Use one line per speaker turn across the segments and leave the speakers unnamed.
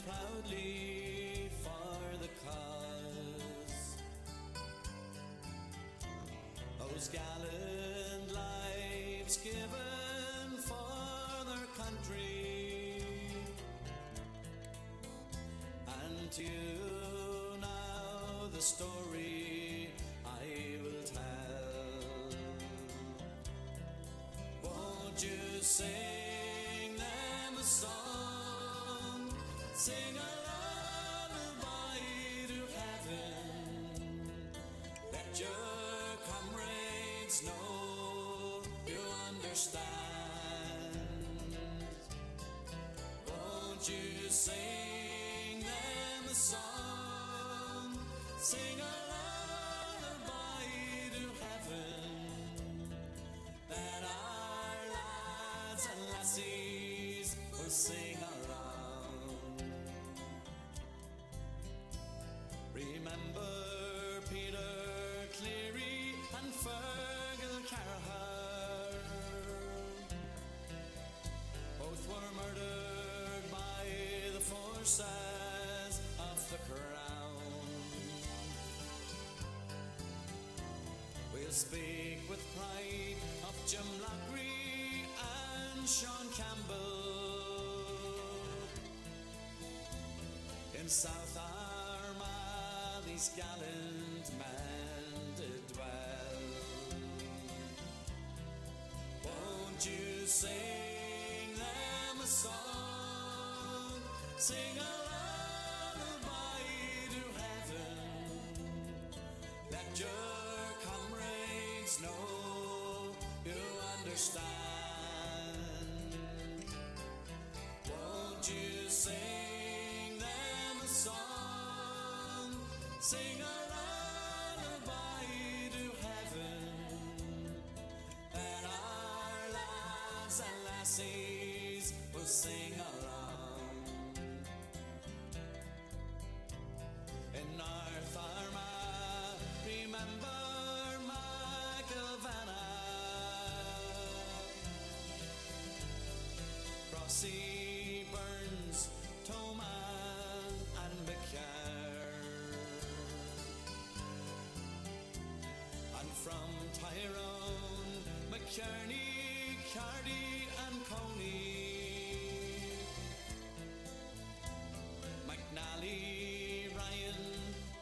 proudly for the cause. Those gallant lives given for their country, and to you now the story I will tell. Won't you sing them a song, sing a lullaby to heaven, let your comrades know you understand. Won't you sing them a song, sing a lullaby to heaven, that our lads and lassies will sing along. Remember Peter Cleary and Fergal Carahar, both were murdered by the forces of the Crown. We'll speak with pride of Jim Lockery and Sean Campbell. In South Armagh these gallant men did dwell. Won't you sing them a song, sing a lullaby to heaven, let your comrades know you understand. Won't you sing them a song, sing a lullaby to heaven, that our lads and lassies will sing along. In North Armagh, remember McIlvanna, Rossi, Burns, Toman and McCarr. And from Tyrone, McKerney, Cardy and Coney, McNally, Ryan,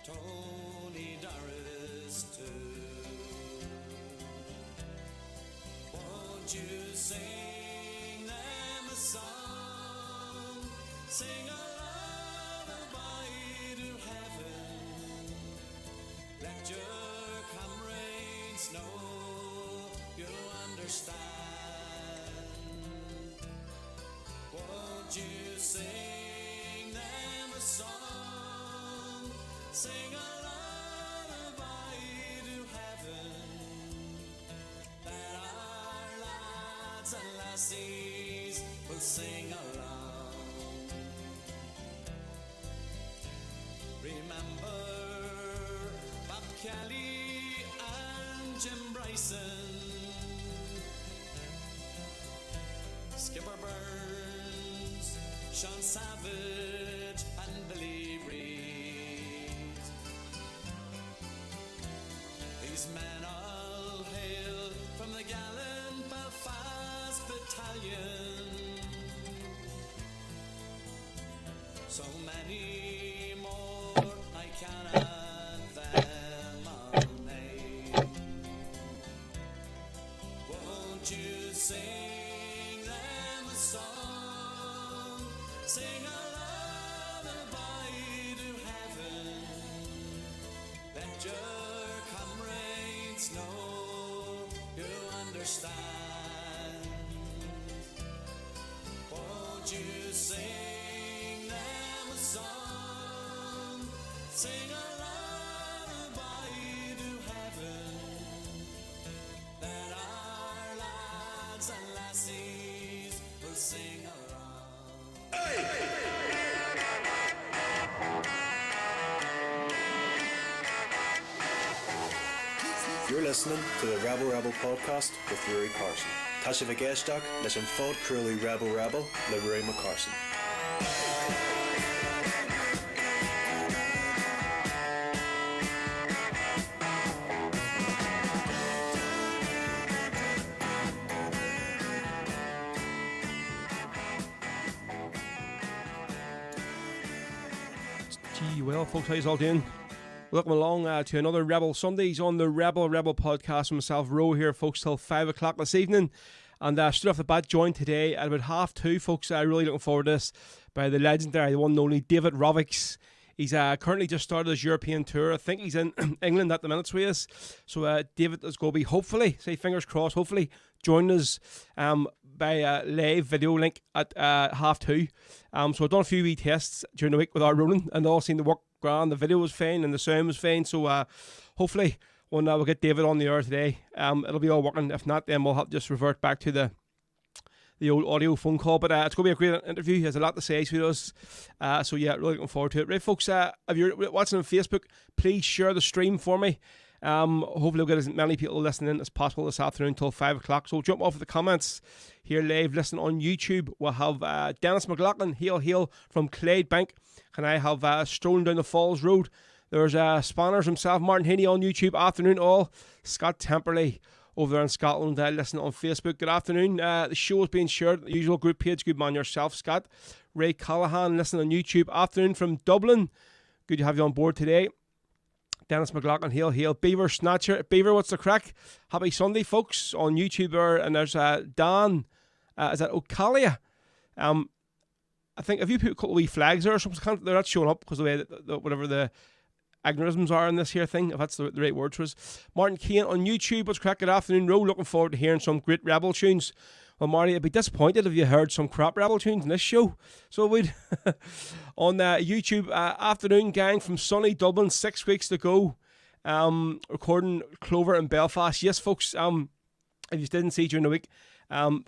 Tony Doris too. Won't you sing them a song, sing a lullaby to heaven, let your comrades know you understand. Won't you sing them a song, sing a lullaby to heaven, that our lads and lassies will sing along. Remember Bob Kelly and Jim Bryson, Skipper Burns, Sean Savage and Billy Reid. These men all hail from the gallant Belfast Battalion. So many more I cannot them all name. Won't you sing them a song, sing a lullaby to heaven, let your comrades know you understand. Won't you sing them a song, sing a lullaby to heaven, that our lads and lassies will sing along.
You're listening to the Rebel Rebel podcast with Rory Carson. Tasha Vigeshdak, listen fod cruelly Rebel Rebel, le Rory McCarson.
Gee, well, folks, how's all doing? Welcome along to another Rebel Sundays on the Rebel podcast with myself, Ro, here, folks, till 5 o'clock this evening. And straight off the bat, joined today at about 2:30, folks. Really looking forward to this by the legendary, the one and only David Rovics. He's currently just started his European tour. I think he's in England at the minute, so he is. So David is going to be, hopefully, say fingers crossed, hopefully joining us by a live video link at 2:30. So I've done a few wee tests during the week with our rolling, and they all seemed to work grand. The video was fine and the sound was fine. So hopefully when we'll get David on the air today, it'll be all working. If not, then we'll have to just revert back to the old audio phone call. But it's going to be a great interview. He has a lot to say to us. So yeah, really looking forward to it. Right, folks, if you're watching on Facebook, please share the stream for me. Hopefully we'll get as many people listening in as possible this afternoon until 5 o'clock. So jump off of the comments here live. Listen on YouTube. We'll have Dennis McLaughlin, hail from Clydebank. And I have strolling down the Falls Road. There's Spanners himself, Martin Heaney on YouTube. Afternoon all. Scott Temperley over there in Scotland, listening on Facebook. Good afternoon. The show is being shared, the usual group page. Good man yourself, Scott. Ray Callahan, listening on YouTube. Afternoon from Dublin. Good to have you on board today. Dennis McLaughlin, hail. Beaver Snatcher. Beaver, what's the crack? Happy Sunday, folks, on YouTube there. And there's Dan, is that Ocalia? I think, have you put a couple of wee flags there or something? They're not showing up because of the way that whatever the agorisms are in this here thing, if that's the right word for us. Martin Keane on YouTube, what's crack? Good afternoon, Ro. Looking forward to hearing some great Rebel tunes. Well, Marty, I'd be disappointed if you heard some crap Rebel tunes in this show. So we'd on YouTube, afternoon gang from sunny Dublin, 6 weeks to go. Recording Clover in Belfast. Yes, folks, if you didn't see during the week,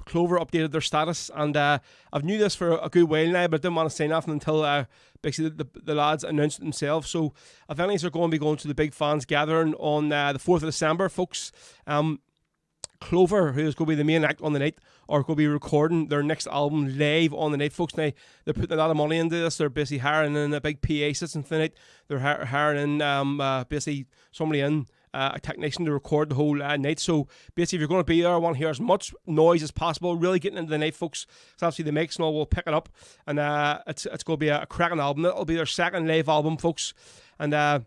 Clover updated their status, and I've knew this for a good while now, but I didn't want to say nothing until basically the lads announced it themselves. So events are going to be going to the big fans gathering on the 4th of December, folks. Clover, who is going to be the main act on the night, are going to be recording their next album live on the night, folks. Now, they're putting a lot of money into this. They're basically hiring in a big PA system for the night. They're hiring in basically somebody in, a technician to record the whole night. So basically, if you're going to be there, I want to hear as much noise as possible, really getting into the night, folks. So obviously the mics and all will pick it up, and it's going to be a cracking album. It'll be their second live album, folks, and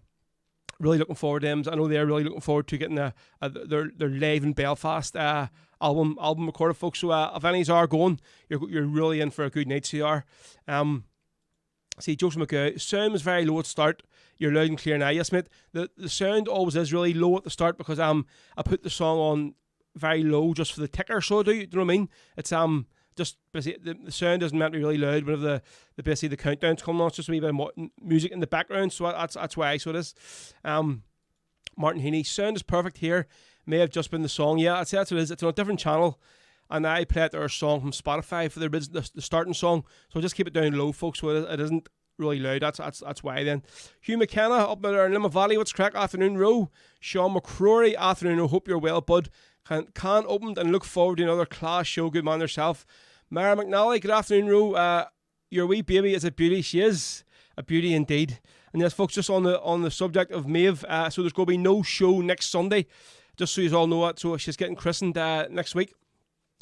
really looking forward to them. I know they're really looking forward to getting their live in Belfast album recorded, folks. So if any are going, you're really in for a good night. So you are. See, Joseph McGow, sound was very low at start. You're loud and clear now. Yes, mate. The sound always is really low at the start because I put the song on very low just for the ticker. So I do you know what I mean? It's just basically the sound isn't meant to be really loud whenever the basically the countdown's coming on. It's just a wee bit of music in the background. So that's why. So it is. Martin Heaney, sound is perfect here. May have just been the song. Yeah, I'd say that's what it is. It's on a different channel. And I played their song from Spotify for the starting song. So just keep it down low, folks, so it isn't really loud. That's why then. Hugh McKenna up there in Lima Valley, what's crack? Afternoon, Row. Sean McCrory, afternoon, I hope you're well, bud. Can opened and look forward to another class show. Good man yourself. Mara McNally, good afternoon, Row. Your wee baby is a beauty. She is a beauty indeed. And yes, folks, just on the subject of Maeve, so there's going to be no show next Sunday, just so you all know that. So she's getting christened next week.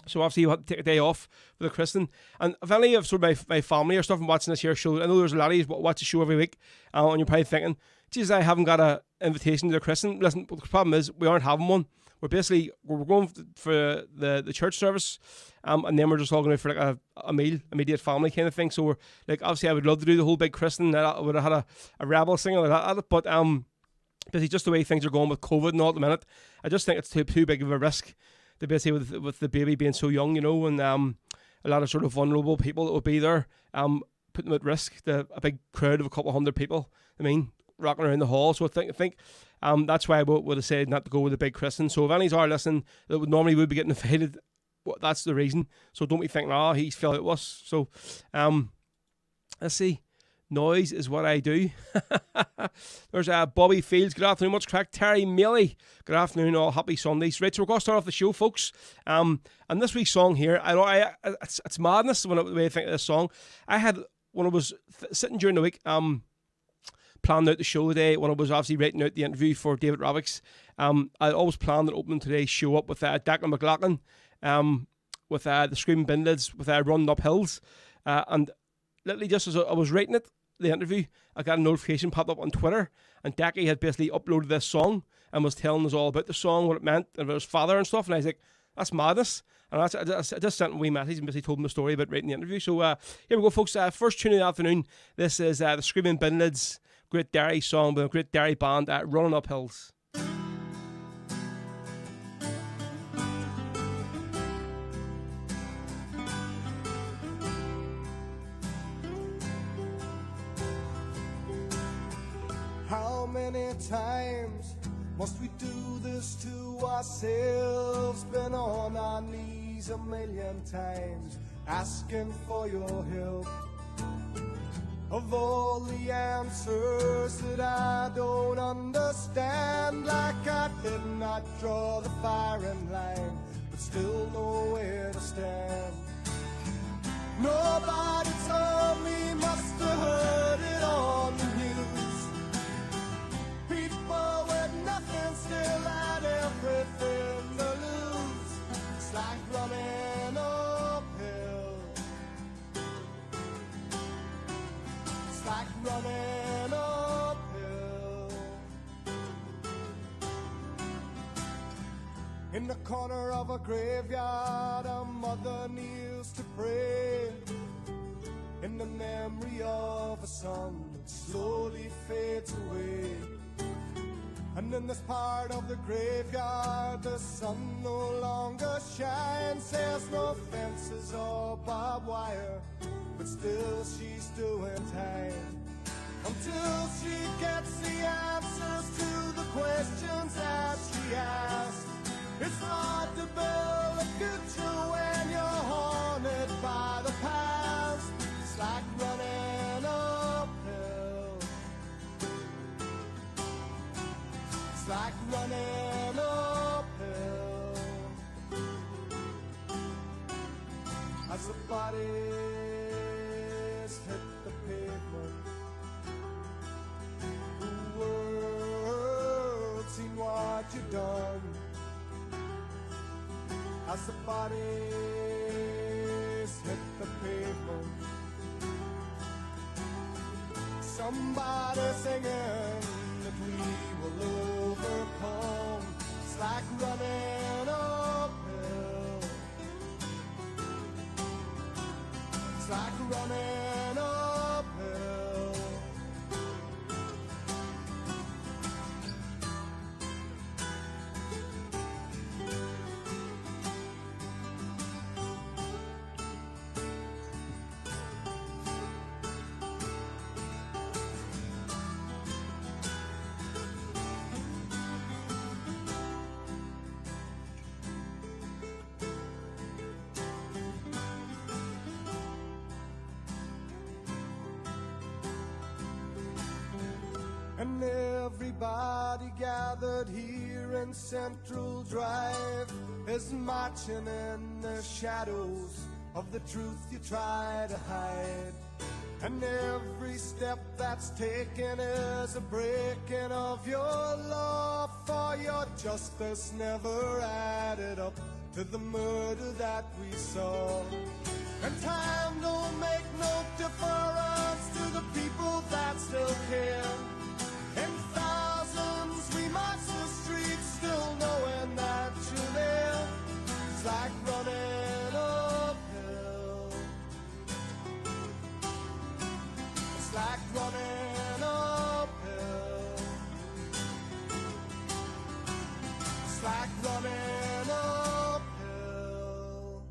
So obviously you have to take a day off for the christening. And if any of sort of my family or stuff and watching this here show, I know there's a lot of you watch the show every week, and you're probably thinking, geez, I haven't got an invitation to the christening. Listen, the problem is we aren't having one. We're going for the church service, and then we're just all going for like a meal, immediate family kind of thing. So we're like, obviously I would love to do the whole big christening. I would have had a rebel singer like that, but basically just the way things are going with COVID and all at the minute, I just think it's too big of a risk. To basically with the baby being so young, you know, and a lot of sort of vulnerable people that will be there, put them at risk. A big crowd of a couple of hundred people, I mean, rocking around the hall. So I think that's why I would have said not to go with the big christening. So if any's are listening that would normally be getting invited, well, that's the reason. So don't be thinking, he's fell out with us. So let's see. Noise is what I do. There's Bobby Fields. Good afternoon. What's crack? Terry Milley. Good afternoon. All happy Sundays. Right, so we're going to start off the show, folks. And this week's song here, it's madness when the way I think of this song. I had when I was sitting during the week, planned out the show today. When I was obviously writing out the interview for David Rovics, I always planned on opening today's show up with Declan McLaughlin, with the Screaming Bin Lids, with Running Up Hills, and literally just as I was writing it, the interview, I got a notification popped up on Twitter, and Decky had basically uploaded this song and was telling us all about the song, what it meant, and about his father and stuff. And I was like, that's madness. And I just sent him a wee message and basically told him the story about writing the interview. So here we go, folks. First tune of the afternoon. This is the Screaming Bin Lids, Great Derry song by a Great Derry band, Running Up Hills.
How many times must we do this to ourselves? Been on our knees a million times, asking for your help. Of all the answers that I don't understand, like I did not draw the firing line, but still know where to stand. Nobody told me, must have heard it on the news. People with nothing still had everything to lose. It's like running uphill. It's like running uphill. In the corner of a graveyard, a mother kneels to pray, in the memory of a son that slowly fades away. And in this part of the graveyard, the sun no longer shines. There's no fences or barbed wire, but still she's doing time, until she gets the answers to the questions that she asks. It's hard to build a future when you're haunted by the past. It's like running uphill. It's like running uphill. As the bodies hit the pavement, the world's seen what you've done. As the bodies hit the pavement, somebody singing that we will overcome. It's like running uphill. It's like running uphill. And everybody gathered here in Central Drive is marching in the shadows of the truth you try to hide. And every step that's taken is a breaking of your law, for your justice never added up to the murder that we saw. And time don't make no difference to the people that still care. In thousands we march the streets, still knowing that you're there. It's like running uphill. It's like running uphill. It's like running uphill.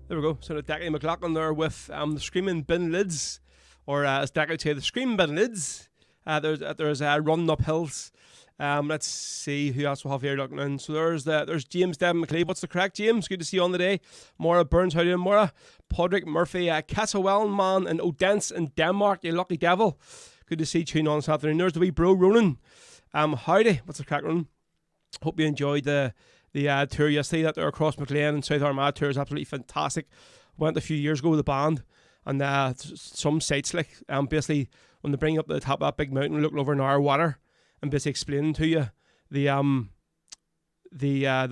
There we go. So the Decky McLaughlin there with the Screaming Bin Lids, or as Decky would say, the Screaming Bin Lids. There's Running Up Hills. Let's see who else we'll have here looking in. So there's James Devon McLeod. What's the crack, James? Good to see you on the day. Maura Burns, how you doing, Maura? Podrick Murphy, Castlewellan man in Odense in Denmark, you lucky devil. Good to see you tune on this afternoon. There's the wee bro Ronan. Howdy, what's the crack, Ronan? Hope you enjoyed the tour yesterday. That they're across McLean and South Armagh tour is absolutely fantastic. Went a few years ago with the band, and some sites like basically when they bring you up to the top of that big mountain, looking over an hour water, and basically explaining to you the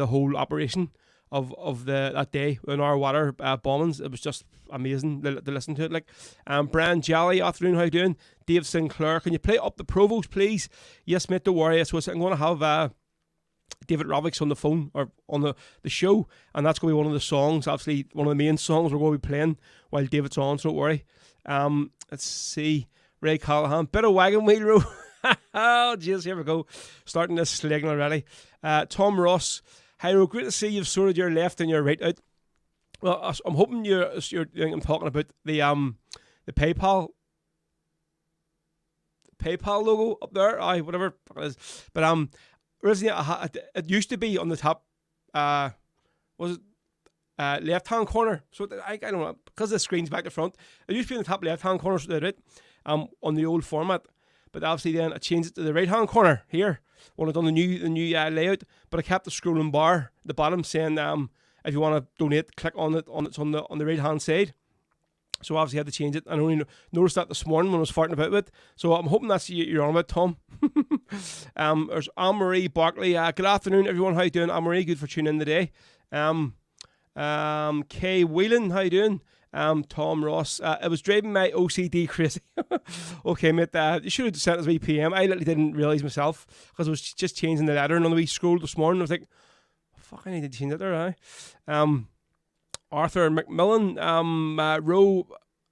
whole operation of that day in our water bombings. It was just amazing to listen to it. Like, Brian Jolly, afternoon, how you doing? Dave Sinclair, can you play Up the Provost, please? Yes, mate, don't worry. So I'm going to have David Rovics on the phone or on the show, and that's going to be one of the songs, obviously one of the main songs we're going to be playing while David's on, so don't worry. Let's see. Ray Callahan, bit of wagon wheel row. Oh, jeez, here we go. Starting this slagging already. Tom Ross, hi, Ro, great to see you've sorted your left and your right out. Well, I'm hoping you're I'm talking about the PayPal logo up there. Aye, whatever it is. But originally it used to be on the top. Was it left hand corner? So I don't know, because the screen's back to front. It used to be in the top left hand corner, so they did on the old format. But obviously then I changed it to the right hand corner here when I done the new layout. But I kept the scrolling bar at the bottom saying if you want to donate, click on it. It's on the right hand side. So obviously I had to change it. I only noticed that this morning when I was farting about it. So I'm hoping that's you're on about, Tom. There's Anne-Marie Barkley. Good afternoon, everyone. How you doing? Anne-Marie, good for tuning in today. Kay Whelan, how you doing? Tom Ross, it was driving my OCD crazy. Okay, mate, you should have sent us a PM. I literally didn't realise myself because I was just changing the letter and on the wee scroll this morning. I was like, fuck, I need to change that there, Arthur McMillan,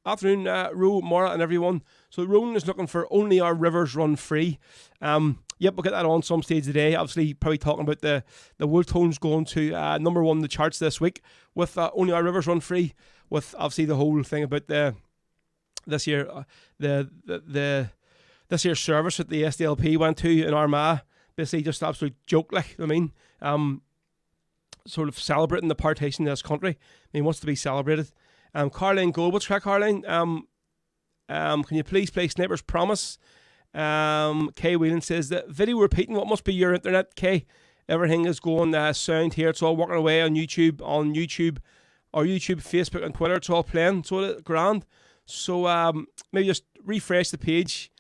afternoon, Ro, Mara and everyone. So Ronan is looking for Only Our Rivers Run Free. Yep, we'll get that on some stage today. Obviously, probably talking about the Wool Tones going to number one in the charts this week with Only Our Rivers Run Free. With obviously the whole thing about this year service that the SDLP went to in Armagh, basically just absolute joke. Like, I mean, sort of celebrating the partition of this country. I mean, wants to be celebrated. Caroline Gold, what's crack, Caroline? Can you please play Sniper's Promise? Kay Whelan says that video repeating. What must be your internet, Kay? Everything is going sound here. It's all working away on YouTube, or YouTube, Facebook, and Twitter. It's all playing. So it's grand. So maybe just refresh the page,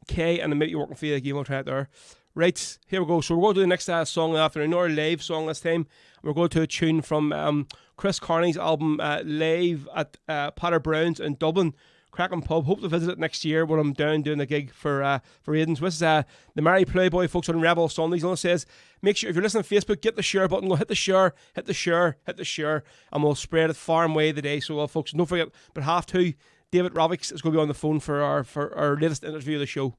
Kay, and then maybe you're working for you again. We'll try it there. Right, here we go. So we're going to do the next song after another live song this time. We're going to a tune from Chris Carney's album Live at Potter Brown's in Dublin. Cracking pub. Hope to visit it next year when I'm down doing the gig for Aiden's. This is the Mary Playboy folks on Rebel Sundays. And it says, make sure if you're listening on Facebook, get the share button. Go hit the share, and we'll spread it far and away today. So, folks, don't forget, but 2:30, David Rovics is going to be on the phone for our latest interview of the show.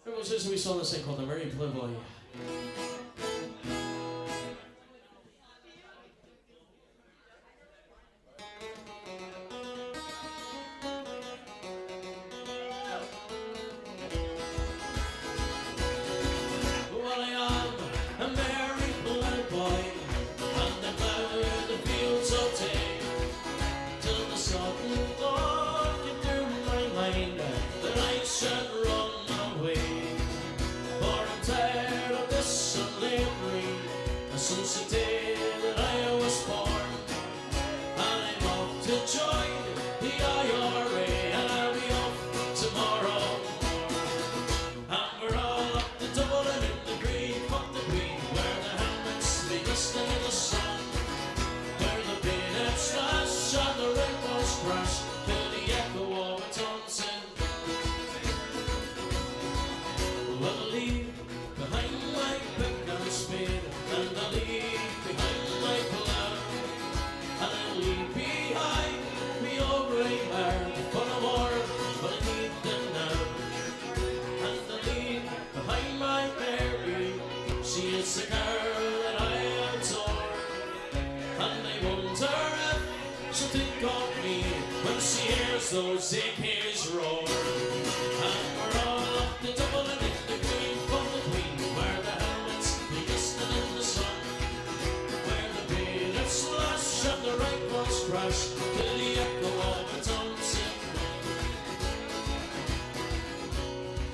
Everyone says we saw this thing called the Mary Playboy.
Those AKs roar, and we're all up the double and in the green from the queen, where the helmets be glistening in the sun, where the bayonets slash and the rifles crash till the echo of the Thompson.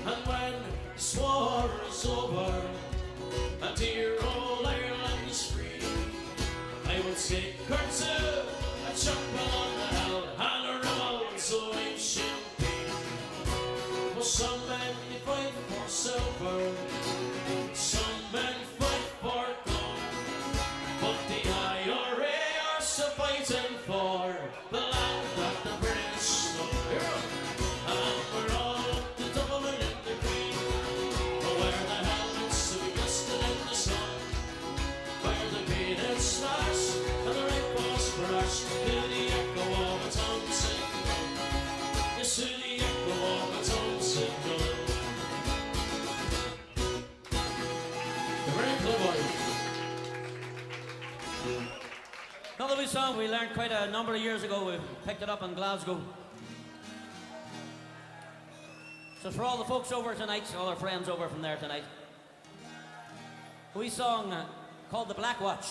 And when this war is over and dear old Ireland is free, I will take her to a chapel on the hill and a rebel so it should be. Well, some very playboy.
Another wee song we learned quite a number of years ago. We picked it up in Glasgow. So for all the folks over tonight, all our friends over from there tonight, a wee song called The Black Watch.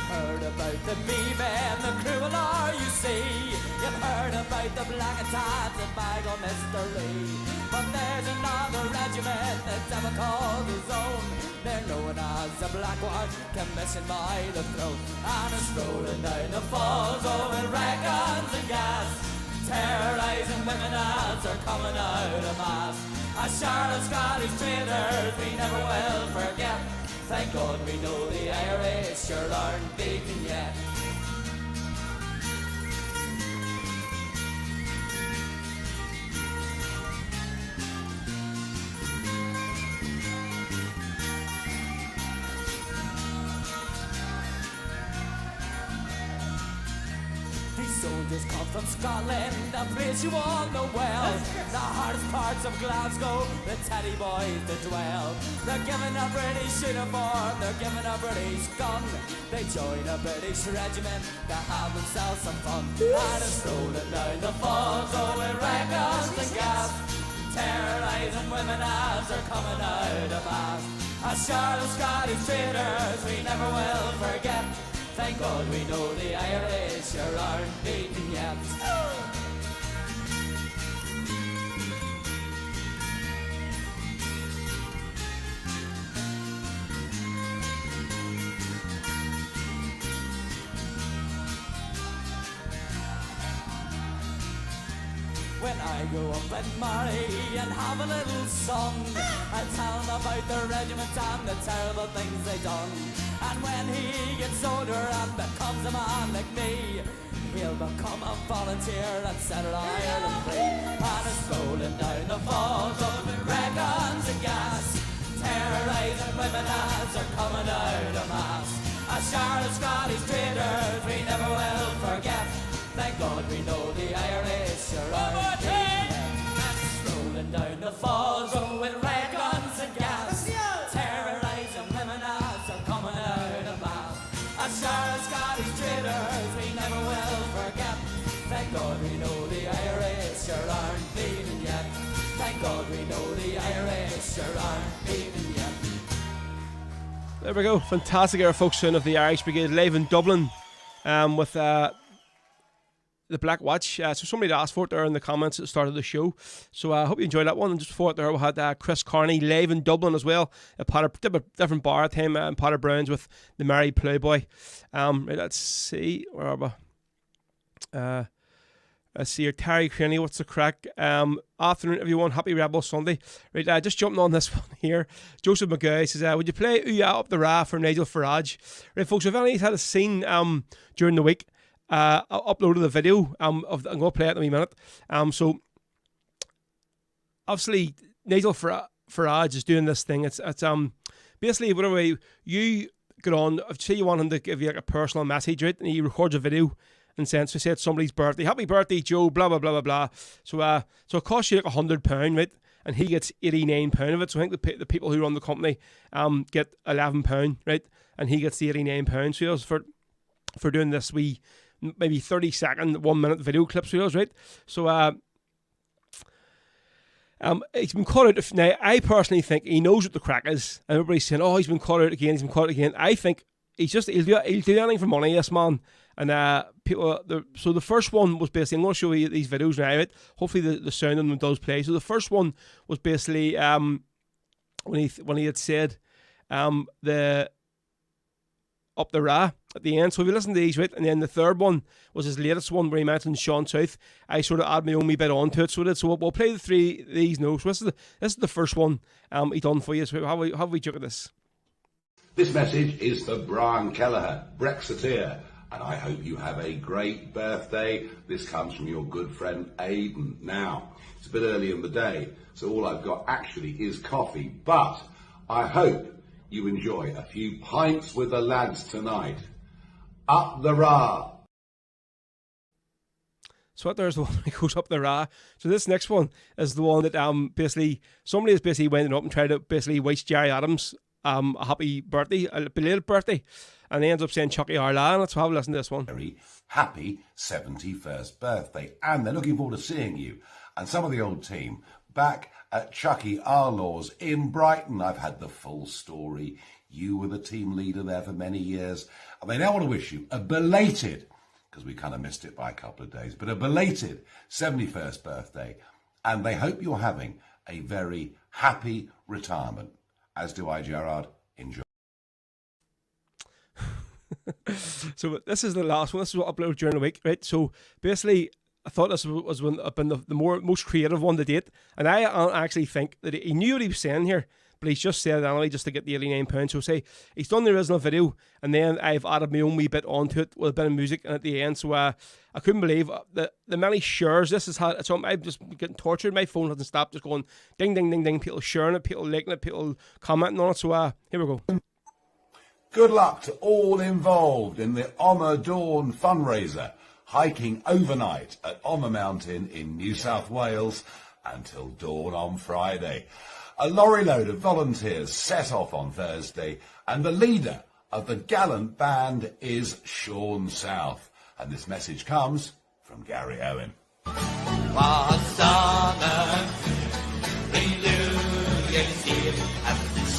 Heard about the beam and the criminal, you see. You've heard about the black and tans and bygone mystery. But there's another regiment that's ever called his own. They're known as the Black Watch, commissioned by the throne. And it's strolling down the falls over red guns and gas, terrorising women as they're coming out of mass. A Charlotte Scottish traitors we never will forget. Thank God we know the Irish sure aren't beaten yet. These soldiers come from Scotland, a place you all know well. The hardest parts of Glasgow, the teddy boys that dwell. They're giving a British uniform, they're giving a British gun. They join a British regiment to have themselves some fun. And it's strolling down the falls, oh, with red guns and gas, terrorising women as they're coming out of mass. A Charlotte Scottish traitors we never will forget. Thank God we know the Irish sure aren't beaten yet. When I grow up and marry and have a little son, I tell him about the regiment and the terrible things they done. And when he gets older and becomes a man like me, he'll become a volunteer and set Ireland free. And it's rolling down the falls of the red guns and gas, terrorising women as they're coming out of mass. A Charlotte Scottish traitors we never will forget. Thank God we know the Irish sure aren't beaten yet. And it's rolling down the falls oh, with red guns and gas, terrorising women as they're coming out of mass. A Charlotte Scottish traitors we never will forget. Thank God we know the Irish sure aren't beaten yet. Thank God we know the Irish sure aren't beaten yet.
There we go. Fantastic air folk sound of the Irish Brigade live in Dublin with the Black Watch. So somebody asked for it there in the comments at the start of the show. So I hope you enjoyed that one. And just before it there, we had Chris Carney live in Dublin as well. A different bar at him in Potter Browns with the Merry Playboy. Right, let's see. Where are we? Let's see here. Terry Craney, what's the crack? Afternoon, everyone. Happy Rebel Sunday. Right, just jumping on this one here. Joseph McGuy says, would you play Ooh Ya Up the Ra for Nigel Farage? Right, folks, if anybody's had a scene during the week, I uploaded the video I'm going to play it in a wee minute. So obviously Nigel Farage is doing this thing. It's basically whatever you get on, say you want him to give you like a personal message, right? And he records a video and sends, so say it's somebody's birthday, happy birthday Joe, blah blah blah blah blah. So it costs you like £100, right? And he gets £89 of it. So I think the people who run the company get £11, right? And he gets the £89. So he does for doing this wee maybe 30-second, 1 minute video clips for us, right? So he's been caught out. Now, I personally think he knows what the crack is. And everybody's saying, oh, he's been caught out again, I think he'll do anything for money, this man. And so the first one was basically, I'm going to show you these videos now, right? Hopefully the sound of them does play. So the first one was basically when he had said the Up the Ra at the end. So if you listen to these, right, and then the third one was his latest one where he mentioned Sean South. I sort of add my own wee bit onto it. So we'll play the three of these now. So this is the first one he done for you. So how have we look at this?
This message is for Brian Kelleher, Brexiteer, and I hope you have a great birthday. This comes from your good friend Aidan. Now, It's a bit early in the day, so all I've got actually is coffee. But I hope you enjoy a few pints with the lads tonight. Up the Ra.
So there's the one that goes up the Ra. So this next one is the one that basically somebody has basically went up and tried to basically wish Jerry Adams a happy birthday, a belated birthday, and he ends up saying Chucky Arla. Let's have a listen to this one.
Very happy 71st birthday, and they're looking forward to seeing you and some of the old team back at Chucky Arlaw's in Brighton. I've had the full story. You were the team leader there for many years, and they now want to wish you a belated, because we kind of missed it by a couple of days, but a belated 71st birthday, and they hope you're having a very happy retirement. As do I, Gerard. Enjoy.
So this is the last one. This is what I uploaded during the week, right? So basically, I thought this was been the most creative one to date, and I actually think that he knew what he was saying here, but he's just said it anyway just to get the £89. So say he's done the original video, and then I've added my own wee bit onto it with a bit of music and at the end. So I couldn't believe the many shares this has had. So I'm just getting tortured. My phone hasn't stopped just going ding ding ding ding. People sharing it, people liking it, people commenting on it. So here we go.
Good luck to all involved in the Omma Dawn fundraiser, hiking overnight at Omma Mountain in New South Wales until dawn on Friday. A lorry load of volunteers set off on Thursday, and the leader of the gallant band is Sean South. And this message comes from Gary Owen.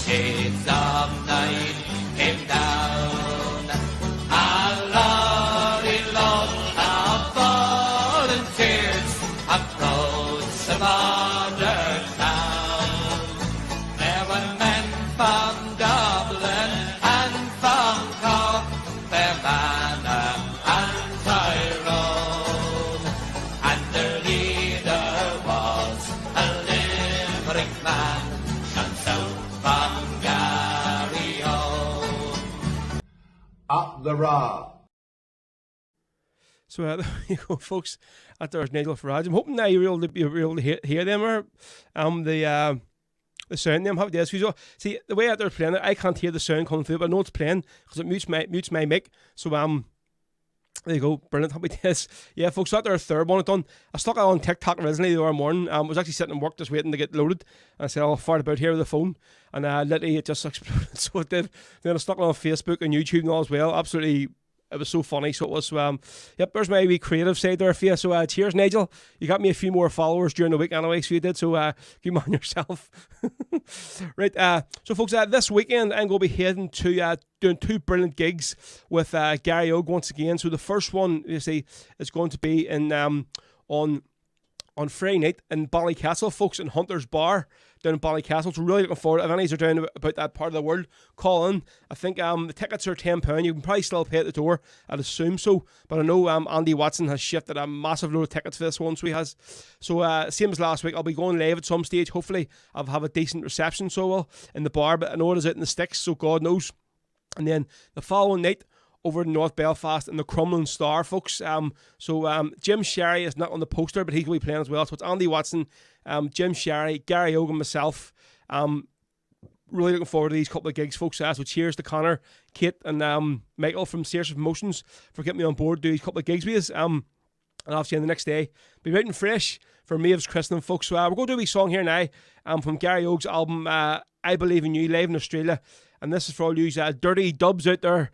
Shades of night came down. A lorry load of volunteers approached the border town. There were men from Dublin and from Cork, Fermanagh and Tyrone, and their leader was a Limerick man, and so from Gary Owen.
Up the Ra.
So there you go, folks. There's Nigel Farage. I'm hoping now you're able to hear them or the sound them. How it is. See the way out there playing it, I can't hear the sound coming through, but I know it's playing because it mutes my mic. So there you go, brilliant, happy days. Yeah, folks, that's our third one done. I stuck it on TikTok originally the other morning. I was actually sitting in work just waiting to get loaded. And I said, I'll fire about here with the phone. And literally it just exploded, so it did. Then I stuck it on Facebook and YouTube and all as well. Absolutely, it was so funny. So it was, yep, there's my wee creative side there for you. So cheers, Nigel. You got me a few more followers during the week anyway, so you did. So keep them on yourself. Right, so folks, this weekend I'm going to be heading to doing two brilliant gigs with Gary Og once again. So the first one, you see, is going to be in on Friday night in Ballycastle, folks, in Hunter's Bar down in Ballycastle. So really looking forward. If any are down about that part of the world, call in. I think the tickets are £10. You can probably still pay at the door, I'd assume so. But I know Andy Watson has shifted a massive load of tickets for this one, so he has. So same as last week, I'll be going live at some stage. Hopefully I'll have a decent reception, so well, in the bar. But I know it is out in the sticks, so God knows. And then the following night, over in North Belfast in the Crumlin Star, folks. So Jim Sherry is not on the poster, but he's going to be playing as well. So it's Andy Watson, Jim Sherry, Gary Og and myself. Really looking forward to these couple of gigs, folks. So cheers to Connor, Kate and Michael from Sears Promotions for getting me on board to do these couple of gigs with us. And obviously on the next day, be right and fresh for Maeve's christening, folks. So we're going to do a wee song here now from Gary Og's album, I Believe in You, live in Australia. And this is for all you dirty dubs out there.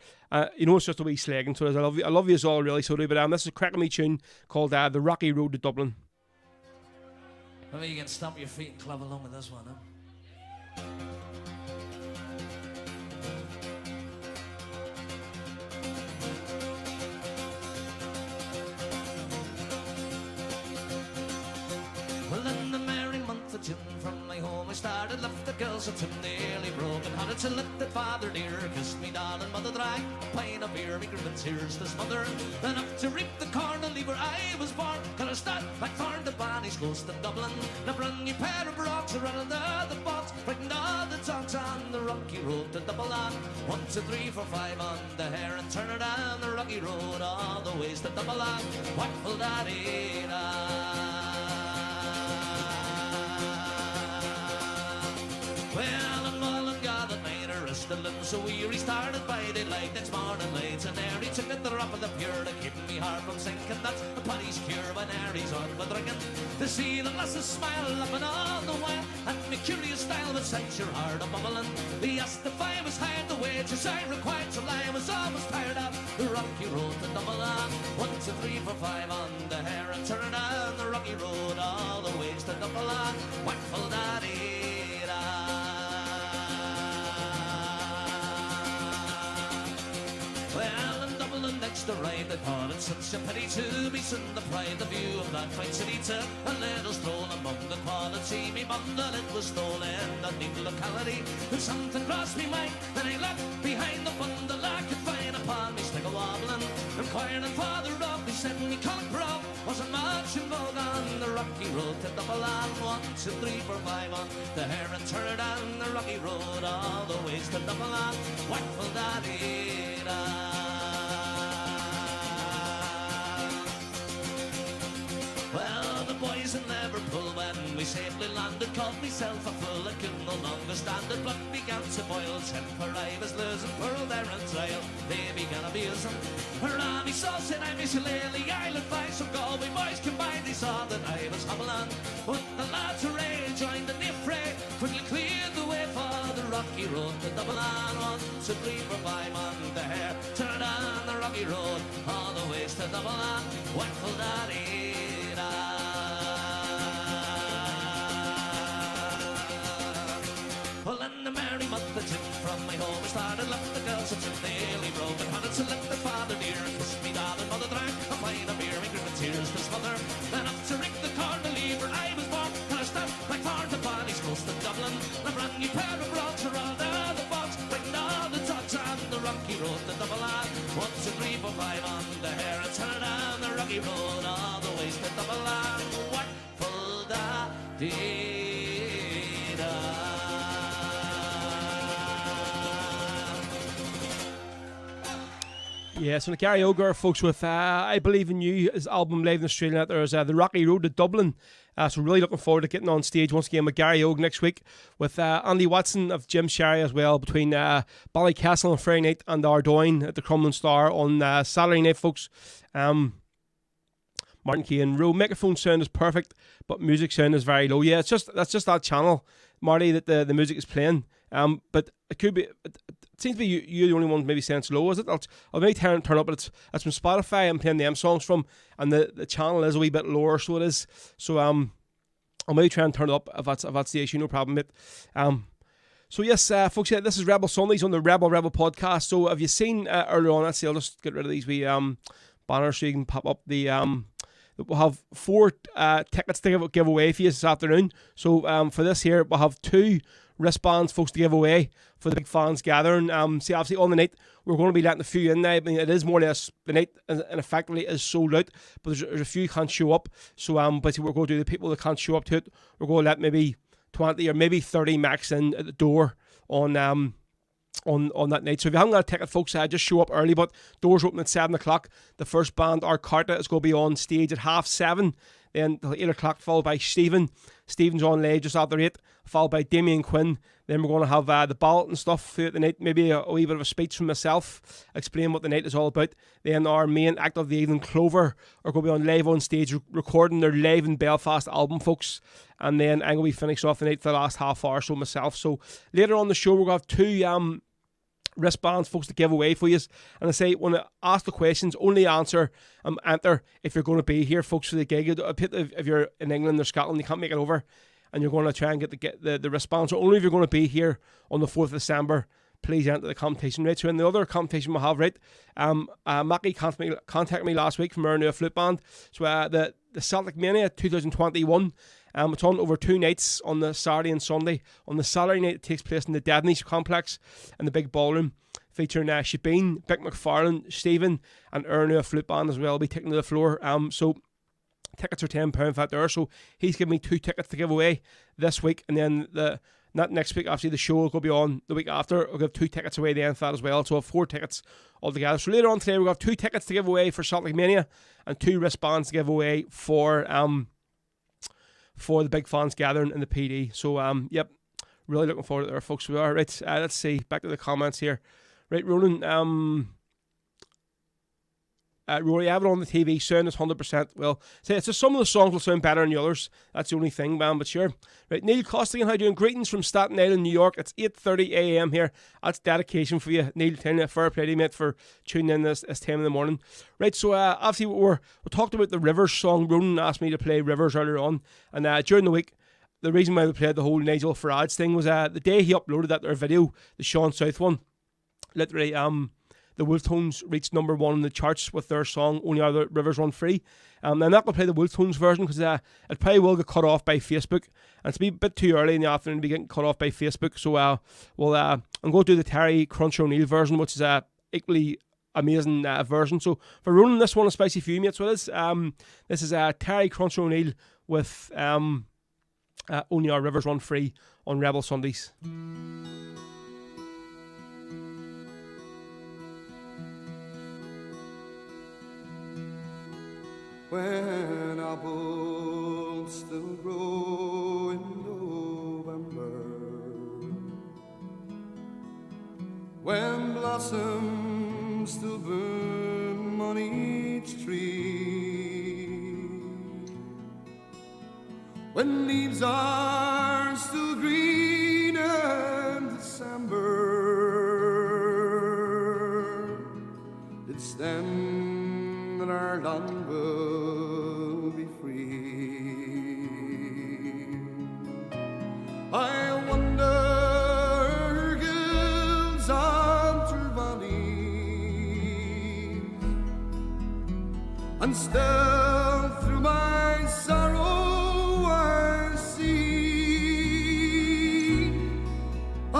You know, it's just a wee slagging. So I love you all, really. So do. But this is a cracking wee tune called The Rocky Road to Dublin.
Maybe you can stomp your feet and club along with this one, huh? Well, in the merry month of June, from my home I started, left the girls at nearly broken hearted. So let that father dear kiss me darling mother, dry a pint of beer, me grievance here's this mother. Then up to reap the corn and leave where I was born. Gonna start like Thorn to Bonnie's close to Dublin. Now brand new pair of rocks running the box, breaking all the tongues on the rocky road to Dublin. 1, 2, 3, 4, 5 on the hair and turn her down the rocky road all the ways to Dublin. What will that eat? whirling so weary, started by daylight next morning late, and there he took a drop of the pure to keep me heart from sinking. That's the paddy's cure when there he's on the drinking. To see the lasses smile laughing all the while, and the curious style that sets your heart a bubbling. He asked if I was hired the wages I required till I was almost tired of the rocky road to Dublin. 1, 2, 3, 4, 5 on the hair and turn down the rocky road all the ways to Dublin. Wonderful da-dee-da. Well, in Dublin next to ride, they thought it such a pity to be seen the pride, the view of that fine city. Took a little stroll among the quality. Me bundle it was stolen, that neat locality. Then something crossed me mind, and I looked behind the bundle. I could find upon me stick a wobbling, inquiring farther up. He said me Connacht Bro wasn't much in vogue on the rocky road to Dublin. 1, 2, 3, 4, 5 on the hair and turn down the rocky road all the ways to Dublin. Wonderful da-dee-da. Well, the boys in Liverpool, when we safely landed, called myself a fool. I could no longer stand it. Blood began to boil. Temper I was losing. Pearl there and trail, they began abusing. Rami saw said I miss Lily Island by some Galway boys combined. They saw that I was hobbling. But the lads array joined in the fray, quickly cleared the way for the rocky road to Dublin. 1, 2, 3, 4, 5 on the hair, turn down the rocky road all the ways to Dublin. Wonderful da-dee-da. Well, in the merry month of June, from my home I started, left the girls at June, nearly broken hearted, so left the father dear, and kissed me dad and mother, drank a pint of beer, and gritted tears to smother. Then up to Rick the corner lever I was born, and I stepped like far to Bonnie's coast of Dublin. A brand new pair of brogues are all down the box, bringing all the dogs on the rocky road to Dublin. 1, 2, 3, 4, 5 on the hair, and turn down the rocky road all the ways to Dublin. What full da-dee-da.
Yeah, so the Gary Oger folks with I Believe in You, his album live in Australia. There's the Rocky Road to Dublin. So really looking forward to getting on stage once again with Gary Og next week, with Andy Watson of Jim Sherry as well, between Ballycastle on Friday night and Ardoyne at the Crumlin Star on Saturday night, folks. Martin Keane, Row microphone sound is perfect, but music sound is very low. Yeah, that's just that channel, Marty, that the music is playing. But it could be. It seems to be you the only one maybe saying it's low, is it? I'll maybe turn up, but it's from Spotify I'm playing them songs from, and the channel is a wee bit lower, so it is. So I'll maybe try and turn it up if that's the issue, no problem, mate. So yes, folks, yeah, this is Rebel Sundays on the Rebel podcast. So have you seen earlier on? Let's see, I'll just get rid of these wee banners so you can pop up the we'll have 4 tickets to give away for you this afternoon. So for this here, we'll have 2 wristbands, folks, to give away for the big fans gathering. See, obviously on the night we're going to be letting a few in now. I mean, it is more or less the night, and effectively is sold out, but there's a few who can't show up. So basically we're going to do the people that can't show up to it, we're going to let maybe 20 or maybe 30 max in at the door on that night. So if you haven't got a ticket, folks, just show up early, but doors open at 7 o'clock. The first band, our Carta, is going to be on stage at 7:30. Then till 8 o'clock, followed by Stephen. Stephen's on late just after 8, followed by Damien Quinn. Then we're going to have the ballot and stuff throughout the night. Maybe a wee bit of a speech from myself, explain what the night is all about. Then our main act of the evening, Clover, are going to be on live on stage, recording their Live in Belfast album, folks. And then I'm going to be finishing off the night for the last half hour, so myself. So later on the show, we're going to have 2 wristbands, folks, to give away for you. And I say, when I ask the questions, only enter if you're going to be here, folks, for the gig. If you're in England or Scotland, you can't make it over, and you're going to try and get the wristbands. So only if you're going to be here on the 4th of December, please enter the competition. Right, so in the other competition we have, right, Mackie contacted me last week from our new flute band. So the Celtic Mania 2021, it's on over 2 nights, on the Saturday and Sunday. On the Saturday night, it takes place in the Devonish Complex in the big ballroom, featuring Shabeen, Bick McFarlane, Stephen, and our new flute band as well will be taking to the floor. So tickets are £10 for that there. So he's given me 2 tickets to give away this week, and then not next week, obviously the show will be on the week after. I'll give 2 tickets away then for that as well. So I have 4 tickets altogether. So later on today, we'll have 2 tickets to give away for Celtic Mania and 2 wristbands to give away for the big fans gathering in the PD. So yep, Really looking forward to it there, folks. We are. Right, let's see. Back to the comments here. Right, Ronan. Rory, I have it on the TV. Sound is 100%. Well, say it's just some of the songs will sound better than the others. That's the only thing, man. But sure. Right, Neil Costigan, how you doing? Greetings from Staten Island, New York. It's 8:30 a.m. here. That's dedication for you, Neil. Telling you, fair play to you, mate, for tuning in this time in the morning. Right, so obviously we talked about the Rivers song. Ronan asked me to play Rivers earlier on, and during the week, the reason why we played the whole Nigel Farage thing was the day he uploaded that their video, the Sean South one. Literally, the Wolf Tones reached number 1 in the charts with their song Only Other Rivers Run Free. I'm not going to play the Wolf Tones version because it probably will get cut off by Facebook, and it's a bit too early in the afternoon to be getting cut off by Facebook. So I'm going to do the Terry Crunch O'Neill version, which is equally amazing version. So for Ronan, this one is spicy for you, mate. So this is Terry Crunch O'Neill with Only Our Rivers Run Free on Rebel Sundays.
When apples still grow in November, when blossoms still bloom on each tree, when leaves are still green in December, it's then that our land will be free. I wonder gills onto valleys, and still through my sorrow I see a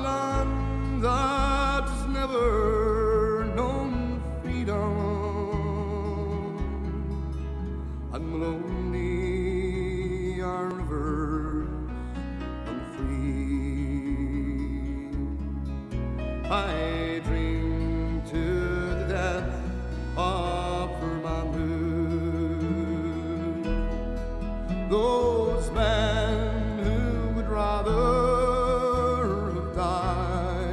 land that has never known freedom, and lonely our rivers run free. I dream to the death of her manhood, those men who would rather have died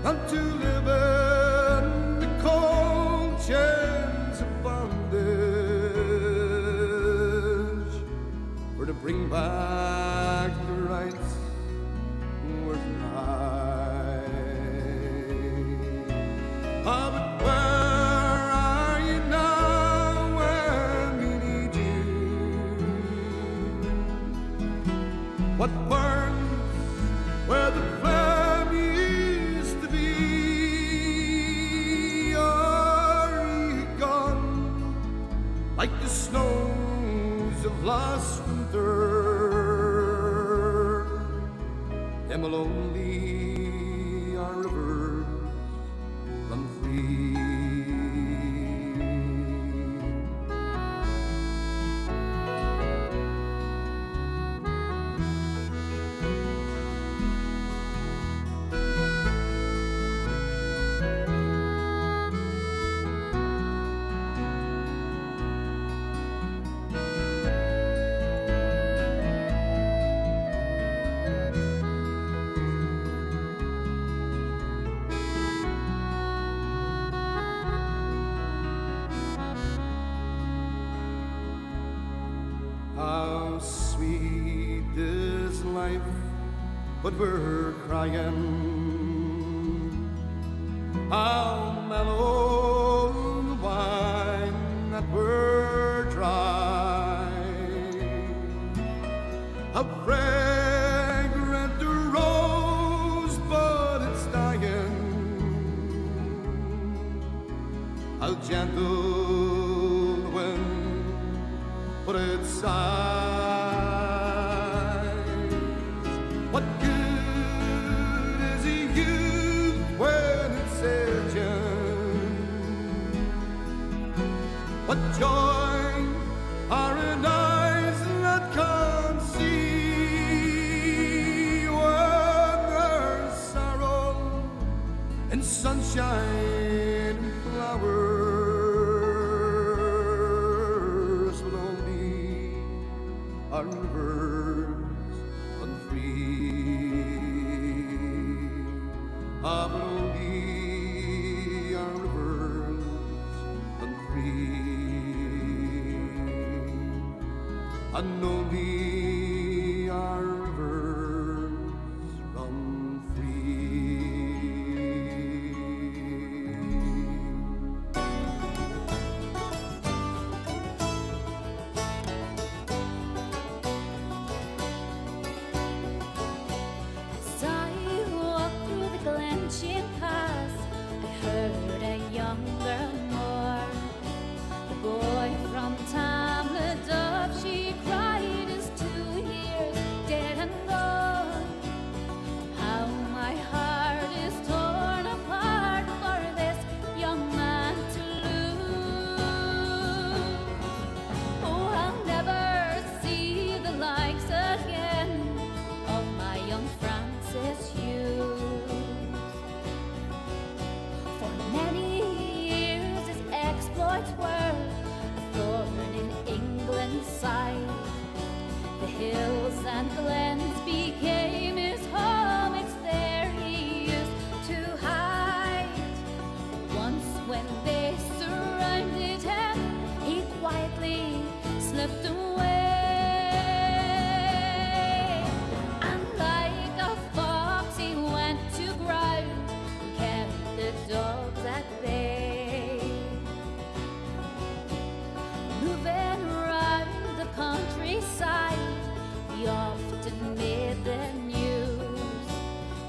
than to live in the cold chains of bondage, or to bring back the rights were denied. Ah, but where are you now when we need you? What burns where the flame used to be? Are you gone like the snows of last winter? Them lonely our rivers run free. How sweet is life, but we're crying. How mellow the wine that we're dry. How fragrant the rose, but it's dying. How gentle the wind, but it sighs. What good is a youth when it's aging? What joy are in eyes that can't see when there's sorrow and sunshine and flowers will only our rivers and only our rivers run free.
As I walked through the Glensheen Pass, I heard a young girl mourn. The boy from Tamladub, she cried, is 2 years dead and gone. How my heart is torn apart for this young man to lose. Oh, I'll never see the likes again of my young Francis Hughes. For many years his exploits were a thorn in England's side. The hills and glens became his home, it's there he used to hide. Once when they surrounded him, he quietly slipped away. And like a fox he went to ground and kept the dogs at bay. Moving round the countryside, he often made the news,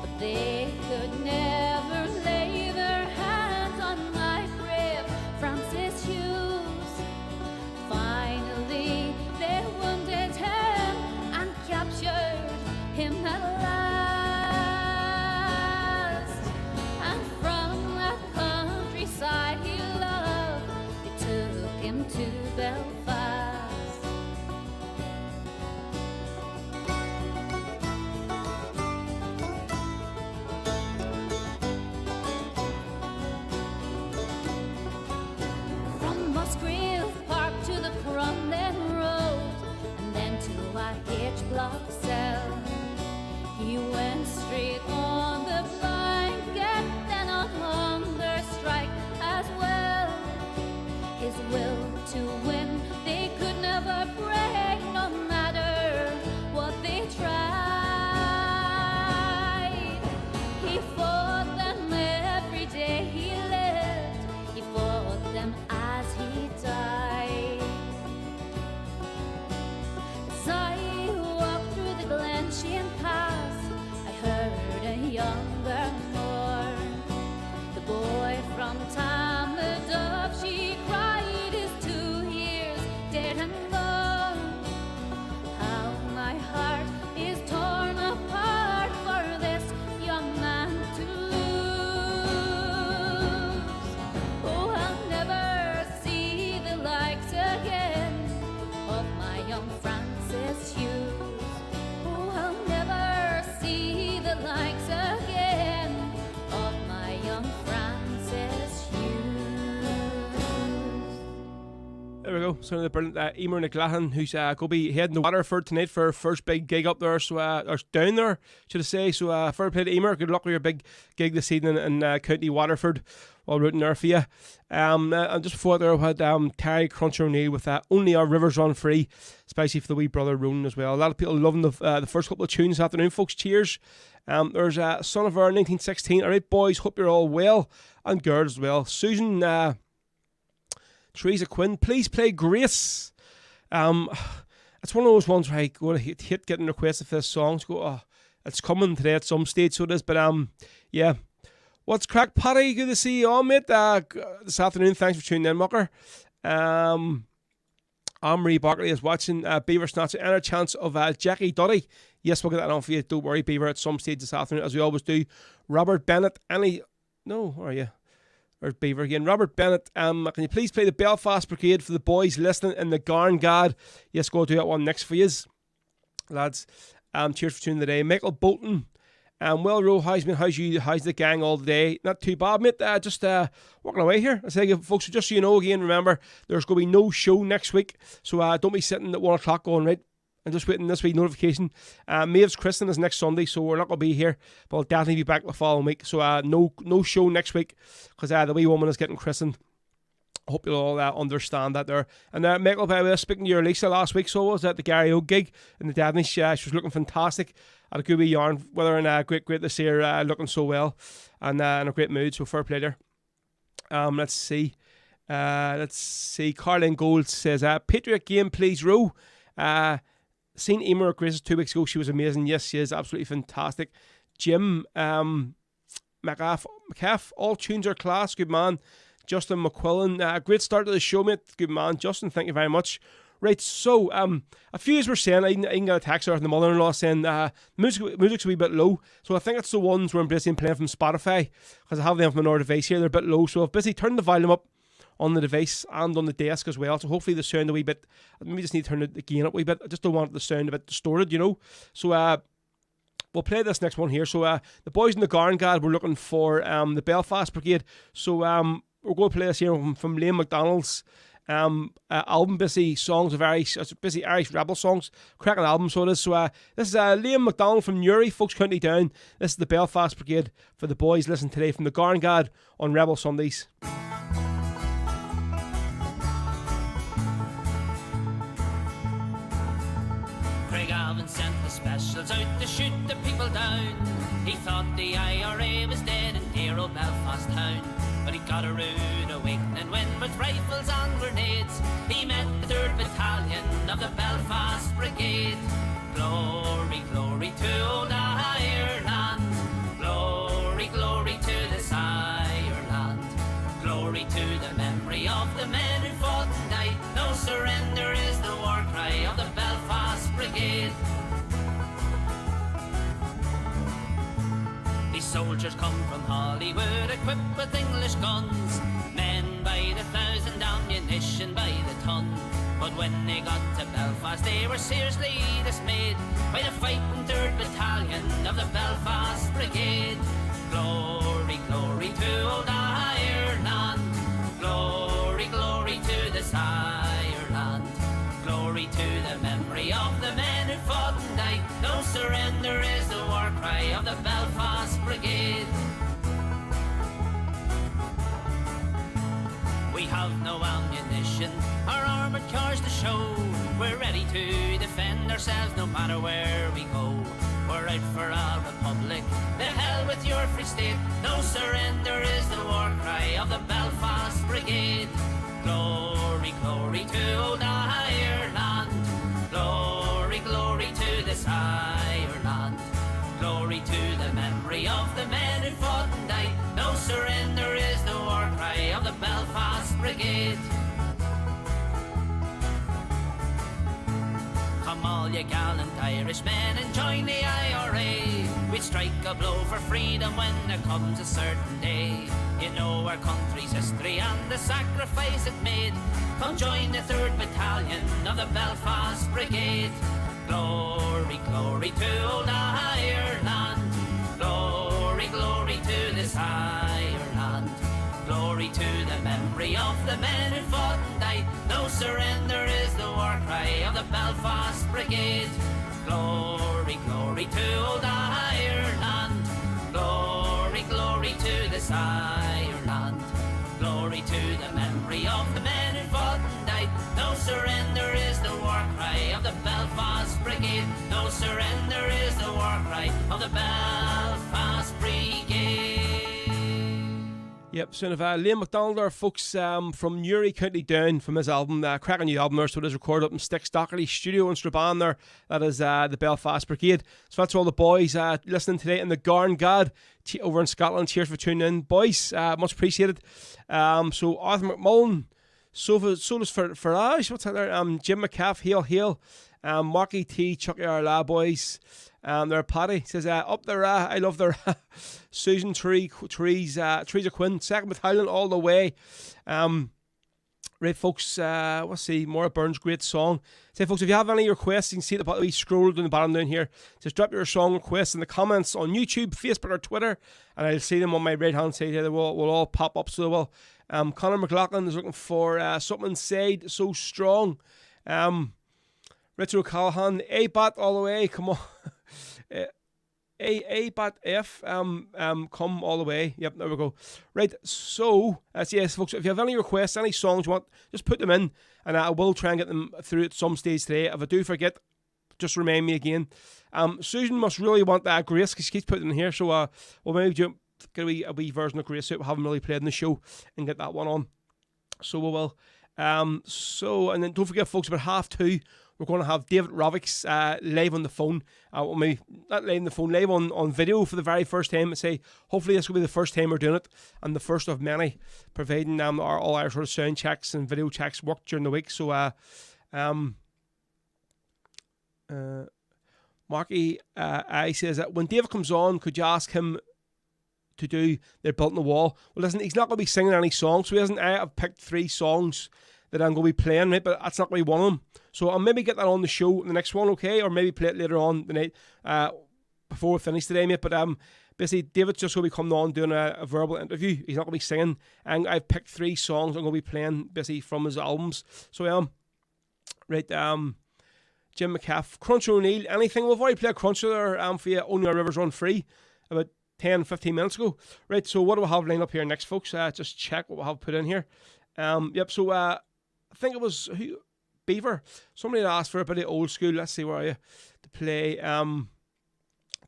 but they could never lay their hands on my brave Francis Hughes. Finally, they wounded him and captured him at last. And from that countryside he loved, they took him to Belfast. From Musgrave Park to the Crumlin Road, and then to a H-block cell, he went straight on the blanket, then on hunger strike as well. His will to win they could never break, no matter what they tried. He fought them every day he lived, he fought them as he died. As I walked through the Glensheen Pass, I heard a young girl mourn. The boy from Tamladub, she cried, is 2 years dead and gone. How my heart is torn apart for this young man to lose. Oh, I'll never see the likes again of my young Francis Hughes. Oh, I'll never see the likes again of my young Francis Hughes.
There we go. Some of the brilliant Emer McLaughlin, who's going to be heading to Waterford tonight for her first big gig up there, so or down there, should I say. So fair play to Emer. Good luck with your big gig this evening in County Waterford. All rooting there for you. And just before there, I had Terry Cruncher O'Neill with Only Our Rivers Run Free, especially for the wee brother Ronan as well. A lot of people loving the first couple of tunes this afternoon, folks. Cheers. There's Son of Our 1916. All right, boys, hope you're all well. And girls as well. Susan Teresa Quinn, please play Grace. It's one of those ones where I go to hit getting requested for this song. To go, it's coming today at some stage, so it is. But yeah. What's crack, Paddy? Good to see you on, mate. This afternoon, thanks for tuning in, mucker. Anne-Marie Barkley is watching Beaver Snatcher and a chance of Jackie Duddy. Yes, we'll get that on for you. Don't worry, Beaver, at some stage this afternoon, as we always do. Robert Bennett, no, where are you? There's Beaver again. Robert Bennett, can you please play the Belfast Brigade for the boys listening in the Garn Gad? Yes, go do that one next for yous, lads. Cheers for tuning today. Michael Bolton. Well, Ro, how's the gang all day? Not too bad, mate. Just working away here. I say, folks, just so you know, again, remember, there's going to be no show next week. So don't be sitting at 1 o'clock going, right, I'm just waiting this week notification. Maeve's christening is next Sunday, so we're not going to be here, but I'll definitely be back the following week. So no show next week, because the wee woman is getting christened I hope you'll all understand that there. And Michael, by the way, speaking to your Lisa last week, so I was at the Gary O gig in the Devonish. She was looking fantastic. Had a good wee yarn with her, and great to see her looking so well and in a great mood. So fair play there. Let's see. Carlin Gold says, Patriot game, please, Row. Seen Emer at Grace's 2 weeks ago. She was amazing. Yes, she is absolutely fantastic. Jim McCaff, all tunes are class. Good man. Justin McQuillan, great start to the show, mate. Good man. Justin, thank you very much. Right, so a few years were saying, I even got a text out from the mother-in-law saying music's a wee bit low. So I think it's the ones we're basically playing from Spotify, because I have them from another device here. They're a bit low, so I've basically turned the volume up on the device and on the desk as well. So hopefully the sound a wee bit, maybe just need to turn the gain up a wee bit. I just don't want the sound a bit distorted, you know. So we'll play this next one here. So the boys in the Garngad were looking for the Belfast Brigade. So we're going to play this here from Liam McDonald's album, basically songs of Irish, it's basically Irish rebel songs, cracking album, so it is. So this is Liam McDonald from Newry, Folks County Down. This is the Belfast Brigade for the boys. Listen today from the Garngad on Rebel Sundays.
Craig Alvin sent the specials out to shoot the people down. He thought the IRA was dead in dear old Belfast town. But he got a rude awakening when with rifles and grenades he met the 3rd Battalion of the Belfast Brigade. Glory, glory to old Ireland. Glory, glory to this Ireland. Glory to the memory of the men who fought and died. No surrender is the war cry of the Belfast Brigade. These soldiers come from Hollywood equipped with English guns, men by the thousand, ammunition by the ton. But when they got to Belfast they were seriously dismayed by the fighting 3rd Battalion of the Belfast Brigade. Glory, glory to old Ireland. Glory, glory to this Ireland. Glory to the memory of the men who fought and died. No surrender is the war cry of the Belfast Brigade. We have no ammunition or armoured cars to show. We're ready to defend ourselves no matter where we go. We're out for our republic, the hell with your free state. No surrender is the war cry of the Belfast Brigade. Glory, glory to old Ireland. Glory, glory to this Ireland. Glory to the memory of the men who fought and died. No surrender is the war cry of the Belfast Brigade. Come all you gallant Irishmen and join the IRA. We'd strike a blow for freedom when there comes a certain day. You know our country's history and the sacrifice it made. Come join the 3rd Battalion of the Belfast Brigade. Glory, glory to old Ireland. Glory, glory to this Ireland. Glory to the memory of the men who fought and died. No surrender is the war cry of the Belfast Brigade. Glory, glory to old Ireland. Glory, glory to this Ireland. Glory to the memory of the men who fought and died. No surrender is the war cry of the Belfast Brigade. No surrender is the war cry of the Belfast Brigade.
Yep, so Liam McDonald there, folks, from Newry, County Down, from his album, cracking new album there, so it is recorded up in Stick Stockery Studio in Strabane there. That is the Belfast Brigade. So that's all the boys listening today in the Garngad over in Scotland. Cheers for tuning in, boys. Much appreciated. So Arthur McMullen, Solis Farage, what's that there? Jim McCaff, Hail. Marky T, Chucky Arla boys. There, Paddy says, up there, I love their Susan Teresa Quinn, 2nd Battalion all the way. Right, folks, let's see, Maura Burns, great song. Say, folks, if you have any requests, you can see the we scrolled in the bottom down here. Just drop your song requests in the comments on YouTube, Facebook, or Twitter, and I'll see them on my right hand side here. They will all pop up, so they will. Conor McLaughlin is looking for something said so strong. Richard O'Callaghan, A-Bat all the way, come on. but F come all the way. Yep, there we go. Right, so yes, folks. If you have any requests, any songs you want, just put them in, and I will try and get them through at some stage today. If I do forget, just remind me again. Susan must really want that Grace because she keeps putting it in here. So we'll maybe get a wee version of Grace that we haven't really played in the show and get that one on. So we will. And then don't forget, folks, about 2:30. We're going to have David Rovics live on the phone. Well, maybe not live on the phone, live on video for the very first time. I say, hopefully this will be the first time we're doing it and the first of many, providing all our sort of sound checks and video checks work during the week. So, Marky I says that when David comes on, could you ask him to do They're Built in the Wall? Well, listen, he's not going to be singing any songs, so I've picked 3 songs that I'm going to be playing, right? But that's not going to be one of them. So I'll maybe get that on the show, the next one, okay? Or maybe play it later on the night before we finish today, mate. But basically, David's just going to be coming on doing a verbal interview. He's not going to be singing. And I've picked 3 songs I'm going to be playing, basically, from his albums. So, right, Jim McCaff, Crunch O'Neill, anything? We've already played Crunch there for you, Only Our Rivers Run Free, about 10-15 minutes ago. Right, so what do we have lined up here next, folks? Just check what we have put in here. Yep, so I think it was Beaver. Somebody had asked for a bit of old school. Let's see, where are you? To play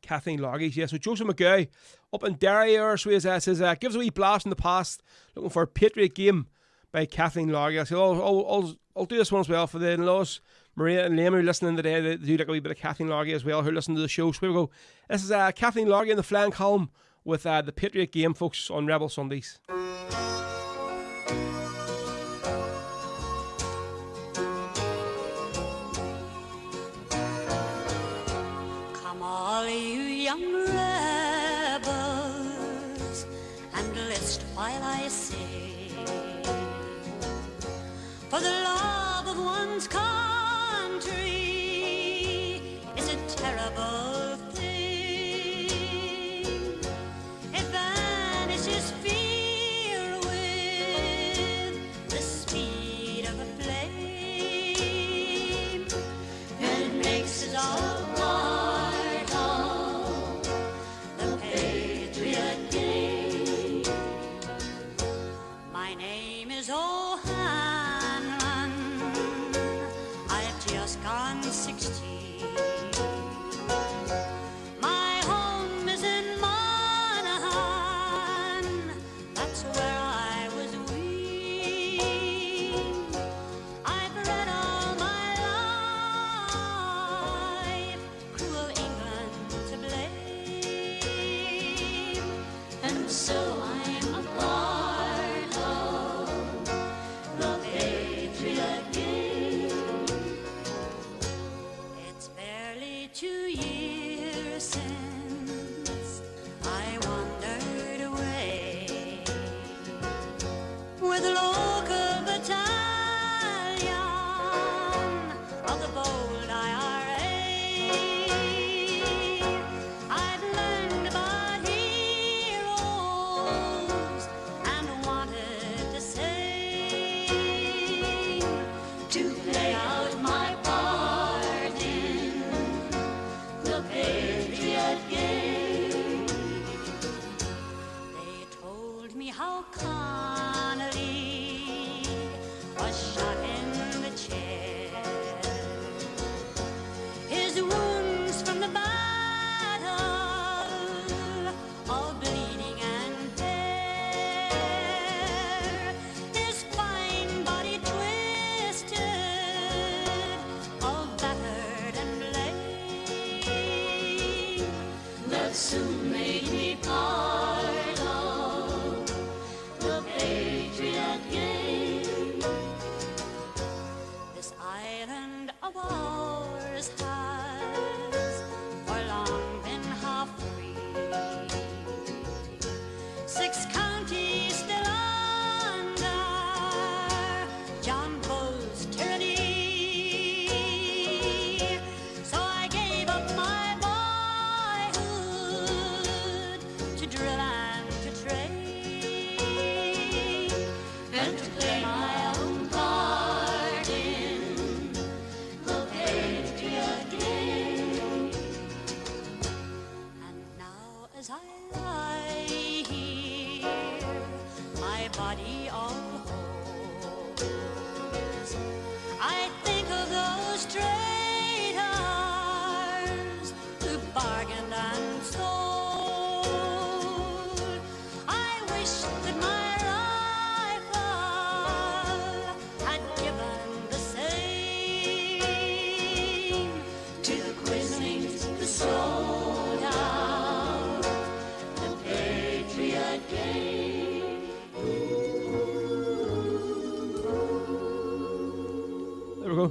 Kathleen Loggies. Yeah, so Joseph McGow up in Derry, so he says, gives a wee blast in the past, looking for a Patriot Game by Kathleen Loggie. I said, I'll do this one as well for the in-laws. Maria and Liam who are listening today, they do like a wee bit of Kathleen Loggie as well, who listen to the show. So here we go. This is Kathleen Loggie in the flying column with the Patriot Game, folks, on Rebel Sundays.
All you young rebels, and list while I sing, for the love of one's country is a terrible thing. It vanishes fear with the speed of a flame. It makes us all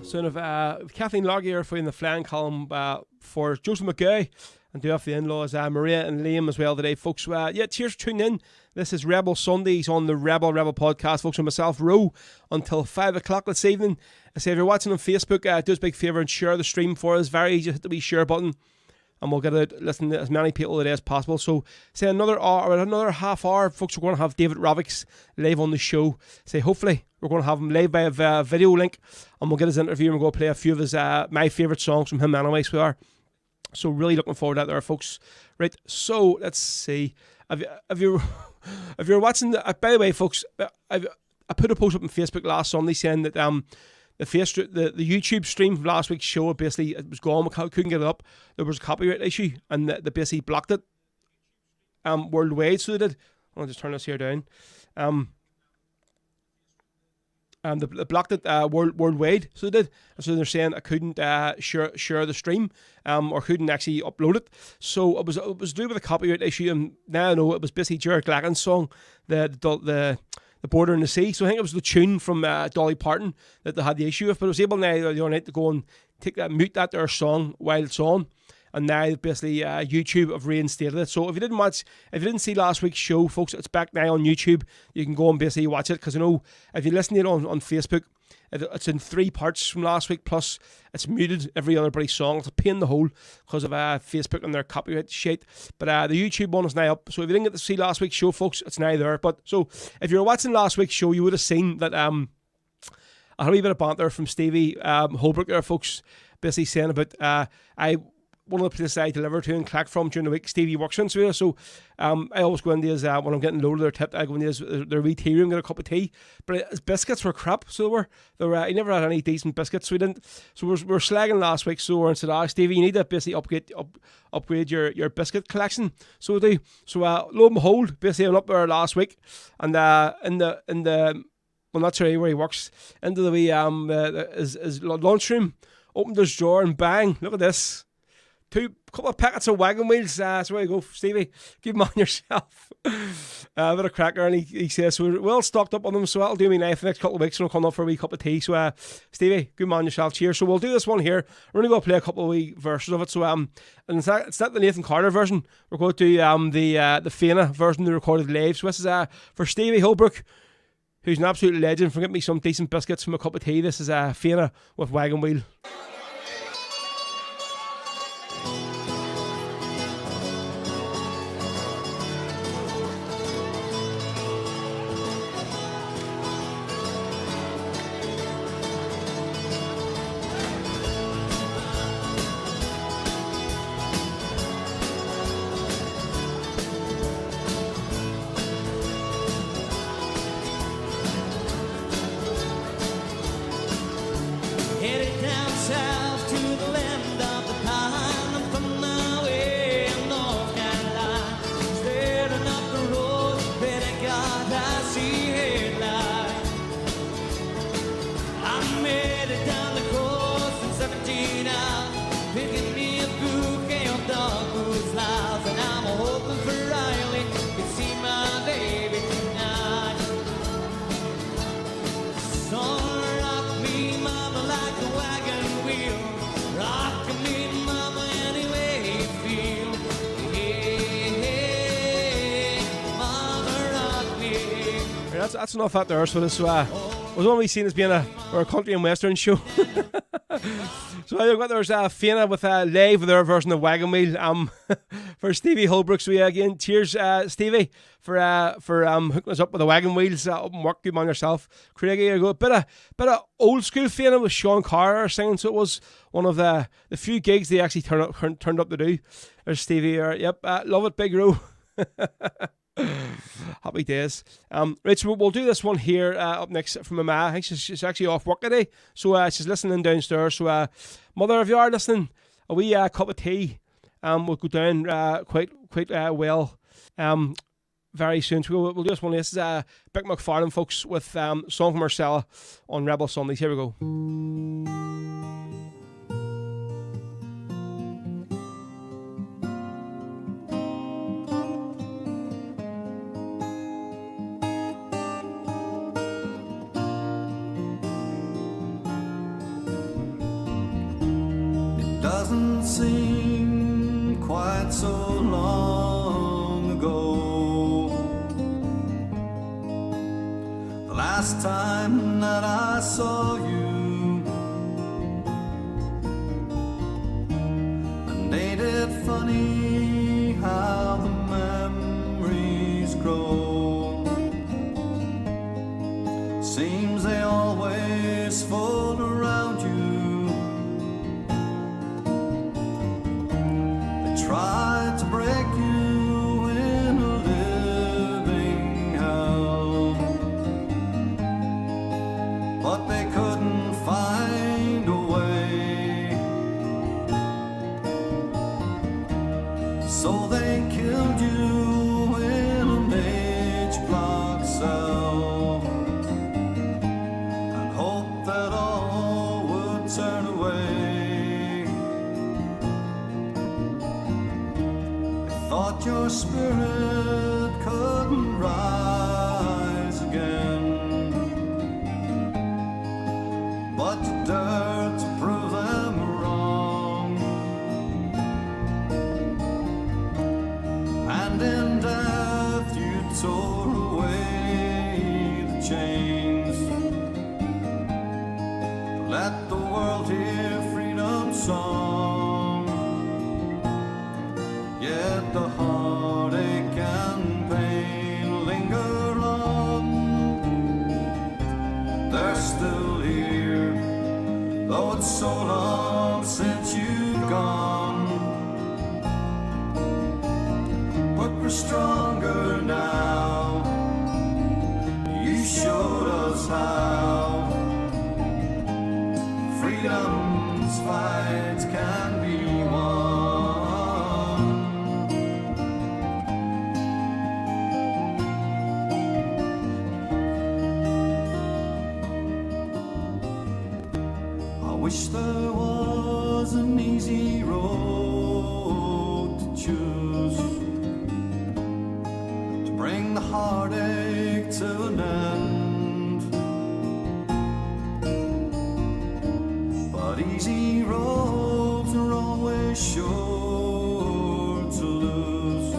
son of Kathleen Logier for in the flying column for Joseph McGow, and do have the in-laws Maria and Liam as well today, folks. Yeah, cheers for tuning in. This is Rebel Sundays on the Rebel podcast, folks, with myself, Ro, until 5 o'clock this evening. I say if you're watching on Facebook, do us a big favour and share the stream for us. Very easy, hit the wee share button, and we'll get it, listen to as many people today as possible. So, say another hour, another half hour, folks, we're going to have David Rovics live on the show. Say, hopefully, we're going to have him live by a video link, and we'll get his interview, and we're going to play a few of his my favourite songs from him anyways, we are. So, really looking forward to that there, folks. Right, so, let's see. If you're watching, by the way, folks, I put a post up on Facebook last Sunday saying that the YouTube stream from last week's show, basically, it was gone. We couldn't get it up. There was a copyright issue, and they basically blocked it worldwide. So they did. I'll just turn this here down. They blocked it worldwide. So they did. And so they're saying I couldn't share the stream, or couldn't actually upload it. So it was due with a copyright issue, and now I know it was basically Jared Glacken's song, the Border and the Sea. So I think it was the tune from Dolly Parton that they had the issue with, but I was able now the other night to go and mute that their song while it's on, and now basically YouTube have reinstated it. So if you didn't see last week's show, folks, it's back now on YouTube. You can go and basically watch it, because I know if you listen to it on Facebook, it's in 3 parts from last week, plus it's muted every other bloody song. It's a pain in the hole because of Facebook and their copyright shit. But the YouTube one is now up. So if you didn't get to see last week's show, folks, it's now there. But so if you were watching last week's show, you would have seen that I had a wee bit of banter from Stevie Holbrook there, folks, basically saying about one of the places I deliver to and collect from during the week, Stevie works in. So I always go into his, when I'm getting loaded or tipped, I go into their wee tea room, get a cup of tea. But his biscuits were crap, so they were he never had any decent biscuits, so we didn't. So we're slagging last week, so we said, Stevie, you need to basically upgrade your biscuit collection. So we do. So lo and behold, basically I went up there last week, and in the well, not sure where he works, into the wee his lunchroom, opened his drawer, and bang, look at this. Couple of packets of wagon wheels. So there you go, Stevie. Keep them on yourself. A bit of cracker, and he says, so we're well stocked up on them, so that'll do me now for the next couple of weeks, and I'll come up for a wee cup of tea. So, Stevie, good man yourself. Cheers. So we'll do this one here. We're going to go play a couple of wee versions of it. So, and it's not the Nathan Carter version. We're going to do the Fianna version they recorded live. So this is for Stevie Holbrook, who's an absolute legend, for getting me some decent biscuits from a cup of tea. This is Fianna with Wagon Wheel. That's enough out there. So this was only seen as being a country and western show. So I've got there's Fianna with live with their version of Wagon Wheel for Stevie Holbrook. So yeah, again, cheers Stevie for hooking us up with the wagon wheels up and work. Good man yourself. Craigie, you go. A bit of old school Fianna with Sean Carr singing. So it was one of the few gigs they actually turned up to do. There's Stevie here. Yep, love it, Big Row. Happy days. Right, so we'll do this one here up next from my ma. I think she's actually off work today, so she's listening downstairs. So mother, if you are listening, a wee cup of tea will go down quite well very soon. So we'll do this one. This is Bick McFarlane, folks, with Song from Marcella on Rebel Sundays. Here we go.
seem quite so long ago. The last time that I saw you, and ain't it funny how the memories grow? Seems they always fold around you. Tried to break you in a living hell, but they couldn't find a way, so they killed you in an H-block cell and hoped that all would turn away. Thought your spirit couldn't rise again, but you dared to prove them wrong. And in death you tore away the chains to let the world hear freedom's song. Yet the heartache and pain linger on. They're still here, though it's so long since you've gone. But we're stronger now. You showed us how. Freedom's fights can be won. Wish there was an easy road to choose to bring the heartache to an end, but easy roads are always sure to lose.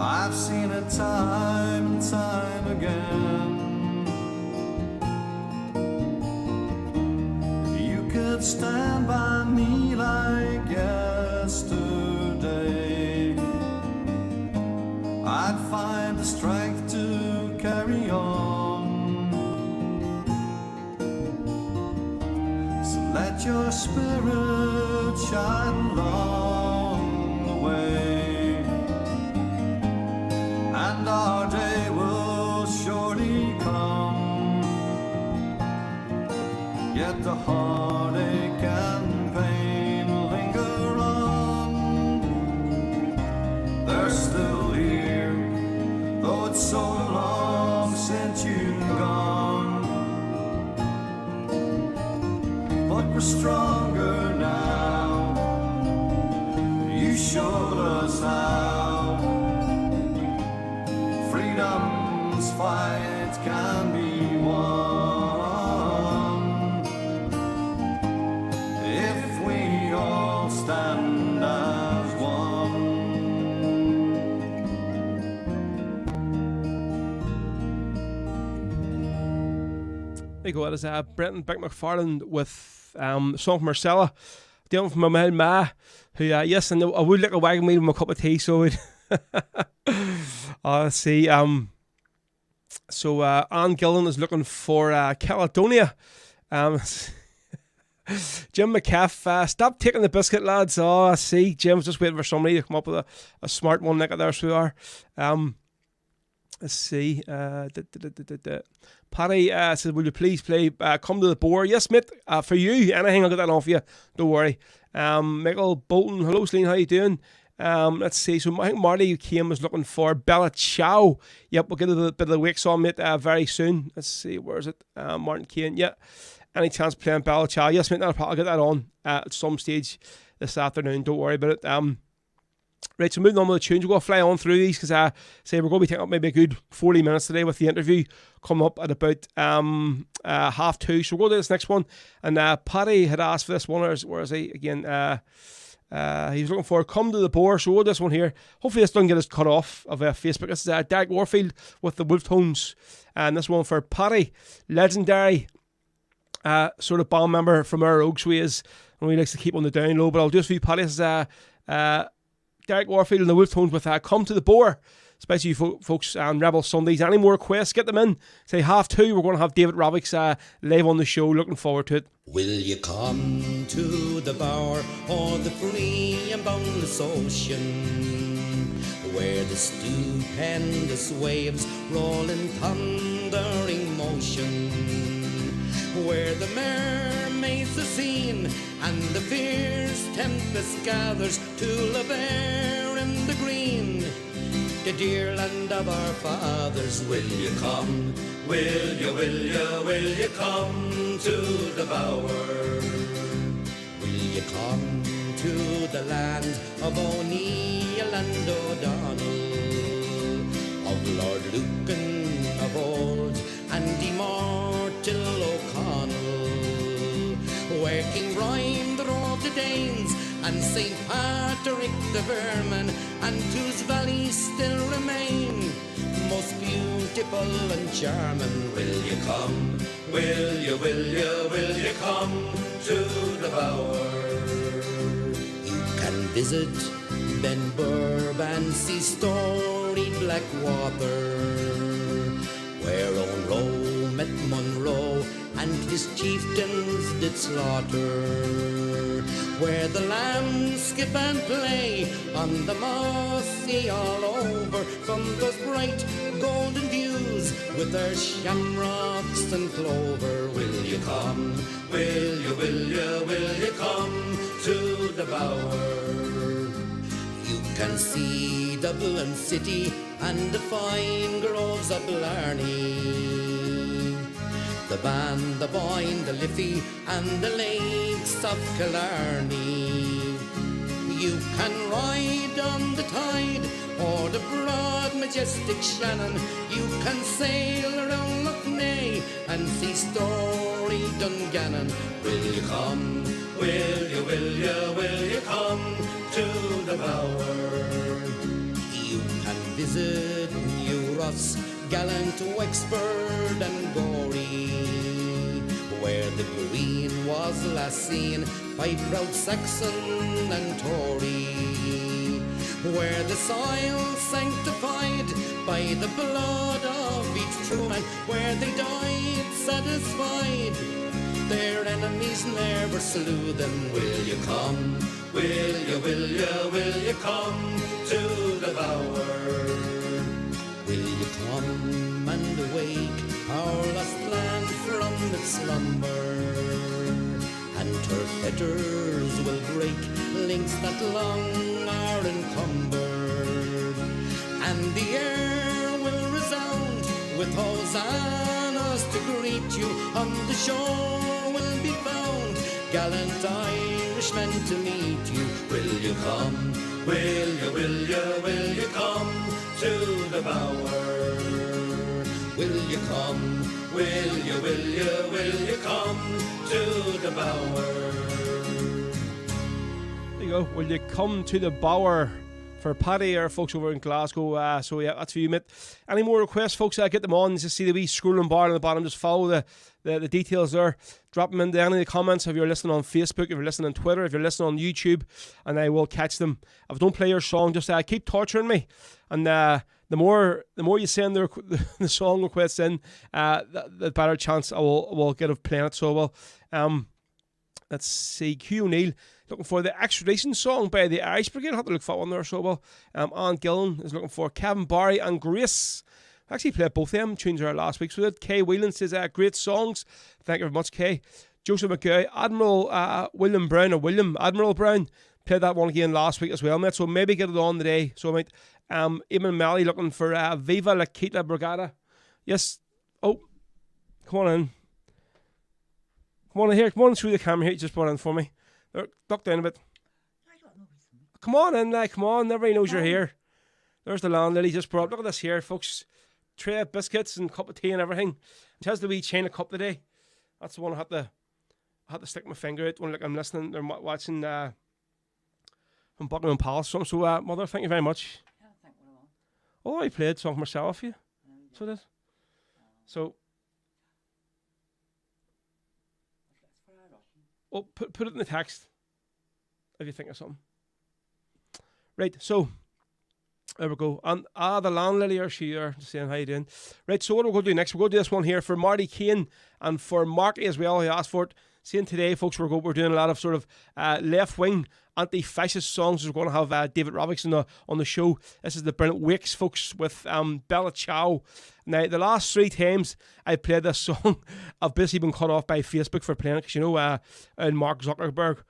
I've seen it time and time again. Stand by me like yesterday, I'd find the strength to carry on. So let your spirit shine along the way, and our day will surely come. Yet the heartache and pain linger on. They're still here, though it's so long since you've gone. But we're stronger now. You showed us how. Freedom's fight can be won. Stand as one.
There you go. That is Brenton Beck McFarland with a song from Marcella, down from my man Ma, who yes, and I would like a wagon wheel with my cup of tea, so it let's see. So Anne Gillen is looking for Caledonia. Jim McCaff, stop taking the biscuit, lads. Oh, I see. Jim's just waiting for somebody to come up with a smart one like there, so we are. Let's see. Paddy says, will you please play Come to the Boar? Yes, mate. For you. Anything, I'll get that on for you. Don't worry. Michael Bolton. Hello, Celine. How you doing? Let's see. So I think Marley Kane was looking for Bella Ciao. Yep, we'll get a bit of the Wake song, mate, very soon. Let's see. Where is it? Martin Kane. Yeah. Any chance playing Bella Ciao? Yes, mate. I'll get that on at some stage this afternoon. Don't worry about it. Right, so moving on with the tunes, we're going to fly on through these because say we're going to be taking up maybe a good 40 minutes today with the interview coming up at about 2:30. So we'll go to this next one. And Paddy had asked for this one. Where is he? Again, he was looking for Come to the Boar. So we'll go to this one here. Hopefully this doesn't get us cut off of Facebook. This is Derek Warfield with the Wolf Tones. And this one for Paddy, legendary sort of band member from our Oaks. So he is, and he likes to keep on the down low. But I'll do this for you, Paddy. This is Derek Warfield and the Wolf Tones with Come to the Boar. Especially you folks on Rebel Sundays. Any more requests, get them in. Say 2:30, we're going to have David Rovics live on the show. Looking forward to it.
Will you come to the bower or the free and boundless ocean, where the stupendous waves roll in thundering motion, where the mermaids are seen and the fierce tempest gathers to laver in the green, the dear land of our fathers? Will you come? Will you come to the bower? Will you come to the land of O'Neill and O'Donnell, of Lord Lucan of old and immortal O'Connell, where King Brian drove the Danes and St. Patrick the Vermin, and whose valleys still remain most beautiful and charming? Will you come? Will you come to the bower? You can visit Benburb and see storied Blackwater, where old Roe met Monroe and his chieftains did slaughter, where the lambs skip and play on the mossy all over, from those bright golden views with their shamrocks and clover. Will you come? Will you come to the bower? You can see Dublin city and the fine groves of Blarney, the Ban, the Boyne, the Liffey and the lakes of Killarney. You can ride on the tide or the broad majestic Shannon. You can sail around Lough Neagh and see story Dungannon. Will you come? Will you come to the bower? You can visit New Ross, gallant Wexford and Gorey, where the green was last seen by proud Saxon and Tory, where the soil sanctified by the blood of each true man, where they died satisfied their enemies never slew them. Will you come? Will you come to the bower? Will you come and awake our lost land from its slumber? And her fetters will break links that long are encumbered, and the air will resound with hosannas to greet you. On the shore will be found gallant Irishmen to meet you. Will you come? Will you come to the bower? Will you come? Will you come to the bower?
There you go. Will you come to the bower? For Paddy, our folks over in Glasgow. So yeah, that's for you, mate. Any more requests, folks? Get them on. Just see the wee scrolling bar on the bottom. Just follow the details there. Drop them into any of the comments if you're listening on Facebook, if you're listening on Twitter, if you're listening on YouTube, and I will catch them. If I don't play your song, just keep torturing me. And the more you send the song requests in, the better chance I will get of playing it. So let's see, Q O'Neill looking for the Extradition song by the Irish Brigade. I have to look for one there. So Anne Gillen is looking for Kevin Barry and Grace. I actually played both of them tunes there last week. So that Kay Whelan says great songs. Thank you very much, Kay. Joseph McGoy, Admiral Admiral Brown played that one again last week as well, mate. So maybe get it on today. So mate, Eamon Malley looking for Viva La Quita Brigada. Yes. Oh, come on in. Come on in here. Come on through the camera here. Just put in for me. There, duck down a bit. Come on in, come on. Everybody knows you're here. There's the landlady just brought. Look at this here, folks. Tray of biscuits and cup of tea and everything. She has the wee China cup today. That's the one I had to stick my finger out when I'm listening. They're watching from Buckingham Palace. So, Mother, thank you very much.
Yeah, thank you.
Oh, I played a song for myself, yeah. So it is. So. Oh, put it in the text if you think of something. Right, so there we go. And the landlady or she are saying how you doing. Right, so what we're going to do next, we're going to do this one here for Marty Kane and for Marky as well, who asked for it. Saying today, folks, we're doing a lot of sort of left-wing anti-fascist songs. We're going to have David Rovics on the show. This is the brilliant Wakes, folks, with Bella Ciao. Now, the last 3 times I played this song, I've basically been cut off by Facebook for playing it, because, you know, and Mark Zuckerberg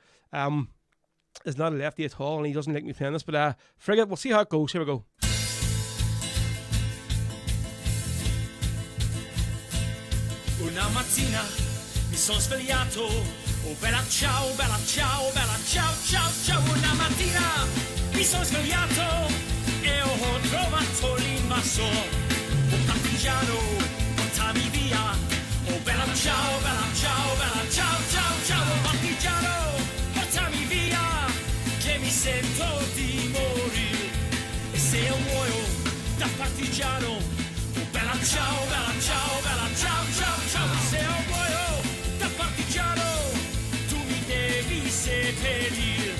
is not a lefty at all, and he doesn't like me playing this, but frigate, we'll see how it goes. Here we go.
Una mattina mi sono svegliato, oh bella ciao, bella ciao, bella ciao, ciao, ciao. Una mattina mi sono svegliato e ho trovato l'invasor, un partigiano, portami via, oh bella ciao, bella ciao, bella ciao, ciao, ciao. Un partigiano, portami via, che mi sento di morire, e se io muoio da partigiano, oh bella ciao, bella ciao, bella ciao, ciao, ciao. Se io muoio da partigiano, tu mi devi seppellire,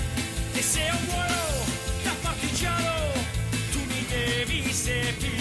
e se io muoio da partigiano, tu mi devi seppellire.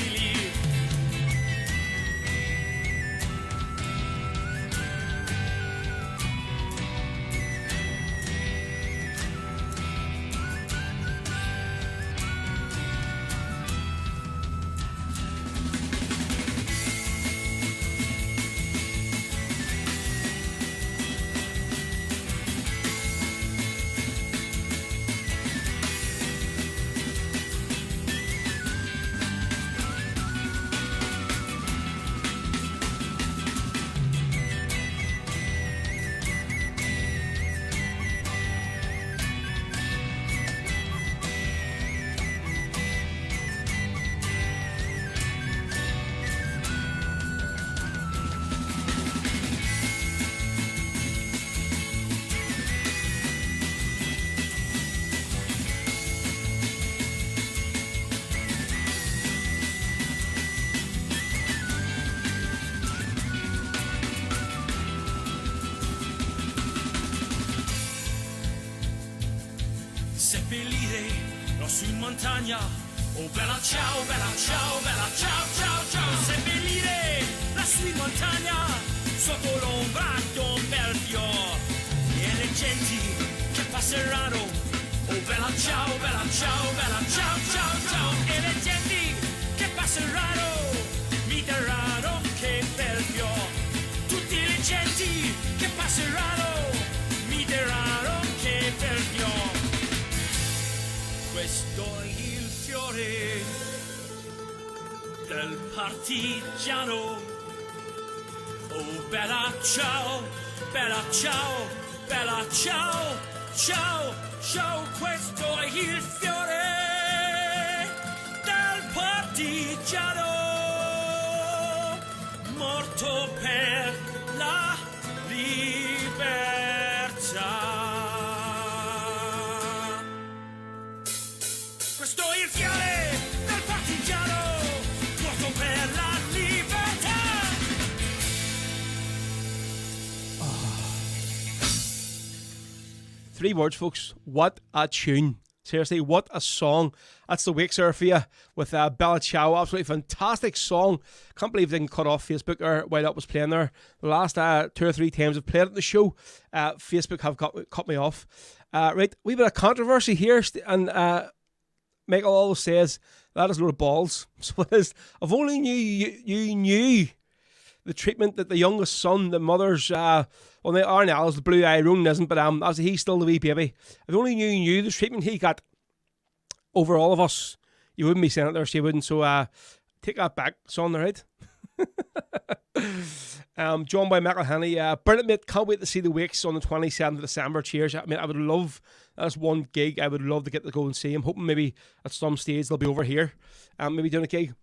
Seppellire lassù in montagna, oh bella ciao, bella ciao, bella ciao, ciao, ciao. Seppellire lassù in montagna, sotto l'ombra d'un bel fior, e le genti che passeranno, oh bella ciao, bella ciao, bella ciao, ciao, ciao. E le genti che passeranno mi daranno che bel fior, tutte le genti che passeranno mi daranno che bel fior. Questo è il fiore del partigiano. Oh bella ciao, bella ciao, bella ciao, ciao, ciao. Questo è il fiore del partigiano, morto per la libertà. Questo è il fiore del partigiano, morto per la libertà.
Three words, folks. What a tune. Seriously, what a song. That's the Wakes for you with Bella Ciao. Absolutely fantastic song. Can't believe they didn't cut off Facebook or while that was playing there. The last 2 or 3 times I've played it in the show, Facebook have cut me off. Right, we bit of controversy here, and Michael always says that is a load of balls. So it is. If only you knew the treatment that the youngest son, the mother's, well, they are now, the blue eye, Ronan isn't, but obviously he's still the wee baby. If only you knew the treatment he got over all of us, you wouldn't be saying it there, so you wouldn't. So take that back, son, right? Joined by Michael Hannay. Brilliant, mate. Can't wait to see the Wakes on the 27th of December. Cheers. I mean, I would love That's one gig I would love to get to go and see. I'm hoping maybe at some stage they'll be over here, maybe doing a gig.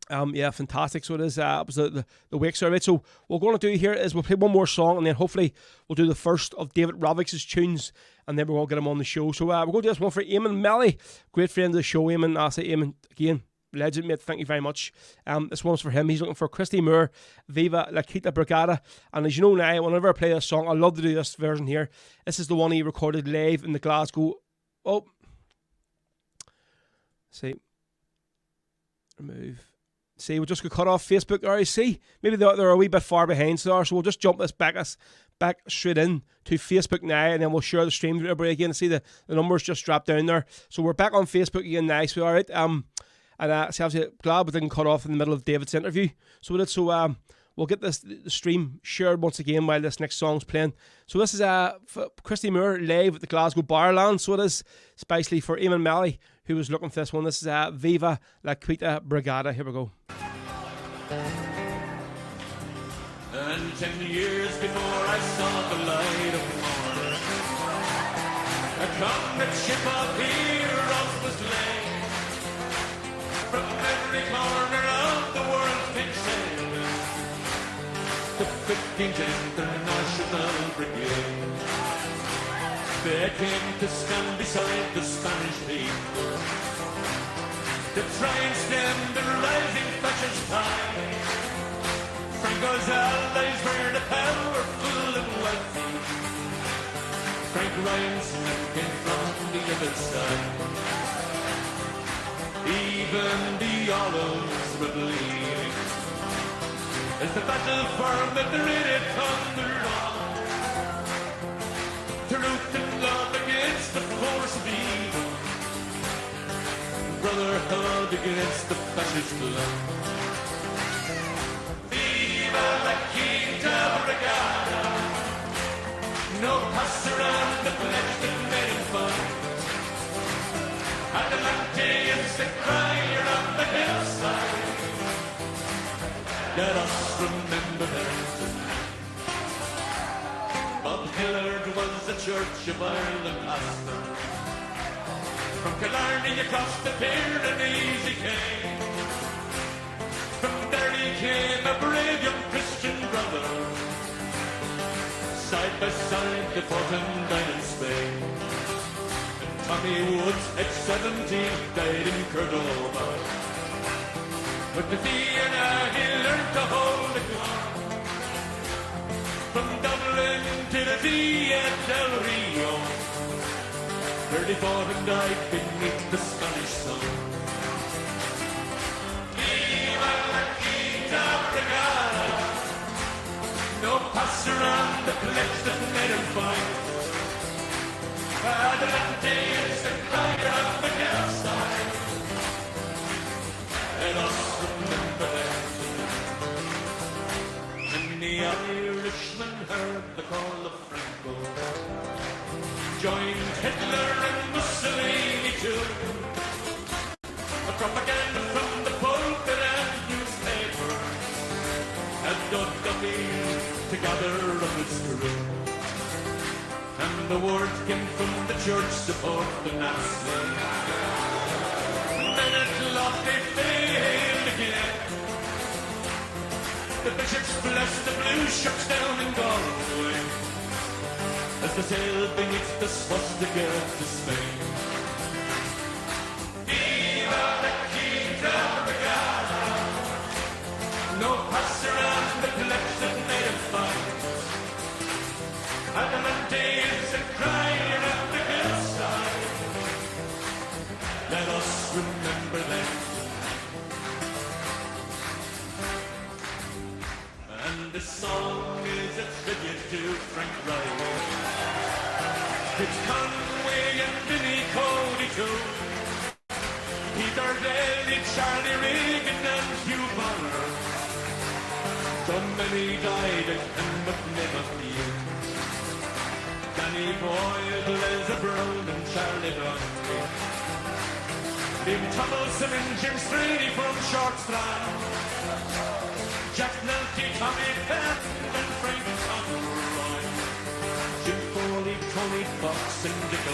Yeah, fantastic. So it is. It was the wake survey. So what we're going to do here is we'll play one more song, and then hopefully we'll do the first of David Rovics' tunes, and then we're going to get him on the show. So we're going to do this one for Eamon Melly, great friend of the show. Eamon, I say Eamon again, legend, mate. Thank you very much. This one's for him. He's looking for Christy Moore, Viva La Quinta Brigada. And as you know now, whenever I play this song, I love to do this version here. This is the one he recorded live in the Glasgow. Oh, see, remove. See, we just got cut off Facebook. Alright, see, maybe they're a wee bit far behind, so we'll just jump this back straight in to Facebook now, and then we'll share the stream with everybody again. See the numbers just dropped down there, so we're back on Facebook again now. So alright, and so I'm glad we didn't cut off in the middle of David's interview. So we'll get the stream shared once again while this next song's playing. So this is Christy Moore live at the Glasgow Barland. So it is especially for Eamon Melly, who was looking for this one. This is Viva La Quinta Brigada. Here we go.
And 10 years before I saw the light of morn, a comradeship of heroes was laid. From every corner of the world came sailing the 15th International Brigade. They came to stand beside the Spanish people to try and stem the rising fascist tide. Franco's allies were the powerful and wealthy. Frank Ryan's men came from the other side. Even the olives were bleeding as the battle for Madrid had thundered on. Truth and love against the force of evil, brotherhood against the fascist blood. Viva la Quinta Brigada, no pass around the pledge that made him fight. Adelante is the crier on the hillside. Let us remember them tonight. Bob Hillard was a Church of Ireland pastor. From Killarney across the Pyrenees he came. From there he came a brave young Christian brother. Side by side they fought and died in Spain. And Tommy Woods at 17 died in Cordova. With the Vienna he learned to hold the gun. From Dublin to the Via del Rio, where they fought and died beneath the Spanish sun. Viva la Quinta Brigada, no pass around the pledge that made him fight. Adelante is the crier of the hillside. Let us remember them tonight. And the Irishman heard the call of Franco, joined Hitler and Mussolini too. A propaganda from the pulpit and newspaper had done Duffy to gather up his crew. And the word came from the church support the Nazis. Men at Loughlin failed again. The bishops blessed the blue ships down in Galway as they sailed beneath the swastika to Spain. Viva la Quinta Brigada, no pass around the pledge that made him fight. Adelante is the crier of the hillside. Let us remember them tonight. And this song is a tribute to Frank Ryan. It's Conway and Vinnie Cody too. Peter Daly, Charlie Reagan and Hugh Bonner. So many died and but never few. Danny Boyle, Liza Brown and Charlie Dundee. Jim Thompson and Jim Strady from Shortstrand. Jack Nelty, Tommy Patton and Frank Conroy. Jim Foley, Tony Fox and Dick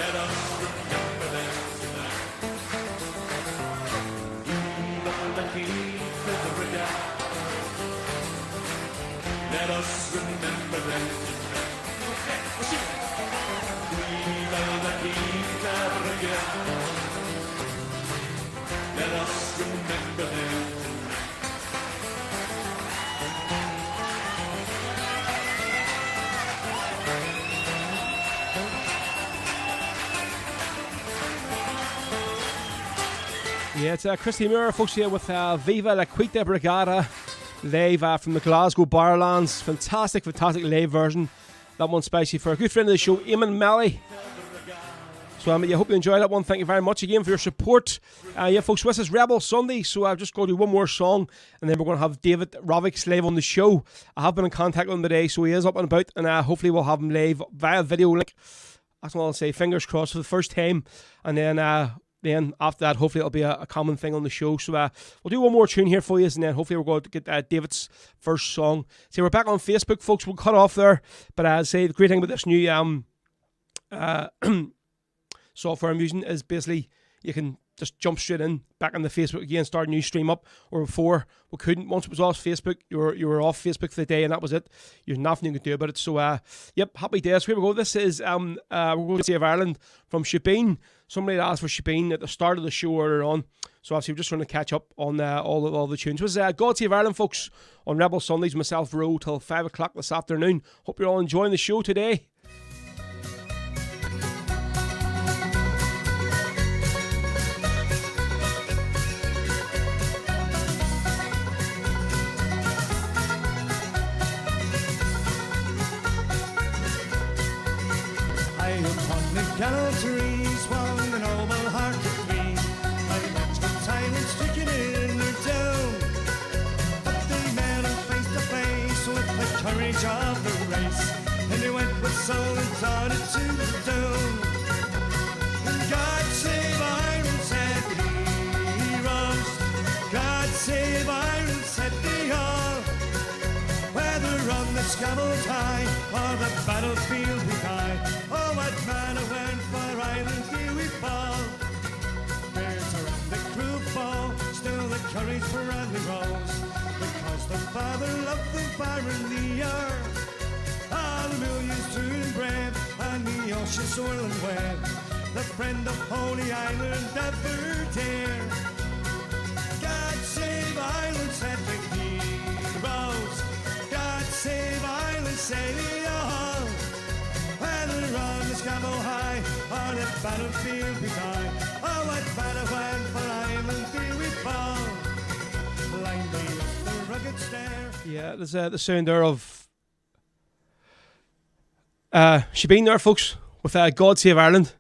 Let us remember them tonight. Viva la Quinta de Regal. Let us remember them tonight. Viva la Quinta de Regal. Let us remember them tonight.
Yeah, it's Christy Muir, folks, here with Viva la Quinta Brigada live from the Glasgow Barlands. Fantastic live version. That one especially for a good friend of the show, Eamon Melly. So I hope you enjoyed that one. Thank you very much again for your support. Yeah, folks, this is Rebel Sunday, so I've just got to do one more song, and then we're going to have David Rovics live on the show. I have been in contact with him today, so he is up and about, and hopefully we'll have him live via video link. That's what I'll say. Fingers crossed for the first time, and then after that, hopefully it'll be a common thing on the show. So we'll do one more tune here for you, and then hopefully we're going to get David's first song. So we're back on Facebook, folks. We'll cut off there. But as I say, the great thing about this new software I'm using is basically you can just jump straight in back on the Facebook again, start a new stream up. Or before we couldn't. Once it was off Facebook, you were off Facebook for the day, and that was it. There's nothing you could do about it. So yep, happy days. Here we go. This is we're going to Save Ireland from Shebeen. Somebody asked for Shebeen at the start of the show earlier on. So obviously we're just trying to catch up on all the tunes. It was God Save Ireland, folks, on Rebel Sundays. Myself, Ro, till 5 o'clock this afternoon. Hope you're all enjoying the show today.
Gallantries won the noble heart of queen. I watched the tyrants stricken in their doom, but they met them face to face with the courage of the race, and they went with soul and thought it to the doom. God save Ireland, said the heroes. God save Ireland, said they all. Whether on the scaffold high or the battlefield we die, oh, what manner when for Ireland here we fall. Bears around the crew fall, still the courage for Randy rose, because the father loved the Byron the earth. All the millions true and brave, and the ocean swirling web, the friend of Holy Island ever dear. God save Ireland, said the heroes. God save Ireland, say they all. Whether on the scaffold high or the battlefield we die, oh, what battle when for Ireland here we fall. Blindly up the rugged stair.
Yeah, there's the sound there of Shebeen there, folks, with God Save Ireland.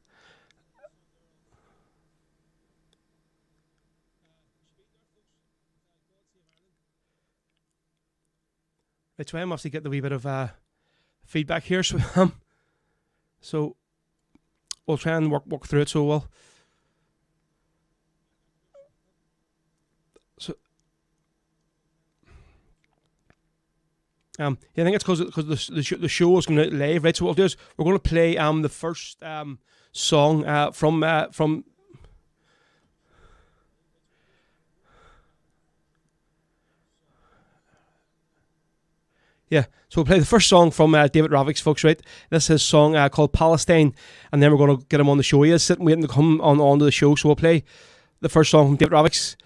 Right, so I'm obviously getting a wee bit of feedback here, so we'll try and work through it. So we'll. So yeah, I think it's because the show is going to live, right? So what we'll do is we're going to play the first song from. Yeah, so we'll play the first song from David Rovics, folks, right? This is his song called Palestine, and then we're going to get him on the show. He is sitting waiting to come onto the show, so we'll play the first song from David Rovics.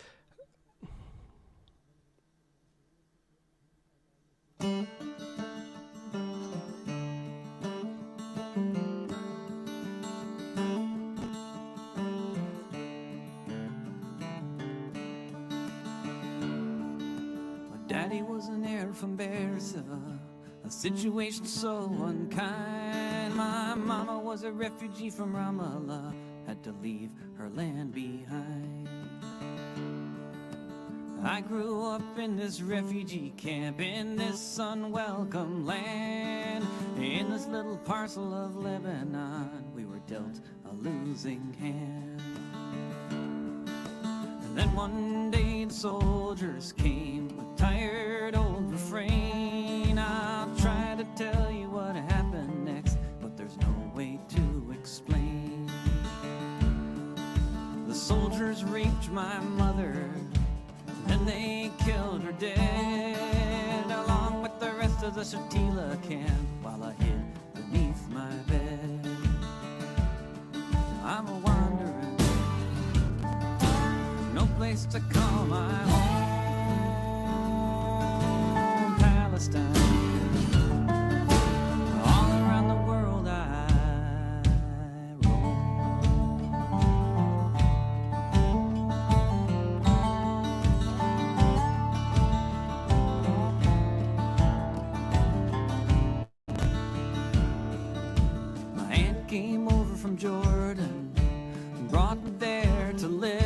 Daddy was an heir from Beersheba, a situation so unkind. My mama was a refugee from Ramallah, had to leave her land behind. I grew up in this refugee camp, in this unwelcome land. In this little parcel of Lebanon, we were dealt a losing hand. And then one day the soldiers came with tired old refrain. I'll try to tell you what happened next, but there's no way to explain. raped my mother, then they killed her dead, along with the rest of the Shatila camp, while I hid beneath my bed. I'm a wandering, no place to call my home. Palestine, all around the world I roam. My aunt came over from Jordan, brought me there to live,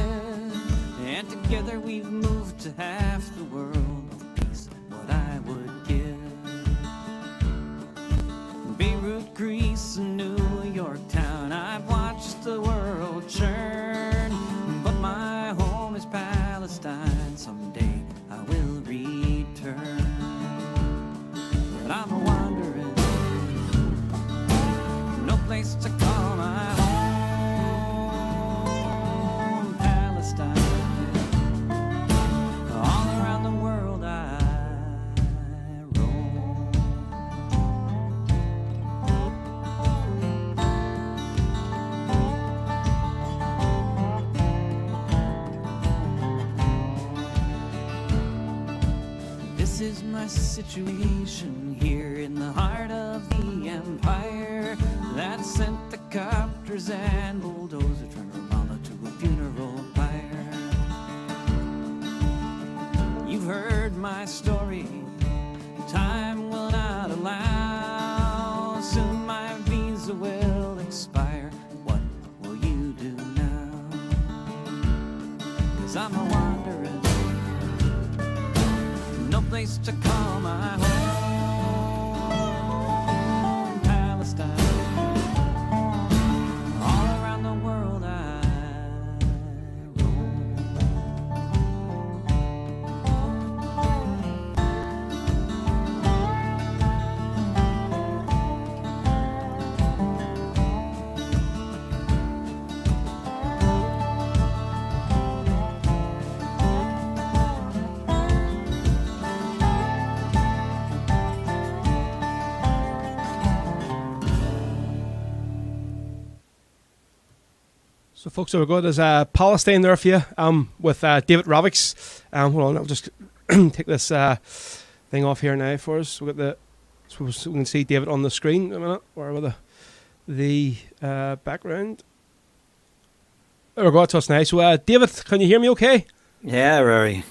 and together we've moved to half the world of peace, what I would give. Beirut, Greece, and New York town, I've watched the world churn, but my home is Palestine. Someday I will return, but I'm a wandering, no place to call my home. Palestine, all around the world I roam. This is my situation here in the heart of the empire that sent the copters and bulldozers from Ramallah to a funeral pyre. You've heard my story, time will not allow. Soon my visa will expire. What will you do now? 'Cause I'm a wandering, no place to call my home. Palestine, all around the world I roam.
So, folks, so we're good. There's Palestine there for you with David Rovics. Hold on, I'll just take this thing off here now for us. We've got the, so we can see David on the screen a minute, or with the background. There we go, to us now. So, David, can you hear me okay?
Yeah, Rory.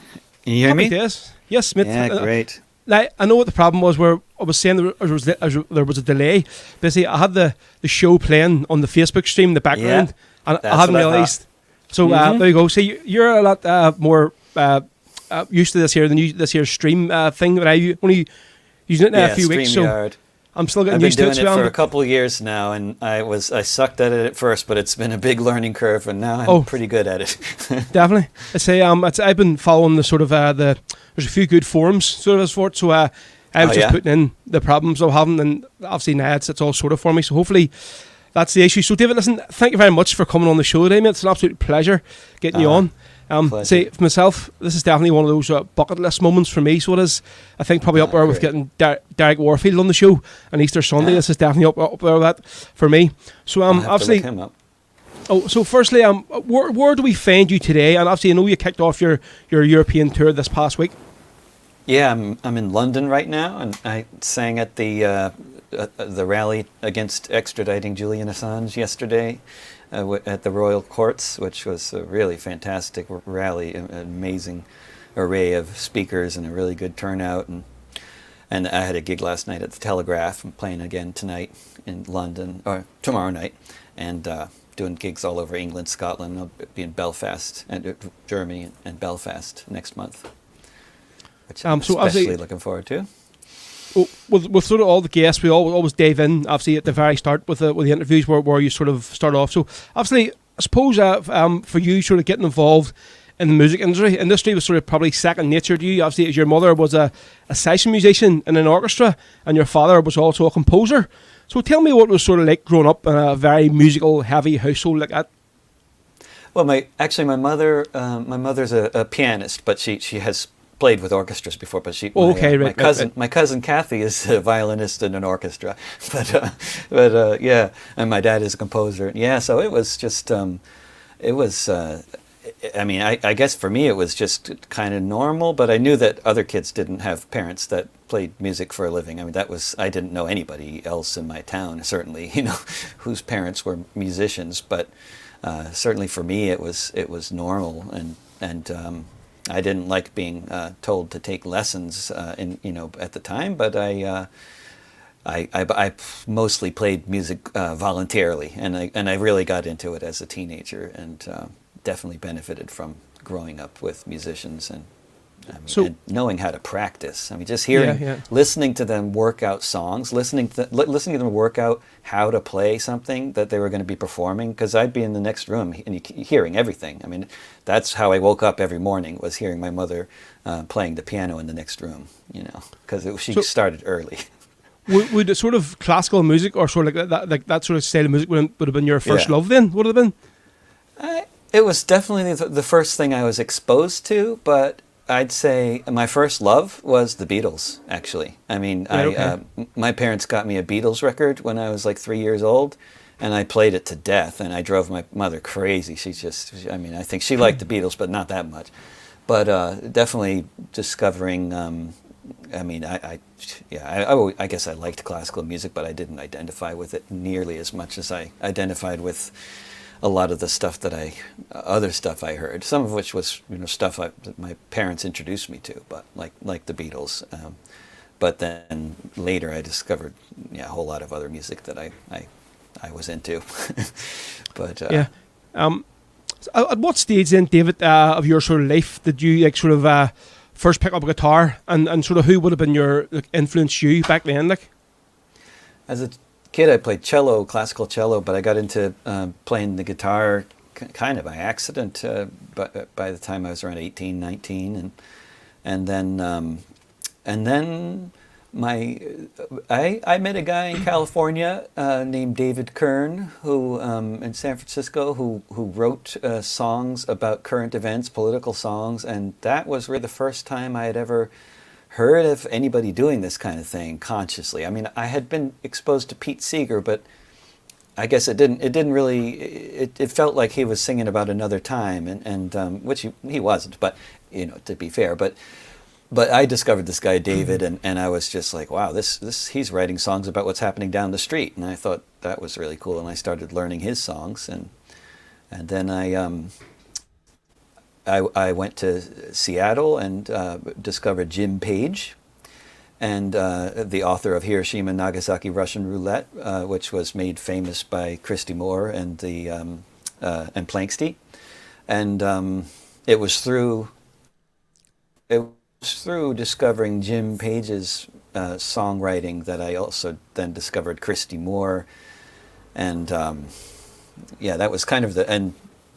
Can you hear me?
Days. Yes, Smith.
Yeah, great.
Now, I know what the problem was, where I was saying there was a delay. Basically, I had the show playing on the Facebook stream in the background, and I hadn't realised. So there you go. See, you're a lot more used to this here than this here stream thing, but I only using it now a few weeks. So I'm still getting used to it.
I've been doing it for a couple of years now, and I sucked at it at first, but it's been a big learning curve, and now I'm pretty good at it.
Definitely. I say I've been following the sort of there's a few good forums sort of for it, so I was just putting in the problems I'm having, and obviously now it's all sorted for me. So hopefully that's the issue. So David, listen, thank you very much for coming on the show today, mate. It's an absolute pleasure getting you on. Say for myself, this is definitely one of those bucket list moments for me. So it is. I think probably up there with getting Derek Warfield on the show on Easter Sunday. This is definitely up there with that for me. So obviously.
To look him up.
Oh, so firstly, where do we find you today? And obviously, I know you kicked off your European tour this past week.
Yeah, I'm in London right now, and I sang at the rally against extraditing Julian Assange yesterday at the Royal Courts, which was a really fantastic rally, an amazing array of speakers and a really good turnout. And I had a gig last night at the Telegraph. I'm playing again tonight in London, or tomorrow night, and doing gigs all over England, Scotland. I'll be in Belfast, and Germany, and Belfast next month, which I'm especially looking forward to.
With sort of all the guests, we always dive in, obviously, at the very start with the interviews where you sort of start off. So, obviously, I suppose for you sort of getting involved in the music industry was sort of probably second nature to you. Obviously, as your mother was a session musician in an orchestra, and your father was also a composer. So tell me what it was sort of like growing up in a very musical, heavy household like that.
Well, my mother's a pianist, but she has played with orchestras before. But my cousin Kathy is a violinist in an orchestra. But yeah, and my dad is a composer. Yeah, so it was just it was. I mean, I guess for me it was just kind of normal, but I knew that other kids didn't have parents that played music for a living. I mean, I didn't know anybody else in my town, certainly, whose parents were musicians, but certainly for me it was normal, and I didn't like being told to take lessons at the time, but I mostly played music voluntarily, and I really got into it as a teenager, and definitely benefited from growing up with musicians and knowing how to practice. I mean, just listening to them work out songs, listening to them work out how to play something that they were going to be performing, because I'd be in the next room and hearing everything. I mean, that's how I woke up every morning, was hearing my mother playing the piano in the next room, because she started early.
Would sort of classical music or sort of like that sort of style of music would have been your first love then? Would it have been?
It was definitely the first thing I was exposed to, but I'd say my first love was the Beatles, actually. I mean, my parents got me a Beatles record when I was like 3 years old, and I played it to death, and I drove my mother crazy. I think she liked the Beatles, but not that much. But definitely discovering, I guess I liked classical music, but I didn't identify with it nearly as much as I identified with a lot of the other stuff I heard, some of which was stuff that my parents introduced me to, but like the Beatles. But then later I discovered a whole lot of other music that I was into. But at what stage then, David, of your sort of life did you sort of first pick up a guitar, and sort of who would have been your influenced you back then? As a kid, I played cello, classical cello, but I got into playing the guitar kind of by accident by the time I was around 18, 19, and then I met a guy in California named David Kern, who in San Francisco, who wrote songs about current events, political songs, and that was really the first time I had ever heard of anybody doing this kind of thing consciously. I mean, I had been exposed to Pete Seeger, but I guess it didn't really. It felt like he was singing about another time, and which he wasn't. But to be fair, but I discovered this guy David, and I was just like, wow, he's writing songs about what's happening down the street, and I thought that was really cool, and I started learning his songs, and then I went to Seattle and discovered Jim Page, and the author of Hiroshima, Nagasaki, Russian Roulette, which was made famous by Christy Moore and Planksty, and it was through discovering Jim Page's songwriting that I also then discovered Christy Moore, and that was kind of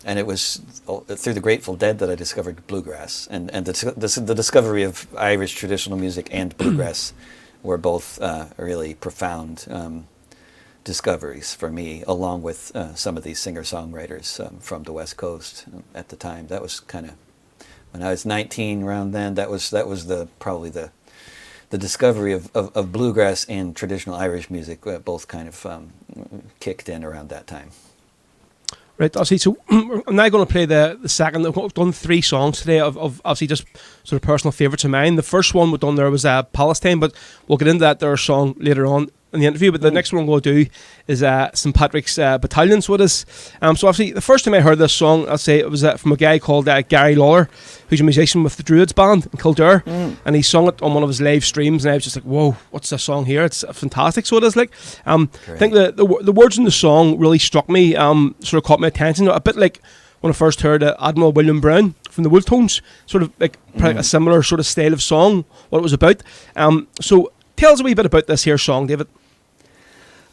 and it was through the Grateful Dead that I discovered bluegrass, and the discovery of Irish traditional music and bluegrass were both really profound discoveries for me, along with some of these singer-songwriters from the West Coast at the time. That was kind of, when I was 19, around then, that was probably the discovery of bluegrass and traditional Irish music, both kind of kicked in around that time.
Right, obviously, so I'm now going to play the second. I've done 3 songs today of obviously just sort of personal favourites of mine. The first one we've done there was Palestine, but we'll get into that there song later on in the interview. But the next one I'm going to do is St. Patrick's Battalion. So it is. So obviously, the first time I heard this song, I'll say it was from a guy called Gary Lawler, who's a musician with the Druids band in Kildare, and he sung it on one of his live streams, and I was just like, whoa, what's this song here? It's fantastic. So it is like, I think the words in the song really struck me, sort of caught my attention, a bit like when I first heard Admiral William Brown from the Wooltones, sort of like a similar sort of style of song, what it was about. So tell us a wee bit about this here song, David.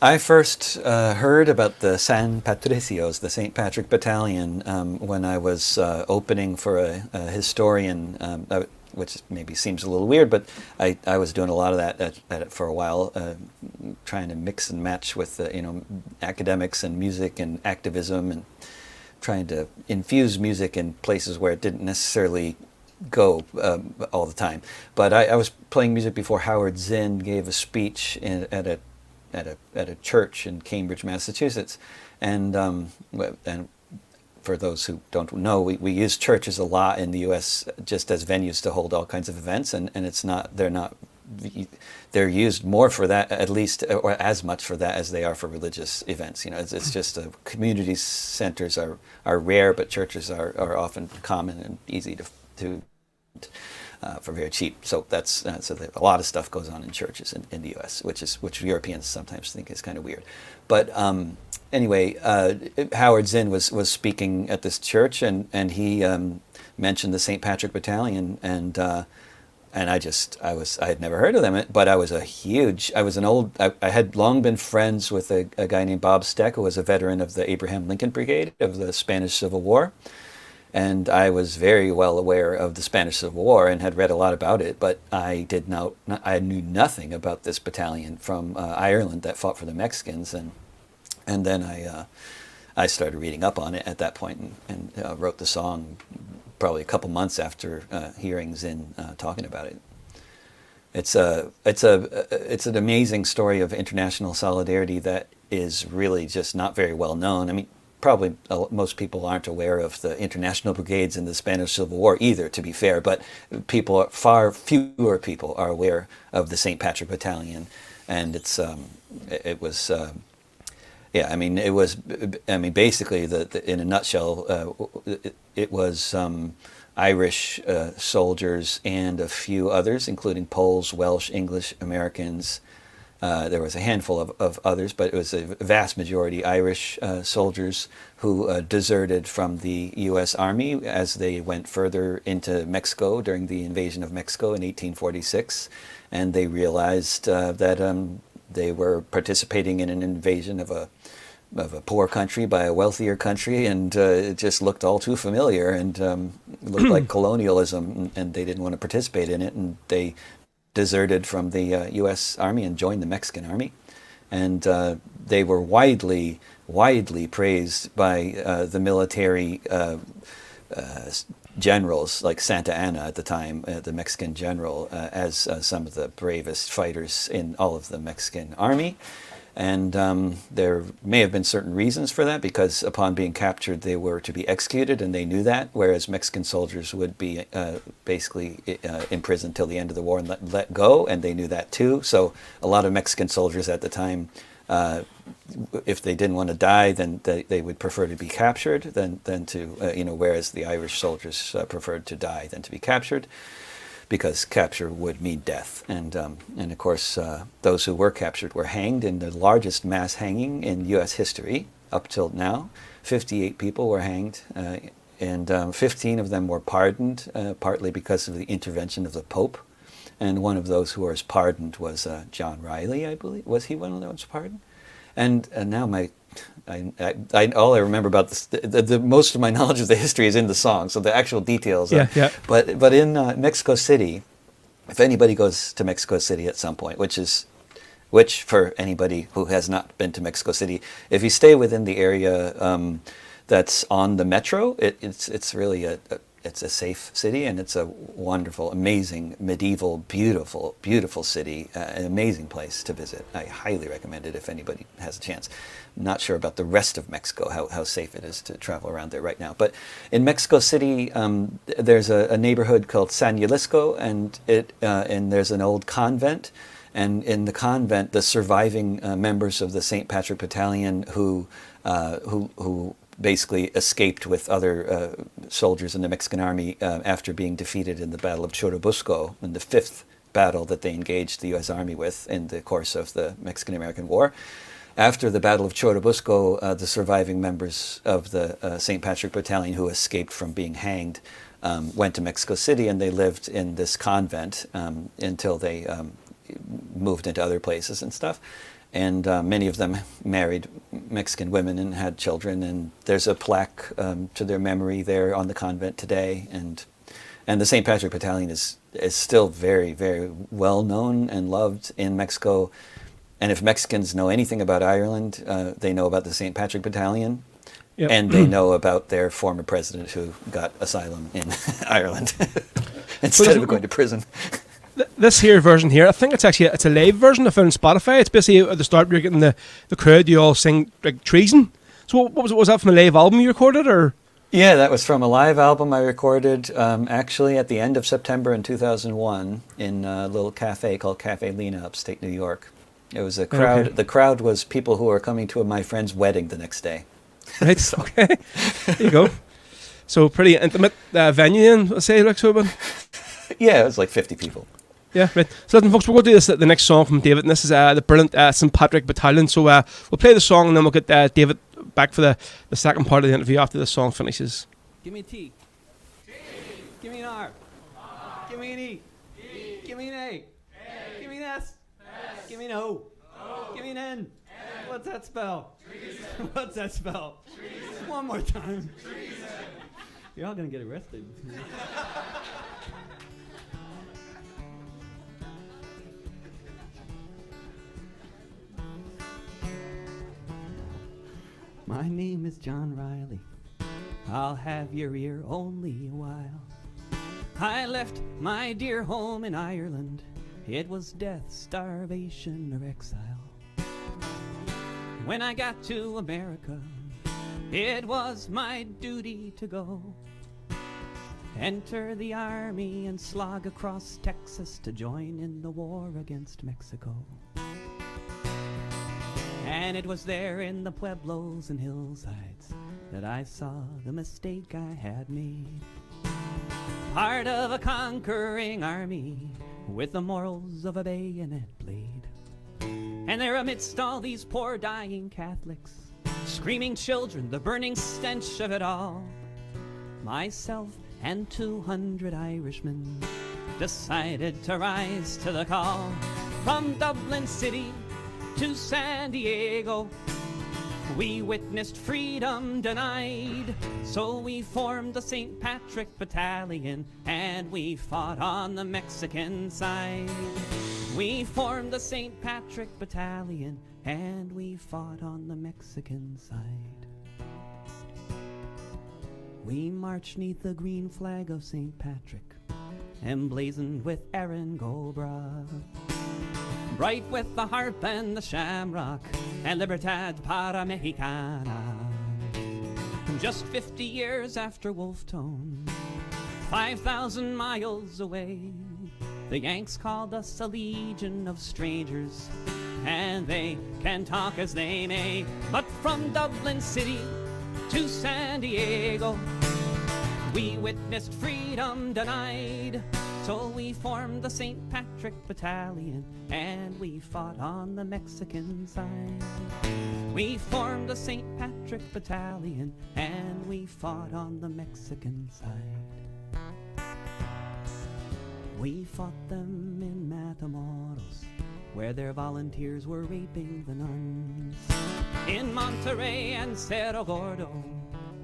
I first heard about the San Patricios, the St. Patrick Battalion, when I was opening for a historian, which maybe seems a little weird, but I was doing a lot of that at it for a while, trying to mix and match with academics and music and activism, and trying to infuse music in places where it didn't necessarily go all the time. But I was playing music before Howard Zinn gave a speech at a church in Cambridge, Massachusetts, and for those who don't know, we use churches a lot in the U.S. just as venues to hold all kinds of events, and they're used more for that, at least, or as much for that as they are for religious events. You know, it's just community centers are rare, but churches are often common and easy to for very cheap. So that's so a lot of stuff goes on in churches in the U.S., which Europeans sometimes think is kind of weird. But anyway, Howard Zinn was speaking at this church, and he mentioned the St. Patrick Battalion, and I had never heard of them, but I had long been friends with a guy named Bob Steck, who was a veteran of the Abraham Lincoln Brigade of the Spanish Civil War. And I was very well aware of the Spanish Civil War and had read a lot about it, but I knew nothing about this battalion from Ireland that fought for the Mexicans, and then I started reading up on it at that point and wrote the song probably a couple months after hearing Zinn talking about it. It's an amazing story of international solidarity that is really just not very well known. I mean, probably most people aren't aware of the international brigades in the Spanish Civil War either, to be fair, but far fewer people are aware of the St. Patrick Battalion, and basically in a nutshell, it was Irish soldiers and a few others, including Poles, Welsh, English, Americans. There was a handful of others, but it was a vast majority Irish soldiers who deserted from the U.S. Army as they went further into Mexico during the invasion of Mexico in 1846. And they realized that they were participating in an invasion of a poor country by a wealthier country, and it just looked all too familiar and looked like colonialism, and they didn't want to participate in it, and they deserted from the U.S. Army and joined the Mexican Army, and they were widely praised by the military generals, like Santa Anna at the time, the Mexican general, as some of the bravest fighters in all of the Mexican Army. And there may have been certain reasons for that, because upon being captured, they were to be executed, and they knew that, whereas Mexican soldiers would be basically imprisoned till the end of the war and let go, and they knew that too. So a lot of Mexican soldiers at the time, if they didn't want to die, then they would prefer to be captured than to, whereas the Irish soldiers preferred to die than to be captured, because capture would mean death. And of course, those who were captured were hanged in the largest mass hanging in U.S. history up till now. 58 people were hanged, and 15 of them were pardoned, partly because of the intervention of the Pope. And one of those who was pardoned was John Riley, I believe. Was he one of those pardoned? And now all I remember about this, the most of my knowledge of the history is in the song, so the actual details.
Yeah.
But in Mexico City, if anybody goes to Mexico City at some point, which for anybody who has not been to Mexico City, if you stay within the area that's on the metro, it's really it's a safe city, and it's a wonderful, amazing, medieval, beautiful city, an amazing place to visit. I highly recommend it if anybody has a chance. I'm not sure about the rest of Mexico, how safe it is to travel around there right now. But in Mexico City, there's a neighborhood called San Jalisco, and there's an old convent. And in the convent, the surviving members of the St. Patrick Battalion who basically escaped with other soldiers in the Mexican Army after being defeated in the Battle of Churubusco, in the fifth battle that they engaged the U.S. Army with in the course of the Mexican-American War. After the Battle of Churubusco, the surviving members of the St. Patrick Battalion who escaped from being hanged went to Mexico City, and they lived in this convent until they moved into other places and stuff. And many of them married Mexican women and had children, and there's a plaque to their memory there on the convent today. And the St. Patrick Battalion is still very, very well known and loved in Mexico. And if Mexicans know anything about Ireland, they know about the St. Patrick Battalion.
Yep.
and they know about their former president who got asylum in Ireland instead of going to prison.
This here version here, I think it's actually it's a live version I found on Spotify. It's basically at the start you're getting the crowd, you all sing like treason. So what was that from a live album you recorded, or?
Yeah, that was from a live album I recorded actually at the end of September in 2001 in a little cafe called Cafe Lena, upstate New York. It was a crowd. Okay. The crowd was people who were coming to my friend's wedding the next day.
Right. So. Okay. There you go. So pretty intimate venue, then, I'd say, like so. But
yeah, it was like 50 people.
Yeah, right. So listen, folks, we're going to do this the next song from David, and this is the brilliant St. Patrick Battalion. So we'll play the song, and then we'll get David back for the second part of the interview after the song finishes.
Give me a T. Give me an R. Give me an E. Give me an A. Give me an S. Give me an O. Give me an N. What's that spell? What's that spell? One more time. You're all going to get arrested. My name is John Riley. I'll have your ear only a while. I left my dear home in Ireland. It was death, starvation, or exile. When I got to America, it was my duty to go. Enter the army and slog across Texas to join in the war against Mexico. And it was there in the pueblos and hillsides that I saw the mistake I had made. Part of a conquering army with the morals of a bayonet blade. And there amidst all these poor dying Catholics, screaming children, the burning stench of it all, myself and 200 Irishmen decided to rise to the call. From Dublin City to San Diego, we witnessed freedom denied. So we formed the St. Patrick Battalion and we fought on the Mexican side. We formed the St. Patrick Battalion and we fought on the Mexican side. We marched neath the green flag of St. Patrick, emblazoned with Erin go bragh, bright with the harp and the shamrock, and Libertad para Mexicana. Just 50 years after Wolftone, 5,000 miles away, the Yanks called us a legion of strangers, and they can talk as they may. But from Dublin City to San Diego, we witnessed freedom denied. So we formed the St. Patrick Battalion and we fought on the Mexican side. We formed the St. Patrick Battalion and we fought on the Mexican side. We fought them in Matamoros, where their volunteers were raping the nuns. In Monterrey and Cerro Gordo,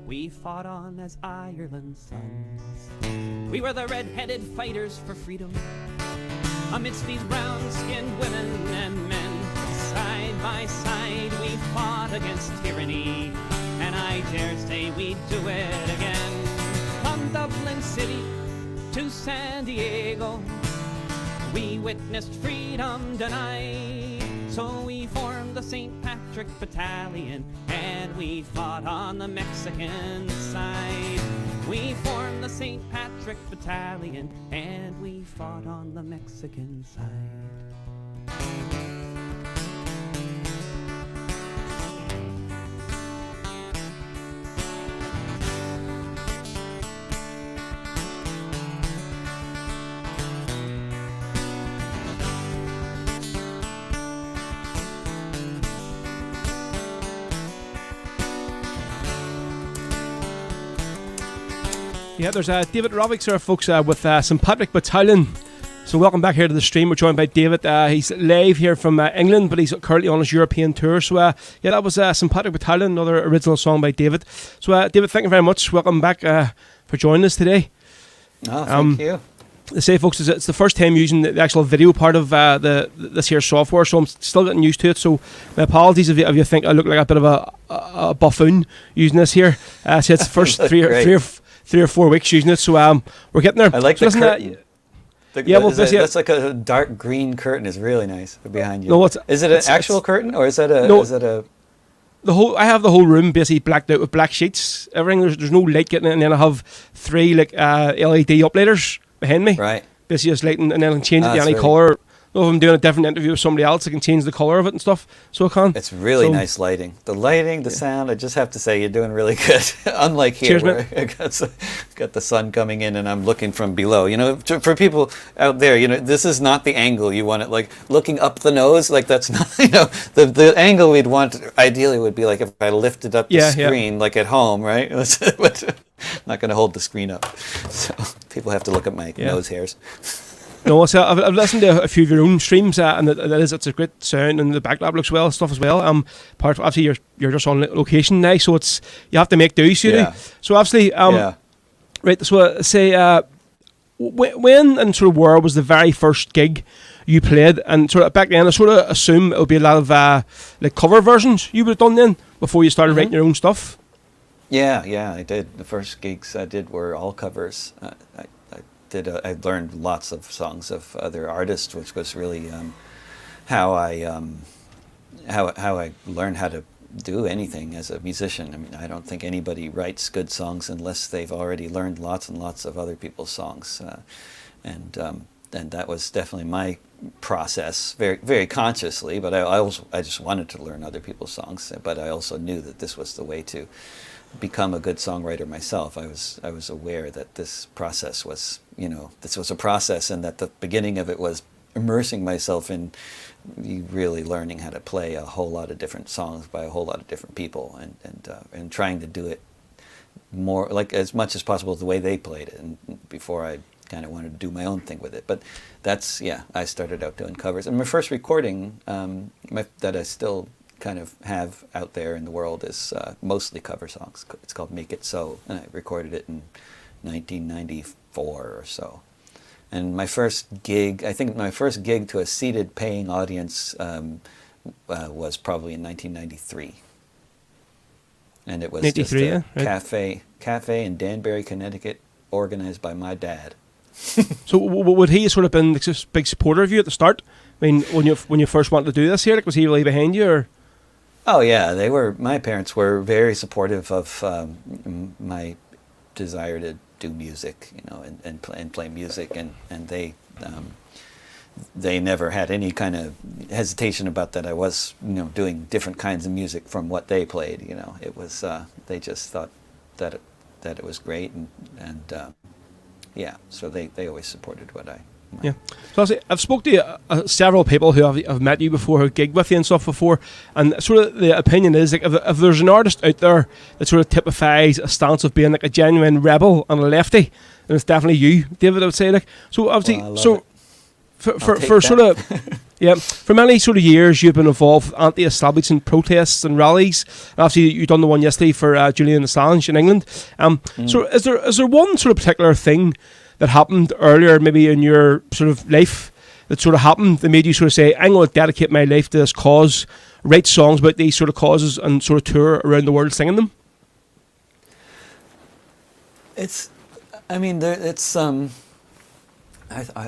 we fought on as Ireland's sons. We were the red-headed fighters for freedom amidst these brown-skinned women and men. Side by side we fought against tyranny, and I dare say we'd do it again. From Dublin City to San Diego, we witnessed freedom denied. So we formed the St. Patrick Battalion and we fought on the Mexican side. We formed the St. Patrick Battalion and we fought on the Mexican side.
Yeah, there's David Rovics here, folks, with St. Patrick Battalion. So welcome back here to the stream. We're joined by David. He's live here from England, but he's currently on his European tour. So yeah, that was St. Patrick Battalion, another original song by David. So David, thank you very much. Welcome back for joining us today.
Oh, thank you.
they say, folks, is it's the first time using the actual video part of this here software, so I'm still getting used to it. So my apologies if you think I look like a bit of a buffoon using this here. So it's the first three or 4 weeks using it, so we're getting there.
I like
so
the curtain. That's like a dark green curtain. Is really nice behind you.
No,
is it an actual curtain or is that a?
No,
is that a?
I have the whole room basically blacked out with black sheets. Everything there's no light getting in, and then I have 3 LED uplighters behind me.
Right.
Basically just lighting, and then I can change it to
that's
any
really
colour. If I'm doing a different interview with somebody else, I can change the colour of it and stuff. So I can.
It's really nice lighting. The sound. I just have to say, you're doing really good. Unlike here,
Cheers,
where I got the sun coming in and I'm looking from below. You know, for people out there, you know, this is not the angle you want it. Like looking up the nose, like that's not. You know, the angle we'd want ideally would be like if I lifted up the screen, like at home, right? But I'm not going to hold the screen up, so people have to look at my nose hairs.
No, so I've listened to a few of your own streams, and it's a great sound, and the backlab looks well, stuff as well. Obviously you're just on location now, so it's you have to make do. So obviously, right. So say, when and sort of where was the very first gig you played, and sort of back then I sort of assume it would be a lot of like cover versions you would have done then before you started writing your own stuff.
Yeah, I did. The first gigs I did were all covers. I learned lots of songs of other artists, which was really how I learned how to do anything as a musician. I mean, I don't think anybody writes good songs unless they've already learned lots and lots of other people's songs, and that was definitely my process, very very consciously. But I just wanted to learn other people's songs, but I also knew that this was the way to become a good songwriter myself. I was aware that this process was, you know, this was a process, and that the beginning of it was immersing myself in really learning how to play a whole lot of different songs by a whole lot of different people, and trying to do it more like as much as possible the way they played it, and before I kind of wanted to do my own thing with it. But that's I started out doing covers, and my first recording that I still kind of have out there in the world is mostly cover songs. It's called Make It So, and I recorded it in 1994 or so. And my first gig, I think my first gig to a seated paying audience was probably in 1993. And it was just a cafe in Danbury, Connecticut, organized by my dad.
So would he sort of been like a big supporter of you at the start? I mean, when you first wanted to do this here, like, was he really behind you, or?
Oh yeah, they were. My parents were very supportive of my desire to do music, you know, and play music, and they never had any kind of hesitation about that. I was, you know, doing different kinds of music from what they played. You know, it was they just thought that it was great, and so they always supported what I.
Yeah, so I've spoken to several people who have met you before, who gigged with you and stuff before, and sort of the opinion is like if there's an artist out there that sort of typifies a stance of being like a genuine rebel and a lefty, then it's definitely you, David. I would say, like, so obviously, for sort of for many sort of years you've been involved with anti-establishment protests and rallies. And obviously you've done the one yesterday for Julian Assange in England. So is there one sort of particular thing that happened earlier maybe in your sort of life that sort of happened that made you sort of say, I'm going to dedicate my life to this cause, write songs about these sort of causes, and sort of tour around the world singing them?
I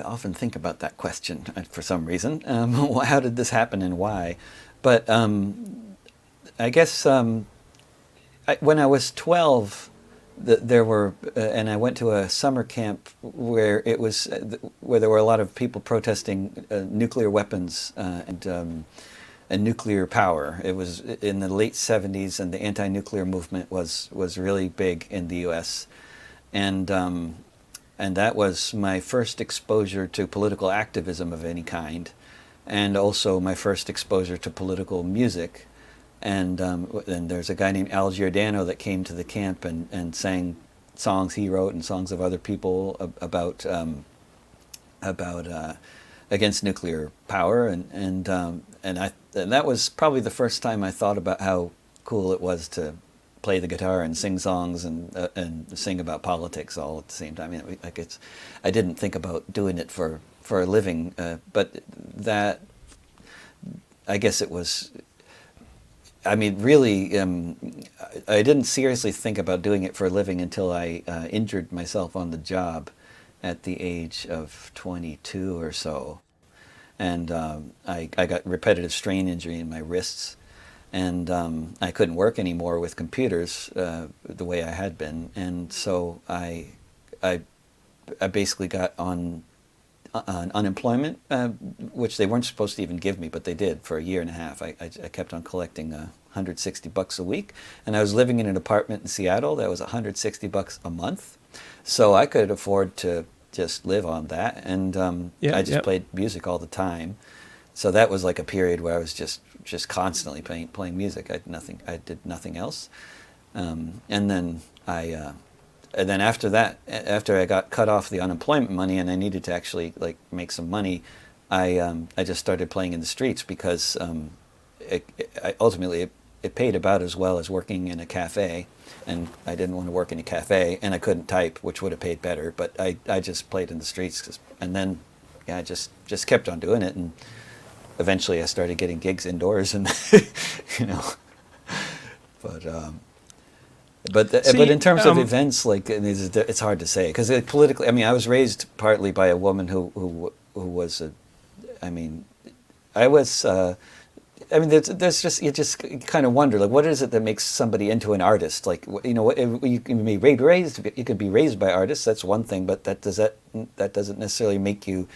often think about that question for some reason. How did this happen and why? But I guess when I was 12, there were, and I went to a summer camp where where there were a lot of people protesting nuclear weapons and nuclear power. It was in the late 70s, and the anti-nuclear movement was really big in the U.S. And that was my first exposure to political activism of any kind, and also my first exposure to political music. And there's a guy named Al Giordano that came to the camp and sang songs he wrote and songs of other people about against nuclear power, and that was probably the first time I thought about how cool it was to play the guitar and sing songs and sing about politics all at the same time. I didn't think about doing it for a living, but that, I guess it was. I mean, really, I didn't seriously think about doing it for a living until I injured myself on the job at the age of 22 or so. And I got repetitive strain injury in my wrists, and I couldn't work anymore with computers the way I had been. And so I basically got on unemployment, which they weren't supposed to even give me, but they did for a year and a half. I kept on collecting $160 a week, and I was living in an apartment in Seattle that was $160 a month, so I could afford to just live on that, and I just played music all the time. So that was like a period where I was just constantly playing music. I did nothing else, and then after that, after I got cut off the unemployment money and I needed to actually like make some money, I just started playing in the streets because ultimately it paid about as well as working in a cafe, and I didn't want to work in a cafe, and I couldn't type, which would have paid better. But I just played in the streets, and then I just kept on doing it, and eventually I started getting gigs indoors, and But in terms of events, like it's hard to say because politically, I mean, I was raised partly by a woman who was there's just you just kind of wonder, like, what is it that makes somebody into an artist? Like, you can be raised, you could be raised by artists. That's one thing, but that doesn't necessarily make you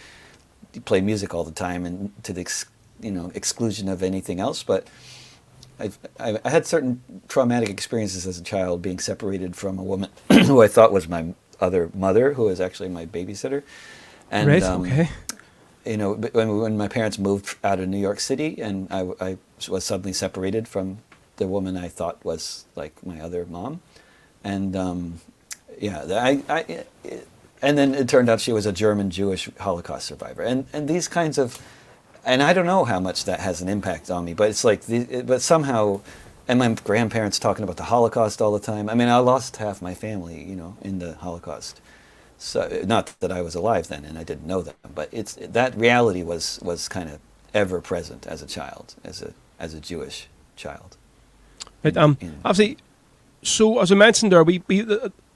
play music all the time and to the exclusion of anything else. But I had certain traumatic experiences as a child, being separated from a woman who I thought was my other mother, who was actually my babysitter. And,
right. Okay.
When my parents moved out of New York City, and I was suddenly separated from the woman I thought was like my other mom, and and then it turned out she was a German Jewish Holocaust survivor, and these kinds of, and I don't know how much that has an impact on me, but it's like, but somehow, and my grandparents talking about the Holocaust all the time. I mean, I lost half my family, in the Holocaust. So, not that I was alive then, and I didn't know that, but that reality was kind of ever present as a child, as a Jewish child.
Right. Obviously, so as I mentioned there, we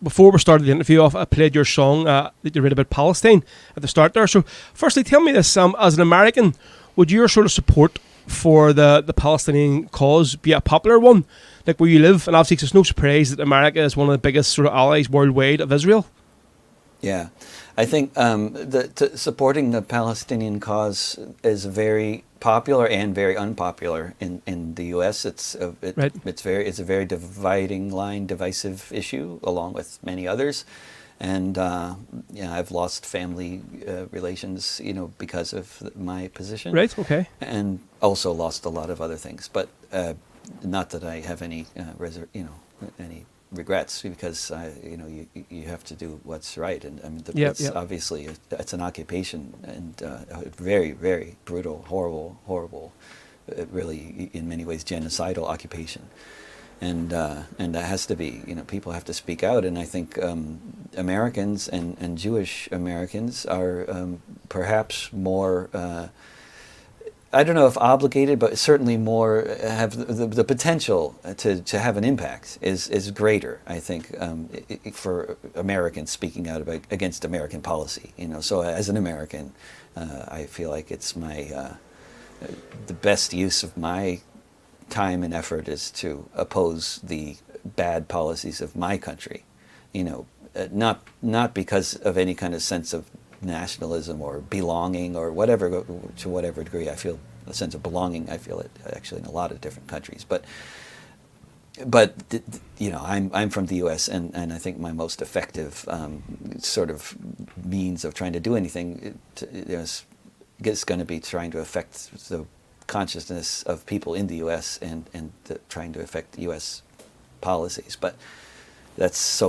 before we started the interview off, I played your song that you read about Palestine at the start there. So, firstly, tell me this: as an American, would your sort of support for the Palestinian cause be a popular one, like where you live? And obviously, it's no surprise that America is one of the biggest sort of allies worldwide of Israel.
Yeah, I think supporting the Palestinian cause is very popular and very unpopular in the U.S. It's a very dividing line, divisive issue, along with many others, and I've lost family relations, because of my position.
Right. Okay.
And also lost a lot of other things, but not that I have any any regrets, because you have to do what's right, and I mean obviously it's an occupation, and a very, very brutal, horrible, really in many ways genocidal occupation, and that has to be, people have to speak out, and I think Americans and Jewish Americans are perhaps more. I don't know if obligated, but certainly more have the potential to have an impact is greater, I think, for Americans speaking out against American policy. So as an American, I feel like it's the best use of my time and effort is to oppose the bad policies of my country. Not because of any kind of sense of nationalism or belonging or whatever, to whatever degree. I feel a sense of belonging. I feel it actually in a lot of different countries, but I'm from the U.S. and I think my most effective sort of means of trying to do anything is going to be trying to affect the consciousness of people in the U.S. and trying to affect U.S. policies. But that's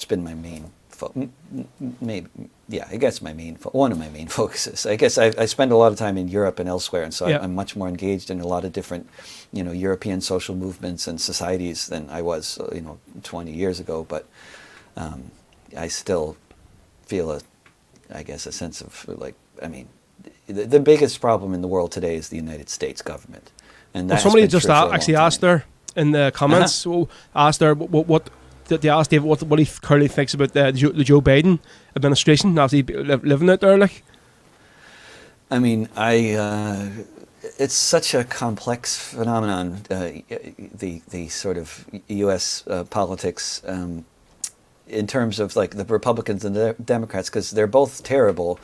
been my main maybe, yeah, I guess one of my main focuses. I guess I spend a lot of time in Europe and elsewhere, and so I'm much more engaged in a lot of different, European social movements and societies than I was, 20 years ago. But I still feel a sense of the biggest problem in the world today is the United States government, and that
somebody just actually asked there in the comments, asked there what they asked David what he currently thinks about the Joe Biden administration after living out there, like.
I mean, it's such a complex phenomenon, the sort of U.S. Politics, in terms of like the Republicans and the Democrats, because they're both terrible,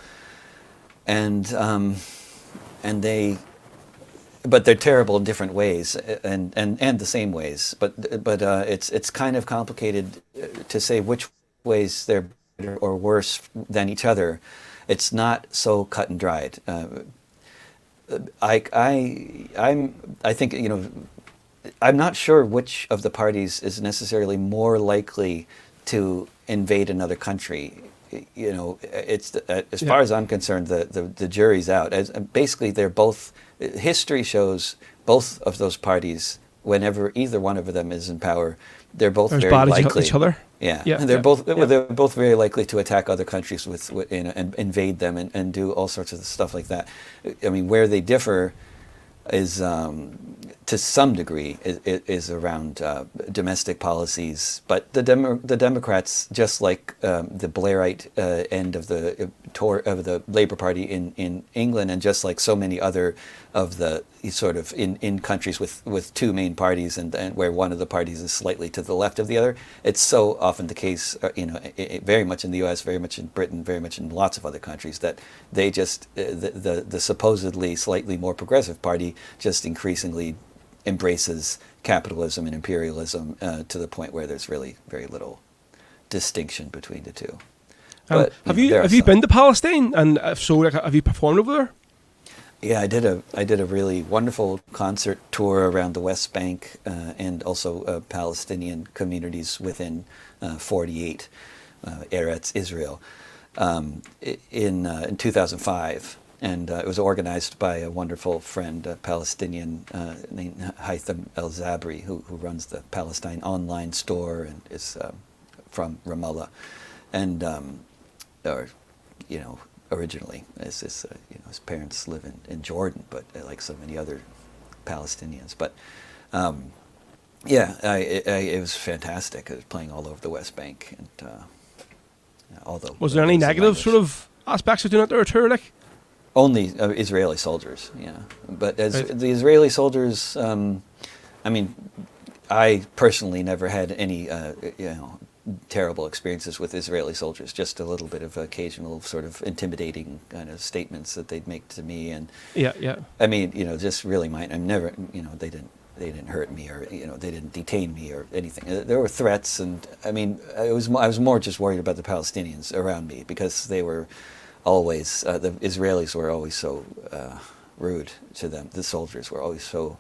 but they're terrible in different ways and the same ways. But it's kind of complicated to say which ways they're better or worse than each other. It's not so cut and dried. I think I'm not sure which of the parties is necessarily more likely to invade another country. It's as far as I'm concerned, the jury's out. Basically, they're both. History shows both of those parties, whenever either one of them is in power, they're both very likely.
Each other.
Yeah, they're both very likely to attack other countries and invade them and do all sorts of stuff like that. I mean, where they differ is to some degree is around domestic policies, but the Democrats, just like the Blairite end of the Labour Party in England, and just like so many other of the sort of in countries with two main parties and where one of the parties is slightly to the left of the other, it's so often the case, very much in the U.S., very much in Britain, very much in lots of other countries, that they just the supposedly slightly more progressive party just increasingly embraces capitalism and imperialism to the point where there's really very little distinction between the two. But
have you been to Palestine, and if so, have you performed over there?
Yeah, I did a really wonderful concert tour around the West Bank and also Palestinian communities within 48 Eretz Israel in 2005. And it was organized by a wonderful friend, a Palestinian named Haitham El-Zabri, who runs the Palestine online store and is from Ramallah. And, originally, his parents live in Jordan, but like so many other Palestinians. But, it was fantastic. It was playing all over the West Bank. And although
was there any negative sort of aspects of doing it there, tour, like?
Only Israeli soldiers, yeah. But as the Israeli soldiers, I personally never had any, terrible experiences with Israeli soldiers. Just a little bit of occasional sort of intimidating kind of statements that they'd make to me, and I mean, just really minor. I'm never, they didn't hurt me, or they didn't detain me or anything. There were threats, and I mean, I was more just worried about the Palestinians around me, because they were always, the Israelis were always so rude to them. The soldiers were always so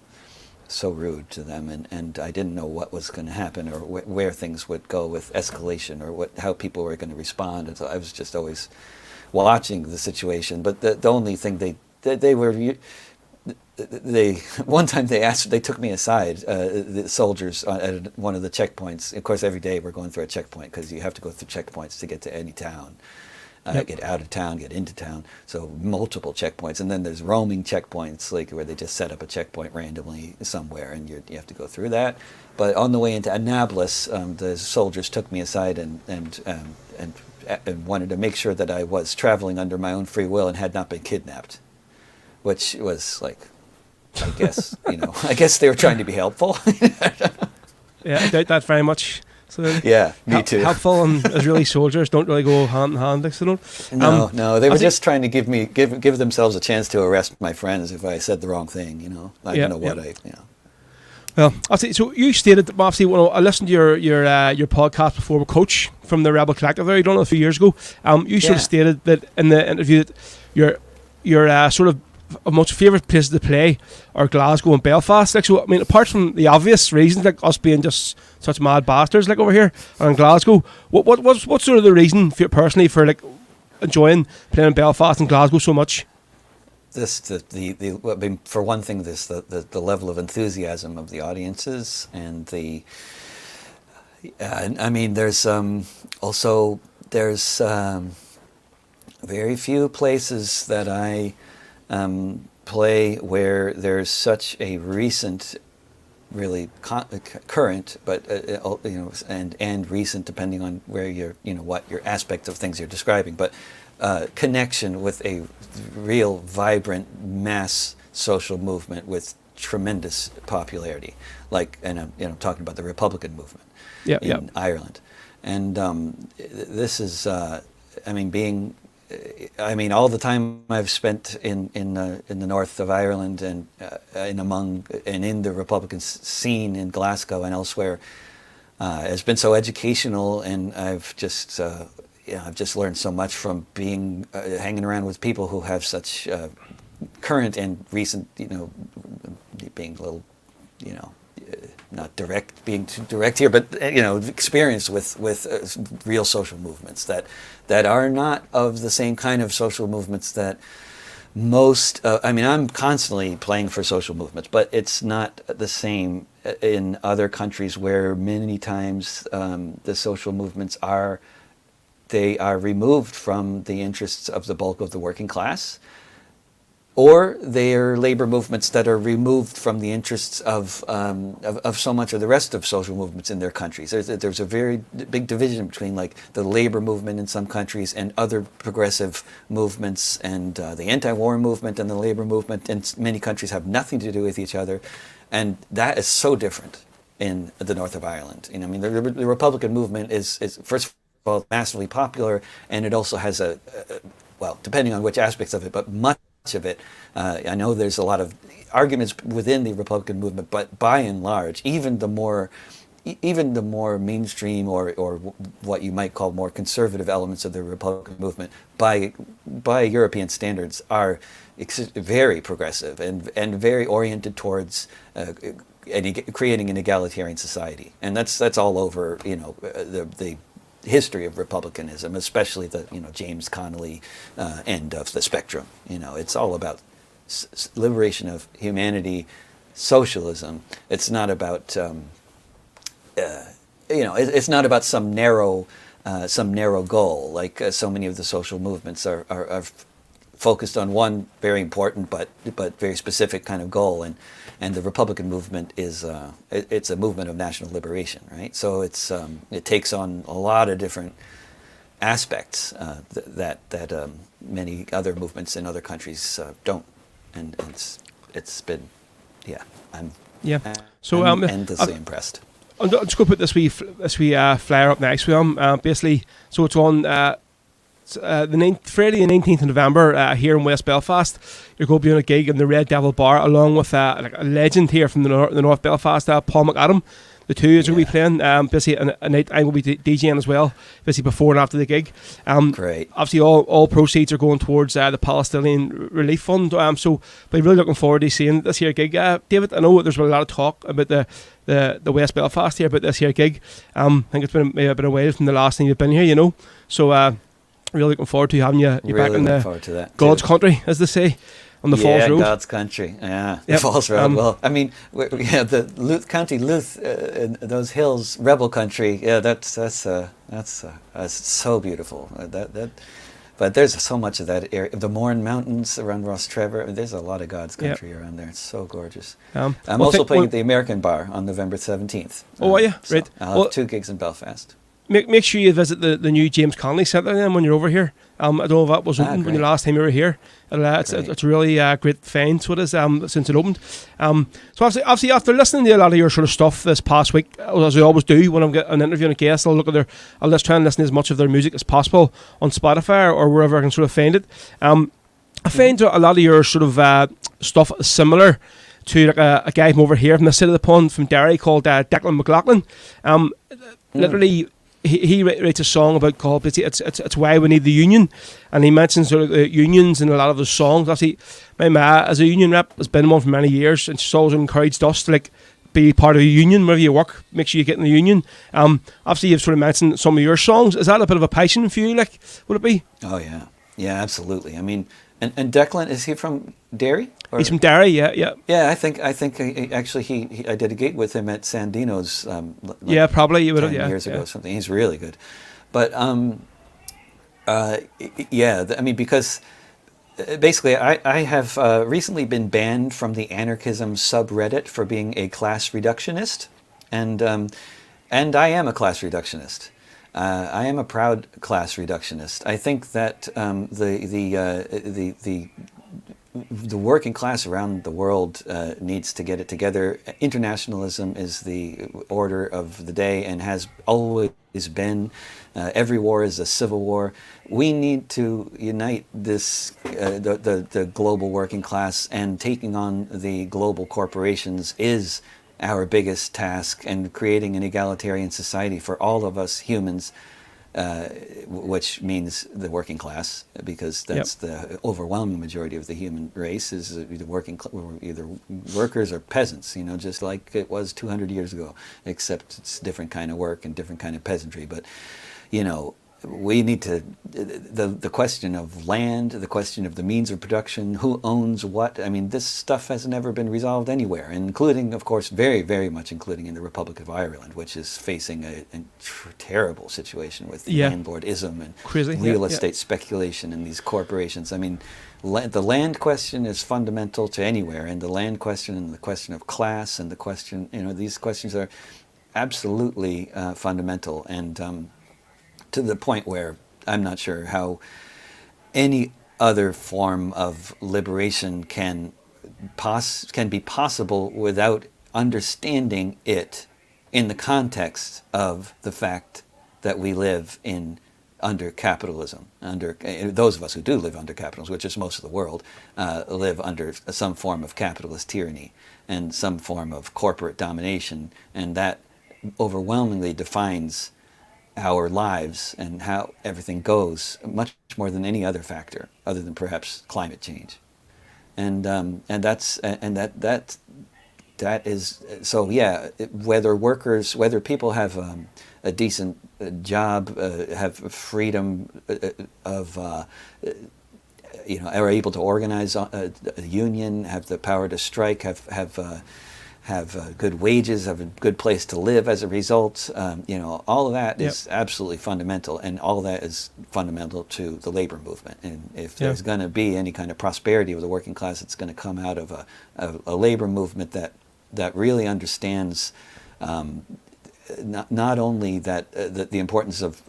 rude to them, and I didn't know what was going to happen, or where things would go with escalation, or how people were going to respond. And so I was just always watching the situation. But the only thing one time they took me aside, the soldiers at one of the checkpoints. Of course, every day we're going through a checkpoint, because you have to go through checkpoints to get to any town. Get out of town, get into town. So multiple checkpoints, and then there's roaming checkpoints, like where they just set up a checkpoint randomly somewhere, and you have to go through that. But on the way into Nablus, the soldiers took me aside and wanted to make sure that I was traveling under my own free will and had not been kidnapped, which was like, I guess I guess they were trying to be helpful.
Yeah, I doubt that very much. So
yeah, me too.
Helpful, and Israeli soldiers don't really go hand in hand, they don't.
No, they were just trying to give themselves a chance to arrest my friends if I said the wrong thing. I don't know what I.
Well, I'll say, so you stated, obviously, I listened to your podcast before with Coach from the Rebel Collective there, a few years ago. You sort of stated that in the interview that your sort of much favourite places to play are Glasgow and Belfast. Like, so I mean, apart from the obvious reasons, like us being just such mad bastards, like over here and in Glasgow, what's sort of the reason for you personally for like enjoying playing in Belfast and Glasgow so much?
I mean, for one thing, the level of enthusiasm of the audiences, and I mean, there's very few places that I play where there's such a recent, really current, but and recent, depending on where what your aspect of things you're describing, but connection with a real vibrant mass social movement with tremendous popularity, like, and I'm talking about the Republican movement in Ireland, and this is all the time I've spent in the north of Ireland and in the Republican scene in Glasgow and elsewhere has been so educational, and I've just learned so much from being hanging around with people who have such current and recent, being a little, not being too direct here, but experience with real social movements that are not of the same kind of social movements that most. I'm constantly playing for social movements, but it's not the same in other countries where many times the social movements are removed from the interests of the bulk of the working class, or they are labor movements that are removed from the interests of so much of the rest of social movements in their countries. There's a very big division between like the labor movement in some countries and other progressive movements, and the anti-war movement and the labor movement in many countries have nothing to do with each other, and that is so different in the north of Ireland. The Republican movement is first well, massively popular, and it also has depending on which aspects of it, but much of it, I know there's a lot of arguments within the Republican movement, but by and large, even the more mainstream or what you might call more conservative elements of the Republican movement, by European standards, are very progressive and very oriented towards creating an egalitarian society, and that's all over the history of republicanism, especially the James Connolly end of the spectrum. It's all about liberation of humanity, socialism. It's not about it's not about some narrow goal, like so many of the social movements are focused on one very important but very specific kind of goal, and the Republican movement is it's a movement of national liberation, right? So it takes on a lot of different aspects that many other movements in other countries don't, and it's been I'm endlessly impressed.
I'm just going to put this wee flyer up next to him. Basically, so it's on Friday the 19th of November here in West Belfast. You're going to be on a gig in the Red Devil Bar along with a legend here from the North Belfast, Paul McAdam. The two is going to be playing. Basically, a night I will be DJing as well, basically before and after the gig.
Great.
Obviously, all proceeds are going towards the Palestinian Relief Fund. But I'm really looking forward to seeing this here gig. David, I know there's been a lot of talk about the West Belfast here, about this here gig. I think it's been maybe a while from the last time you've been here, So really looking forward to having you back in the God's country, as they say. On the Falls Road.
God's country. The Falls Road. The Louth County, those hills, rebel country. Yeah, that's so beautiful. But there's so much of that area. The Mourne Mountains around Ross Trevor. There's a lot of God's country around there. It's so gorgeous. I'm also playing at the American Bar on November 17th.
Are you?
So
right.
I'll have 2 gigs in Belfast.
Make sure you visit the new James Connolly Centre then when you're over here. I don't know if that was open when the last time you were here. It's a really great find, so it is, since it opened. So obviously after listening to a lot of your sort of stuff this past week, as I always do when I'm interviewing a guest, I'll just try and listen to as much of their music as possible on Spotify or wherever I can sort of find it. I find a lot of your sort of stuff similar to like a guy from over here from the side of the pond from Derry called Declan McLaughlin. Literally, he writes a song about called it's why we need the union, and he mentions sort of the unions in a lot of his songs. Actually, my ma, as a union rep, has been one for many years, and she's always encouraged us to like be part of a union wherever you work. Make sure you get in the union. Obviously, you've sort of mentioned some of your songs. Is that a bit of a passion for you? Like, would it be?
Oh yeah, absolutely. I mean, and Declan, is he from Derry? Or?
He's from Derry, yeah.
Yeah, I think I did a gig with him at Sandino's.
Probably you would have
10 years ago or something. He's really good, but I mean, because basically I have recently been banned from the anarchism subreddit for being a class reductionist, and I am a class reductionist. I am a proud class reductionist. I think that the working class around the world needs to get it together. Internationalism is the order of the day and has always been. Every war is a civil war. We need to unite this the global working class, and taking on the global corporations is our biggest task, and creating an egalitarian society for all of us humans, which means the working class, because that's the overwhelming majority of the human race is either workers or peasants, just like it was 200 years ago, except it's different kind of work and different kind of peasantry. But, we need to, the question of land, the question of the means of production, who owns what, I mean, this stuff has never been resolved anywhere, including, of course, very, very much including in the Republic of Ireland, which is facing a terrible situation with landlordism and real estate speculation in these corporations. I mean, the land question is fundamental to anywhere, and the land question and the question of class and the question, these questions are absolutely fundamental, and to the point where I'm not sure how any other form of liberation can be possible without understanding it in the context of the fact that we live under capitalism. Those of us who do live under capitalism, which is most of the world, live under some form of capitalist tyranny and some form of corporate domination, and that overwhelmingly defines our lives and how everything goes much more than any other factor, other than perhaps climate change, and that is so. Yeah, whether people have a decent job, have freedom of, are able to organize a union, have the power to strike, have good wages, have a good place to live as a result. All of that is absolutely fundamental, and all of that is fundamental to the labor movement. And if there's going to be any kind of prosperity of the working class, it's going to come out of a labor movement that really understands not only that the importance of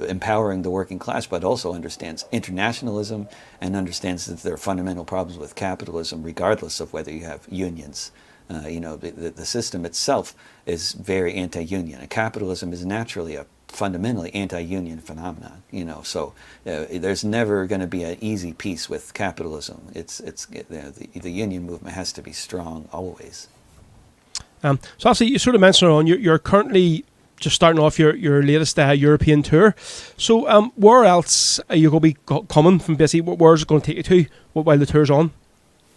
empowering the working class, but also understands internationalism and understands that there are fundamental problems with capitalism, regardless of whether you have unions. The system itself is very anti-union, and capitalism is naturally a fundamentally anti-union phenomenon. So there's never going to be an easy peace with capitalism. The union movement has to be strong always.
So obviously you sort of mentioned you're currently just starting off your latest European tour. So where else are you going to be coming from? Basically, where is it going to take you to while the tour's on?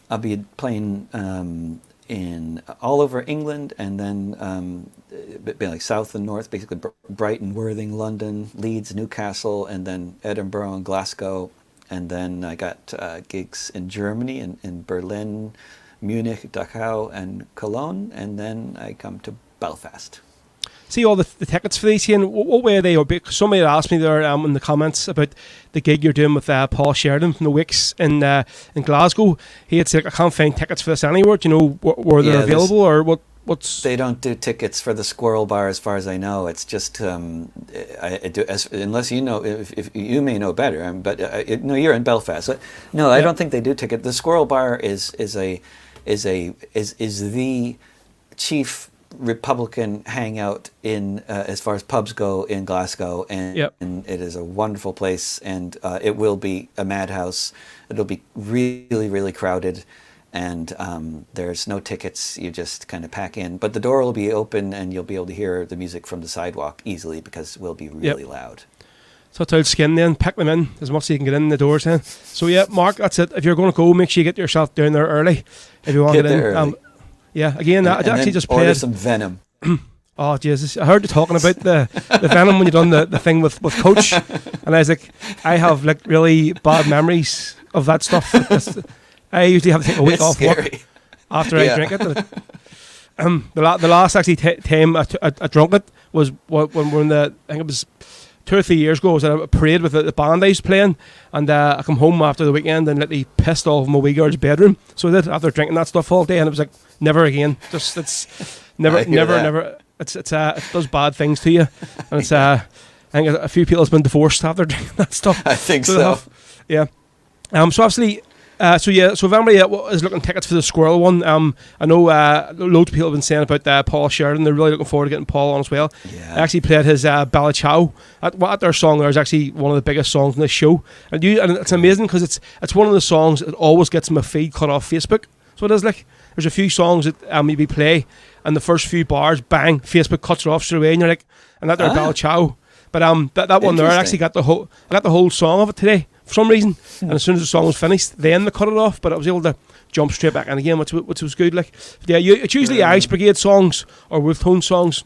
I'll be playing in all over England, and then like south and north, basically Brighton, Worthing, London, Leeds, Newcastle, and then Edinburgh and Glasgow. And then I got gigs in Germany, in Berlin, Munich, Dachau, and Cologne, and then I come to Belfast.
See all the tickets for these, Ian, what way are they? Somebody had asked me there in the comments about the gig you're doing with Paul Sheridan from the Wicks in Glasgow. He had said, I can't find tickets for this anywhere. Do you know where they're available, or what's...
They don't do tickets for the Squirrel Bar as far as I know. It's just, unless you know, if you may know better, but no, you're in Belfast. No, I don't think they do ticket. The Squirrel Bar is the chief Republican hangout in as far as pubs go in Glasgow, and it is a wonderful place, and it will be a madhouse. It'll be really, really crowded, and there's no tickets. You just kind of pack in, but the door will be open, and you'll be able to hear the music from the sidewalk easily because it will be really loud.
So it's out skin then, pick them in as much as you can get in the doors then. So yeah, Mark, that's it. If you're going to go, make sure you get yourself down there early if you want to get in.
Early.
Yeah, again, I actually just played.
Order some Venom.
Oh Jesus! I heard you talking about the Venom when you done the thing with Coach, and I was like, I have like really bad memories of that stuff. I usually have to take a week off work after I drink it. The last actually time I drunk it was when we're in I think it was 2 or 3 years ago. I was at a parade with the band I was playing, and I come home after the weekend and literally pissed off in my wee girl's bedroom. So I did after drinking that stuff all day, and it was like never again. Just it's never. It does bad things to you, and it's I think a few people has been divorced after drinking that stuff.
I think so.
Yeah. So obviously. So if anybody is looking tickets for the Squirrel one, I know loads of people have been saying about Paul Sheridan. They're really looking forward to getting Paul on as well.
Yeah.
I actually played his Bella Ciao. At their song there is actually one of the biggest songs in the show, and it's amazing because it's one of the songs that always gets my feed cut off Facebook. So it is like there's a few songs that maybe play, and the first few bars, bang, Facebook cuts it off straight away, and you're like, and that they're Bella Ciao. But that one there, I actually got the whole song of it today. For some reason, and as soon as the song was finished, then they cut it off. But I was able to jump straight back in again, which was good. Like, yeah, it's usually Ice Brigade songs or Wolf Tone songs.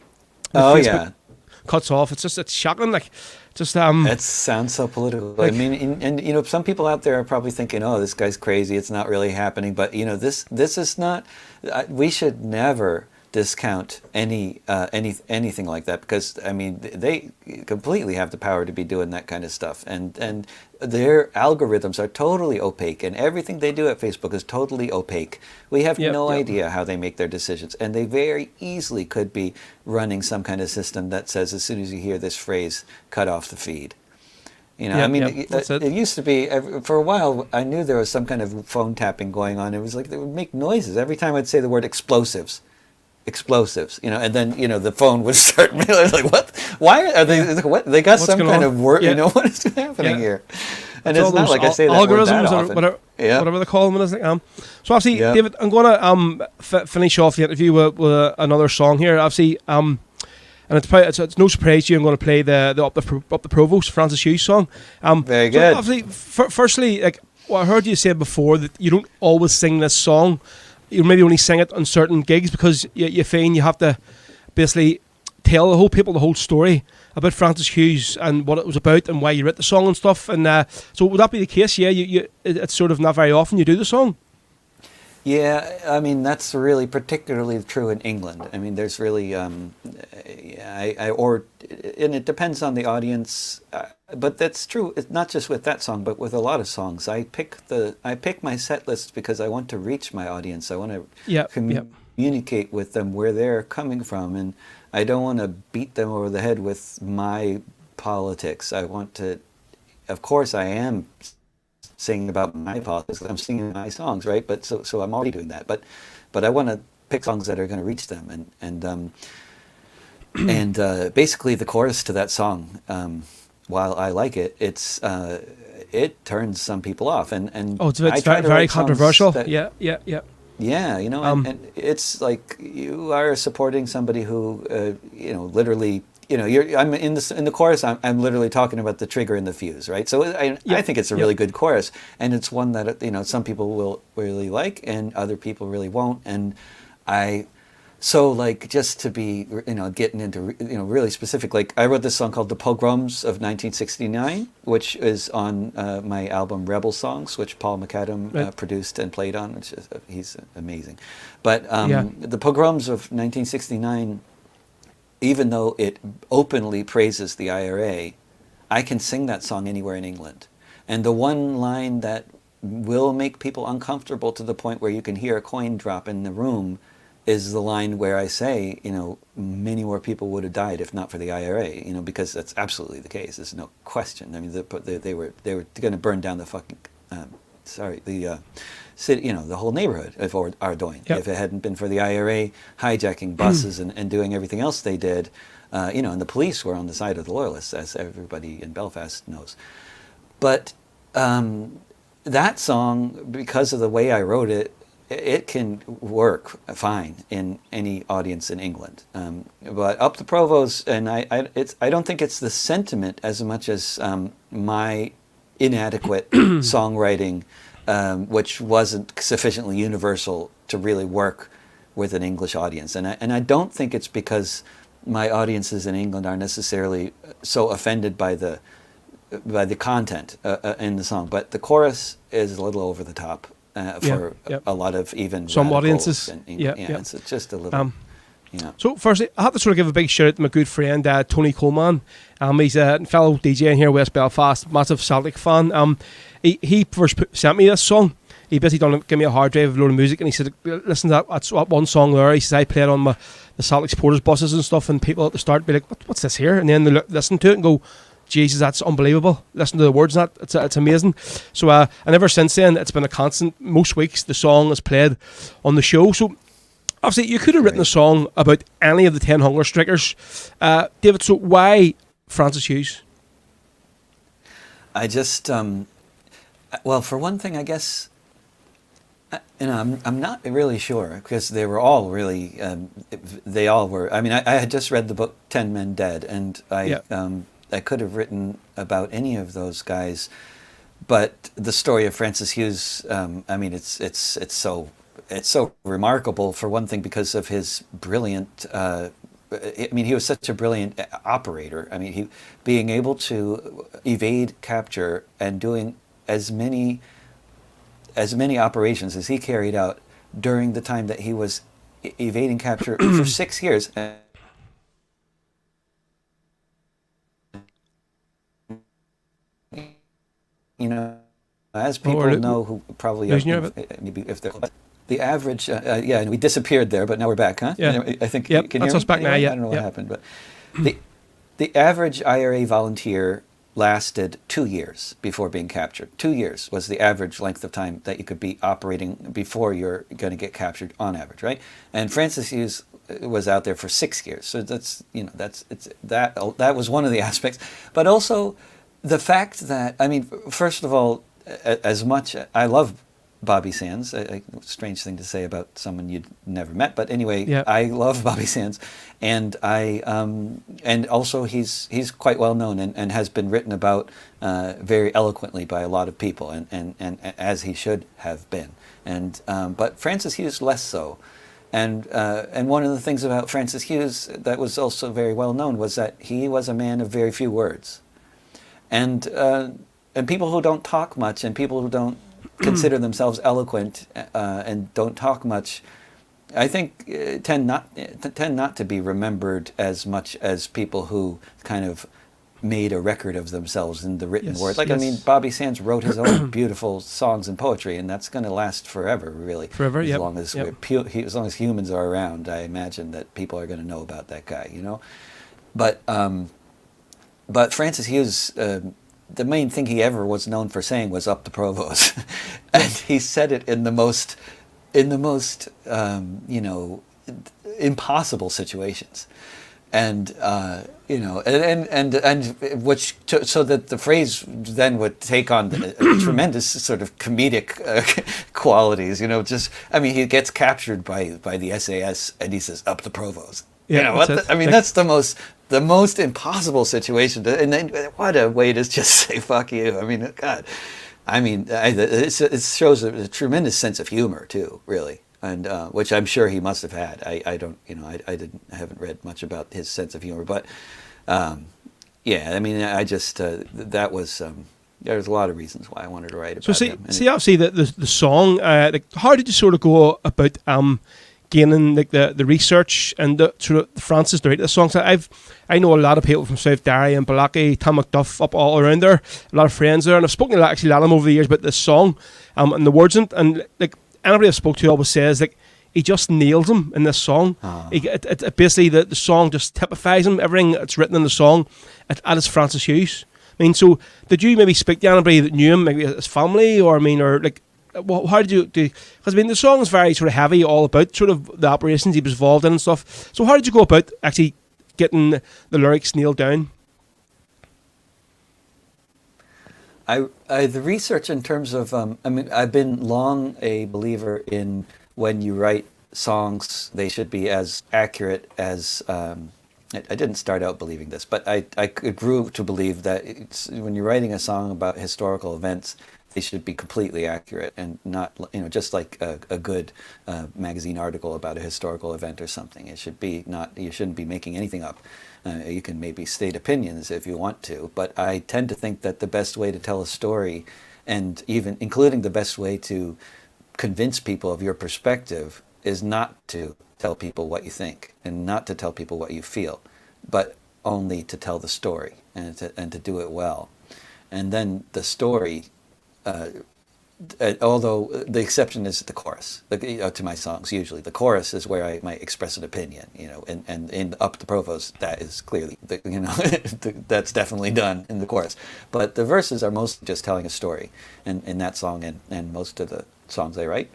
Cuts off. It's shocking. Like, just
It sounds so political. Like, I mean, and some people out there are probably thinking, "Oh, this guy's crazy. It's not really happening." But this is not. We should never discount anything like that, because I mean they completely have the power to be doing that kind of stuff, and their algorithms are totally opaque, and everything they do at Facebook is totally opaque. We have no idea how they make their decisions, and they very easily could be running some kind of system that says as soon as you hear this phrase, cut off the feed. It used to be, for a while, I knew there was some kind of phone tapping going on. It was like they would make noises every time I'd say the word explosives, and then the phone would start like, what? Why are they? What? They got some kind of word. What is happening here? And it's not like I say that word that often.
Whatever they call them. So obviously, David, I'm going to finish off the interview with another song here. Obviously, and it's no surprise to you, I'm going to play the Up the Provost, Francis Hughes song.
Very good.
So obviously, firstly, like I heard you say before, that you don't always sing this song. You maybe only sing it on certain gigs because you find you have to basically tell the whole story about Francis Hughes and what it was about and why you wrote the song and stuff. And so would that be the case? Yeah, it's sort of not very often you do the song.
Yeah, I mean that's really particularly true in England. I mean, there's really, and it depends on the audience, but that's true. It's not just with that song, but with a lot of songs. I pick my set list because I want to reach my audience. I want to communicate with them where they're coming from, and I don't want to beat them over the head with my politics. I want to, of course, I am singing about my politics. I'm singing my songs, right? But so I'm already doing that. But I want to pick songs that are going to reach them, and basically the chorus to that song, while I like it, it turns some people off, and
it's very controversial. Yeah.
Yeah, and it's like you are supporting somebody who, literally. I'm in the chorus. I'm literally talking about the trigger and the fuse, right? So I think it's a really good chorus, and it's one that some people will really like, and other people really won't. And just to be getting into really specific, like I wrote this song called "The Pogroms of 1969," which is on my album Rebel Songs, which Paul McAdam produced and played on, which is he's amazing. But the Pogroms of 1969. Even though it openly praises the IRA, I can sing that song anywhere in England. And the one line that will make people uncomfortable to the point where you can hear a coin drop in the room is the line where I say, many more people would have died if not for the IRA, because that's absolutely the case. There's no question. I mean, they were going to burn down the fucking, city, the whole neighborhood of Ardoyne. If it hadn't been for the IRA hijacking buses and doing everything else they did, and the police were on the side of the loyalists, as everybody in Belfast knows. But that song, because of the way I wrote it, it can work fine in any audience in England. But Up the Provost, and I don't think it's the sentiment as much as my inadequate songwriting, which wasn't sufficiently universal to really work with an English audience. And I don't think it's because my audiences in England are necessarily so offended by the content in the song, but the chorus is a little over the top for a lot of even
some audiences.
It's just a little.
So firstly, I have to sort of give a big shout out to my good friend Tony Coleman. He's a fellow DJ in here, West Belfast, massive Celtic fan. He first sent me this song. He basically give me a hard drive of a load of music, and he said, "Listen to that. That's one song there." He says, "I play it on the Celtic supporters buses and stuff, and people at the start be like, what's this here?" And then they listen to it and go, "Jesus, that's unbelievable. Listen to the words in that. It's amazing." So and ever since then, it's been a constant. Most weeks, the song is played on the show. So obviously, you could have written a song about any of the 10 hunger strikers. David, so why Francis Hughes?
I just, well, for one thing, I guess, I'm not really sure, because they were all really, they all were. I mean, I had just read the book 10 Men Dead, and I could have written about any of those guys, but the story of Francis Hughes, I mean, it's so remarkable, for one thing, because of his brilliant. I mean, he was such a brilliant operator. I mean, being able to evade capture and doing as many operations as he carried out during the time that he was evading capture for 6 years. You know, as people know who probably maybe if they're the average, and we disappeared there, but now we're back, huh?
Yeah,
I think.
Yep,
can
that's
you
us back now. Yeah,
I don't know what happened, but the average IRA volunteer lasted 2 years before being captured. 2 years was the average length of time that you could be operating before you're going to get captured, on average, right? And Francis Hughes was out there for 6 years, so that was one of the aspects, but also the fact that, I mean, first of all, as much I love Bobby Sands, a strange thing to say about someone you'd never met, but anyway, I love Bobby Sands, and and also he's quite well known and has been written about very eloquently by a lot of people, and as he should have been, and but Francis Hughes less so, and one of the things about Francis Hughes that was also very well known was that he was a man of very few words, and people who don't talk much and people who don't consider themselves eloquent and don't talk much, I think tend not to be remembered as much as people who kind of made a record of themselves in the written word. Like, I mean, Bobby Sands wrote his own beautiful songs and poetry, and that's going to last forever, really.
Forever,
as long as as long as humans are around, I imagine that people are going to know about that guy, you know. But Francis Hughes. The main thing he ever was known for saying was "Up the Provost," and he said it in the most, impossible situations, and and which so that the phrase then would take on tremendous sort of comedic qualities. You know, just I mean, he gets captured by the SAS, and he says "Up the Provost."
Yeah,
that's the most impossible situation. And then what a way to just say "fuck you." I mean, God. I mean, it shows a tremendous sense of humor too, really, and which I'm sure he must have had. I don't, I haven't read much about his sense of humor, but I mean, I just that was. There's a lot of reasons why I wanted to write about him.
So obviously the song. How did you sort of go about gaining like the research and the sort of Francis to write the songs? I know a lot of people from South Derry and Ballachy, Tom McDuff, up all around there, a lot of friends there, and I've spoken to a lot of them over the years about this song and the words in it, and like anybody I've spoke to always says like he just nails them in this song. It basically the song just typifies him. Everything that's written in the song, that is Francis Hughes. I mean, so did you maybe speak to anybody that knew him, maybe his family, or I mean, or like, well, how did you do? Because I mean, the song is very sort of heavy, all about sort of the operations he was involved in and stuff. So how did you go about actually getting the lyrics nailed down?
The research in terms of, I mean, I've been long a believer in when you write songs, they should be as accurate as. I didn't start out believing this, but I grew to believe that when you're writing a song about historical events, they should be completely accurate and not, just like a good magazine article about a historical event or something. It should be not. You shouldn't be making anything up. You can maybe state opinions if you want to, but I tend to think that the best way to tell a story, and even including the best way to convince people of your perspective, is not to tell people what you think and not to tell people what you feel, but only to tell the story and to do it well. And then the story, although the exception is the chorus to my songs. Usually the chorus is where I might express an opinion, and in Up the Provost, that is clearly that's definitely done in the chorus. But the verses are mostly just telling a story in that song and most of the songs I write.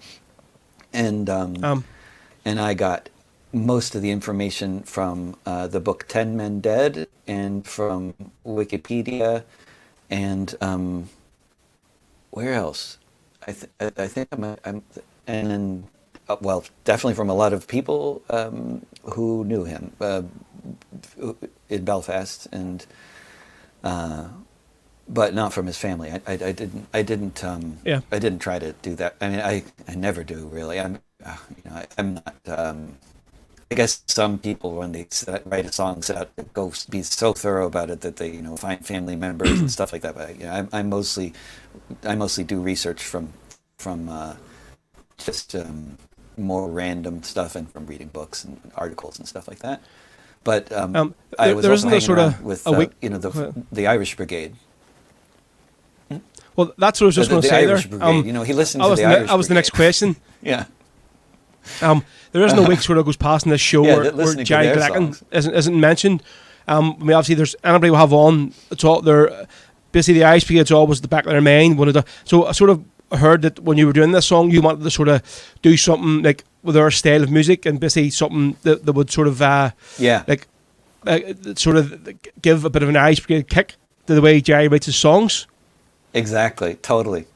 And I got most of the information from the book 10 Men Dead and from Wikipedia, and where else? I think I'm and then well, definitely from a lot of people who knew him in Belfast, and but not from his family. I didn't try to do that. I mean, I never do really. I'm not. I guess some people, when they write a song, set out to go be so thorough about it that they, find family members and stuff like that. But I mostly do research from just more random stuff and from reading books and articles and stuff like that. But I was also hanging around with the Irish Brigade.
Well, that's what I was just going to say
Irish
there.
Brigade. He listened to the Irish Brigade.
That was the next question.
Yeah.
There isn't a week sort of goes past in this show where Jerry Glacken isn't mentioned. I mean, obviously, there's anybody will have on. It's all they're basically the Irish Brigade's always at the back of their mind. So I sort of heard that when you were doing this song, you wanted to sort of do something like with our style of music and basically something that would sort of sort of give a bit of an Irish Brigade kick to the way Jerry writes his songs.
Exactly, totally.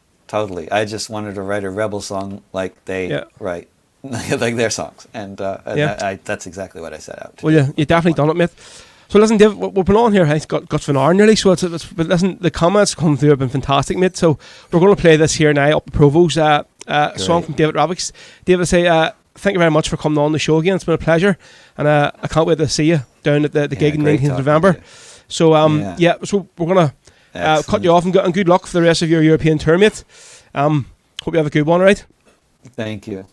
I just wanted to write a rebel song like they write. Like their songs, and that's exactly what I set out to.
Well, you definitely done it, mate. So listen, Dave, we've been on here. It's got for an hour nearly. So but listen, the comments come through have been fantastic, mate. So we're going to play this here now, Up the Provost, song from David Rovics. David, say thank you very much for coming on the show again. It's been a pleasure, and I can't wait to see you down at the gig on the 19th of November. So so we're gonna cut you off and good luck for the rest of your European tour, mate. Hope you have a good one, all right?
Thank you.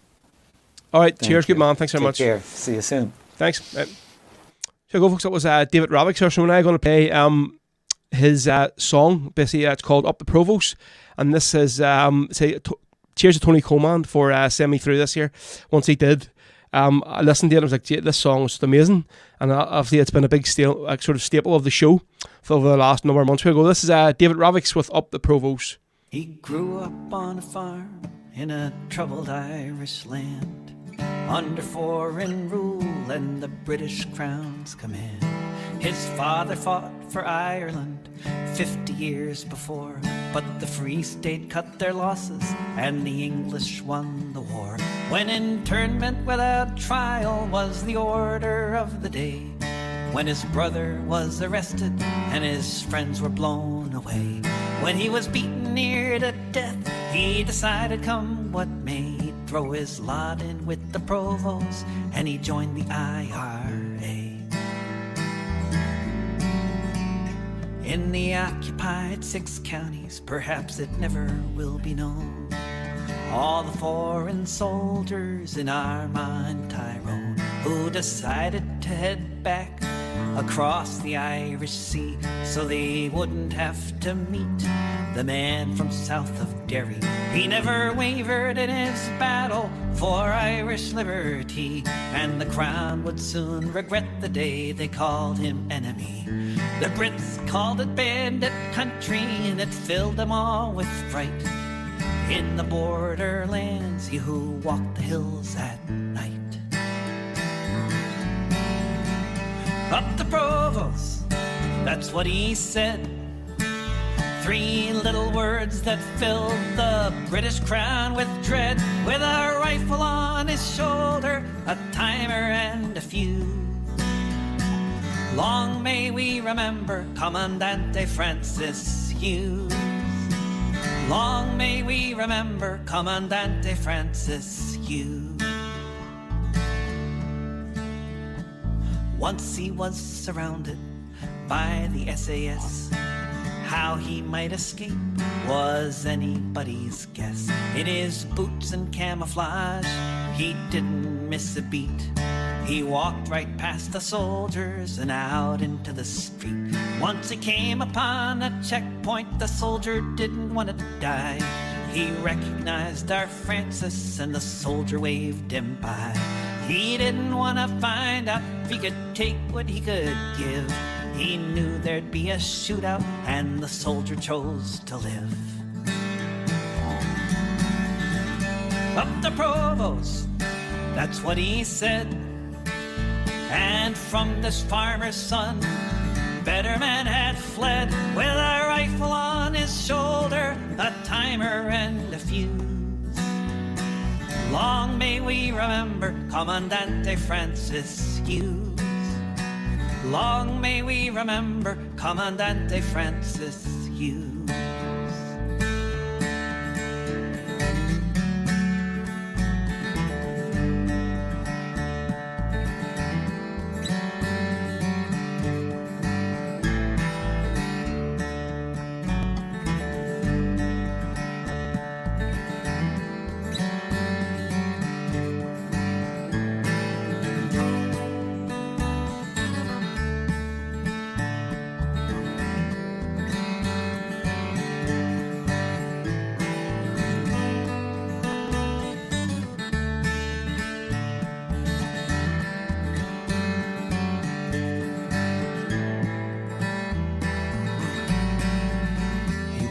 All right, cheers, good man. Thanks very much.
Take care. See you soon.
Thanks. So go, folks. That was David Rovics here. So we're now going to play his song. Basically, it's called Up the Provost, and this is cheers to Tony Coleman for sending me through this here. Once he did, I listened to it. I was like, this song is just amazing, and obviously it's been a big sort of staple of the show for over the last number of months. Here we go. This is David Rovics with Up the Provost.
He grew up on a farm in a troubled Irish land, under foreign rule and the British Crown's command. His father fought for Ireland 50 years before, but the Free State cut their losses and the English won the war. When internment without trial was the order of the day, when his brother was arrested and his friends were blown away, when he was beaten near to death, he decided come what may, he'd throw his lot in with the Provost, and he joined the IRA. In the occupied 6 counties, perhaps it never will be known, all the foreign soldiers in Armagh, Tyrone, who decided to head back across the Irish Sea so they wouldn't have to meet the man from south of Derry. He never wavered in his battle for Irish liberty, and the Crown would soon regret the day they called him enemy. The Brits called it bandit country, and it filled them all with fright. In the borderlands, he who walked the hills at night. Up the Provost, that's what he said.
3 little words that filled the British crown with dread. With a rifle on his shoulder, a timer and a fuse. Long may we remember Commandante Francis Hughes. Long may we remember Commandante Francis Hughes. Once he was surrounded by the SAS. How he might escape was anybody's guess. In his boots and camouflage, he didn't miss a beat. He walked right past the soldiers and out into the street. Once he came upon a checkpoint, the soldier didn't want to die. He recognized our Francis and the soldier waved him by. He didn't want to find out if he could take what he could give. He knew there'd be a shootout and the soldier chose to live. Up the Provost, that's what he said. And from this farmer's son, better men had fled. With a rifle on his shoulder, a timer and a fuse. Long may we remember Commandante Francis Hughes. Long may we remember Commandante Francis Hughes.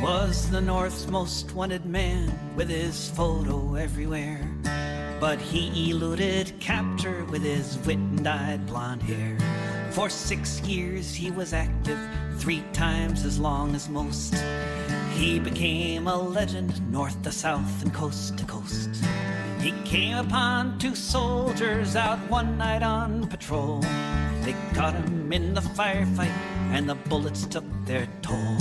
Was the North's most wanted man with his photo everywhere. But he eluded capture with his wit and dyed blonde hair. For 6 years he was active, 3 times as long as most. He became a legend north to south and coast to coast. He came upon 2 soldiers out one night on patrol. They caught him in the firefight and the bullets took their toll.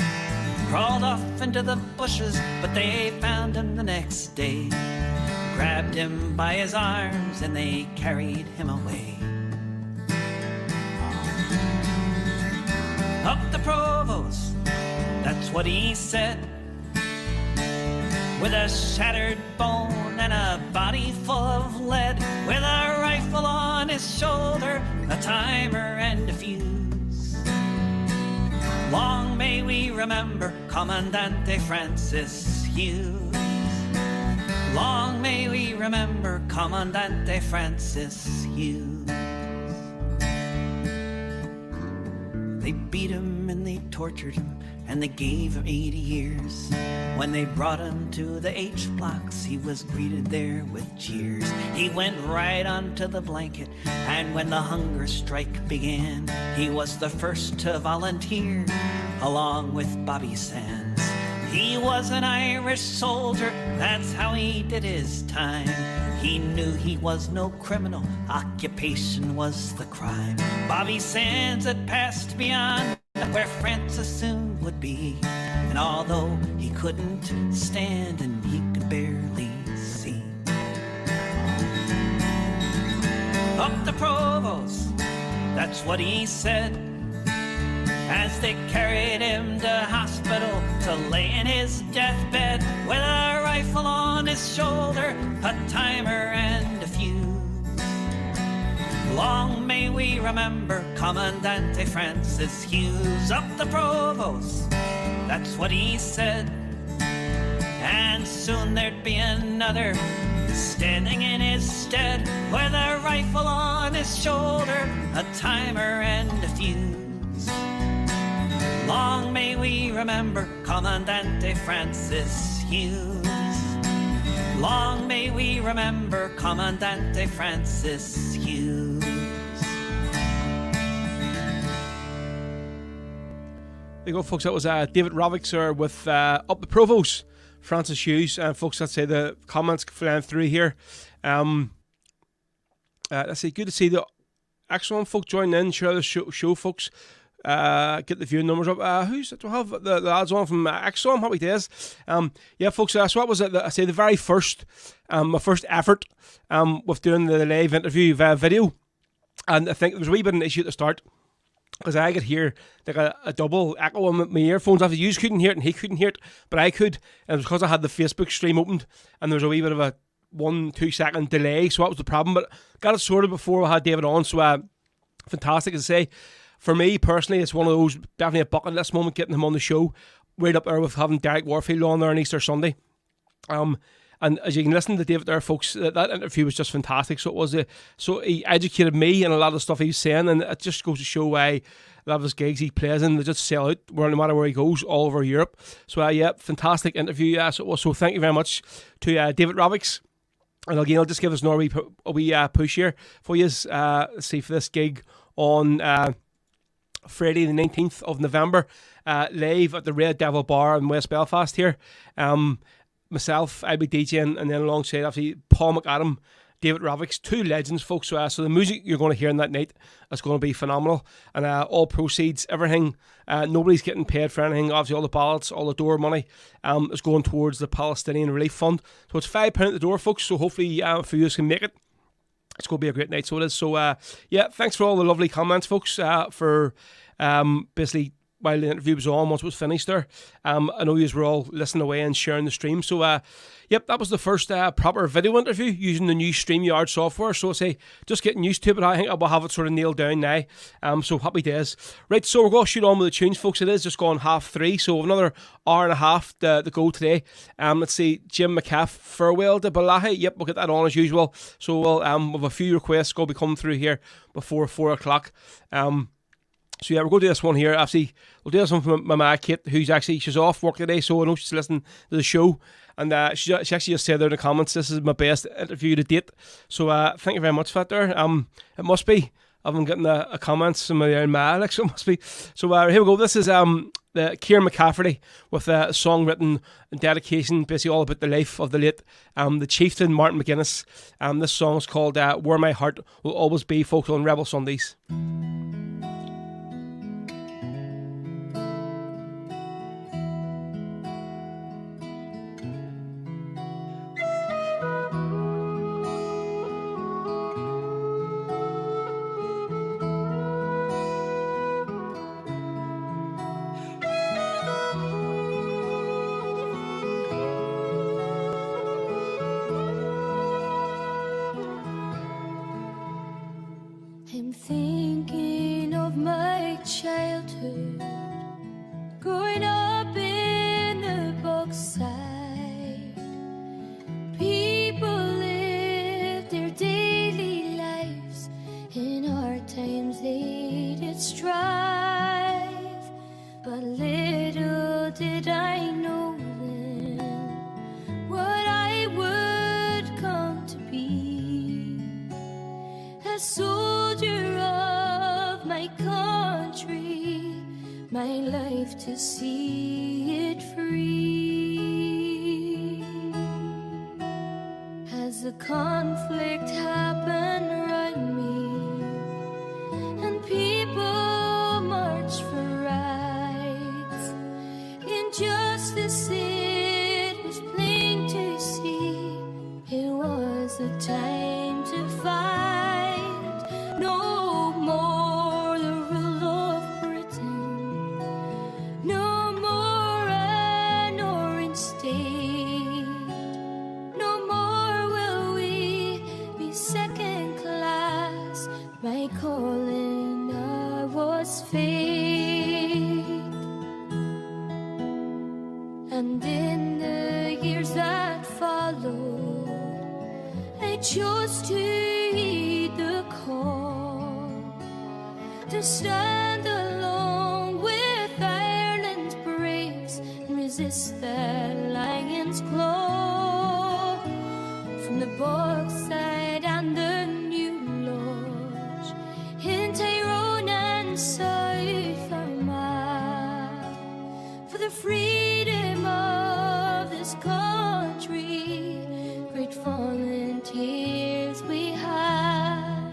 Crawled off into the bushes, but they found him the next day. Grabbed him by his arms and they carried him away. Up the Provost, that's what he said. With a shattered bone and a body full of lead. With a rifle on his shoulder, a timer and a fuse. Long may we remember Commandante Francis Hughes. Long may we remember Commandante Francis Hughes. They beat him and they tortured him and they gave him 80 years. When they brought him to the H blocks, he was greeted there with cheers. He went right onto the blanket, and when the hunger strike began, he was the first to volunteer, along with Bobby Sands. He was an Irish soldier, that's how he did his time. He knew he was no criminal, occupation was the crime. Bobby Sands had passed beyond where Francis soon would be. And although he couldn't stand and he could barely see, up the Provost, that's what he said. As they carried him to hospital to lay in his deathbed. With a rifle on his shoulder, a timer and a fuse. Long may we remember Commandante Francis Hughes. Up the Provost, that's what he said. And soon there'd be another standing in his stead. With a rifle on his shoulder, a timer and a fuse. Long may we remember Commandante Francis Hughes. Long may we remember Commandante Francis Hughes.
There you go, folks. That was David Rovics with Up the Provost, Francis Hughes. And folks, let's say the comments flying through here. Let's see, good to see the excellent folk joining in. Share the show folks. Get the viewing numbers up. Who's it? Do I have the lads on from Exxon? Happy days. Yeah, folks. So what was it? I say the very first, my first effort with doing the live interview via video, and I think there was a wee bit of an issue at the start because I could hear like a double echo on my earphones. After you couldn't hear it and he couldn't hear it, but I could, and it was because I had the Facebook stream opened and there was a wee bit of a 1-2 second delay. So that was the problem. But got it sorted before I had David on. So fantastic to say. For me personally, it's one of those definitely a bucket list moment getting him on the show, right up there with having Derek Warfield on there on Easter Sunday. And as you can listen to David there, folks, that interview was just fantastic. So it was so he educated me and a lot of the stuff he was saying, and it just goes to show why a lot of his gigs he plays in, they just sell out no matter where he goes all over Europe. So yeah, fantastic interview. So thank you very much to David Rovics. And again, I'll just give us a wee push here for you. See for this gig on Friday the 19th of November, live at the Red Devil Bar in West Belfast here. Myself, I'll be DJing, and then alongside obviously Paul McAdam, David Rovics, two legends, folks. So the music you're going to hear on that night is going to be phenomenal, and all proceeds, everything, nobody's getting paid for anything. Obviously, all the ballots, all the door money, is going towards the Palestinian Relief Fund. So it's £5 at the door, folks. So hopefully, a few of you can make it. It's going to be a great night, so it is. So yeah, thanks for all the lovely comments, folks. For basically, while the interview was on, once it was finished there, I know you were all listening away and sharing the stream. So yep, that was the first proper video interview using the new StreamYard software. So I say, just getting used to it, but I think I will have it sort of nailed down now. So happy days. Right, so we're going to shoot on with the tunes, folks. It is just gone 3:30, so another hour and a half to go today. Let's see, Jim McCaff, Farewell to Balahi. Yep, we'll get that on as usual. So we'll have a few requests going to be coming through here before 4 o'clock. So yeah, we're going to do this one here. Actually, we'll do this one from my ma Kate, she's off work today, so I know she's listening to the show. And she actually just said there in the comments, this is my best interview to date. So thank you very much for that there. It must be. I've been getting a comments from my own ma, so it must be. So here we go. This is the Kieran McCafferty with a song written in dedication, basically all about the life of the late the chieftain Martin McGuinness. This song is called Where My Heart Will Always Be, folks, on Rebel Sundays.
I'm thinking of my childhood, growing up in the Bogside. People lived their daily lives, in hard times they did strive. But little did I know then what I would come to be. A soldier of my country, my life to see it free. As the conflict happened around me, and people marched for rights, injustice it was plain to see. It was the time to fight. No more the rule of Britain, no more an orange state, no more will we be second class. My calling was fate, and in the years that followed, I chose to heed the call to stand along with Ireland's braves and resist that lion's claw. From the Bogside and the New Lodge, in Tyrone and South Armagh, the freedom of this country, great volunteers we had.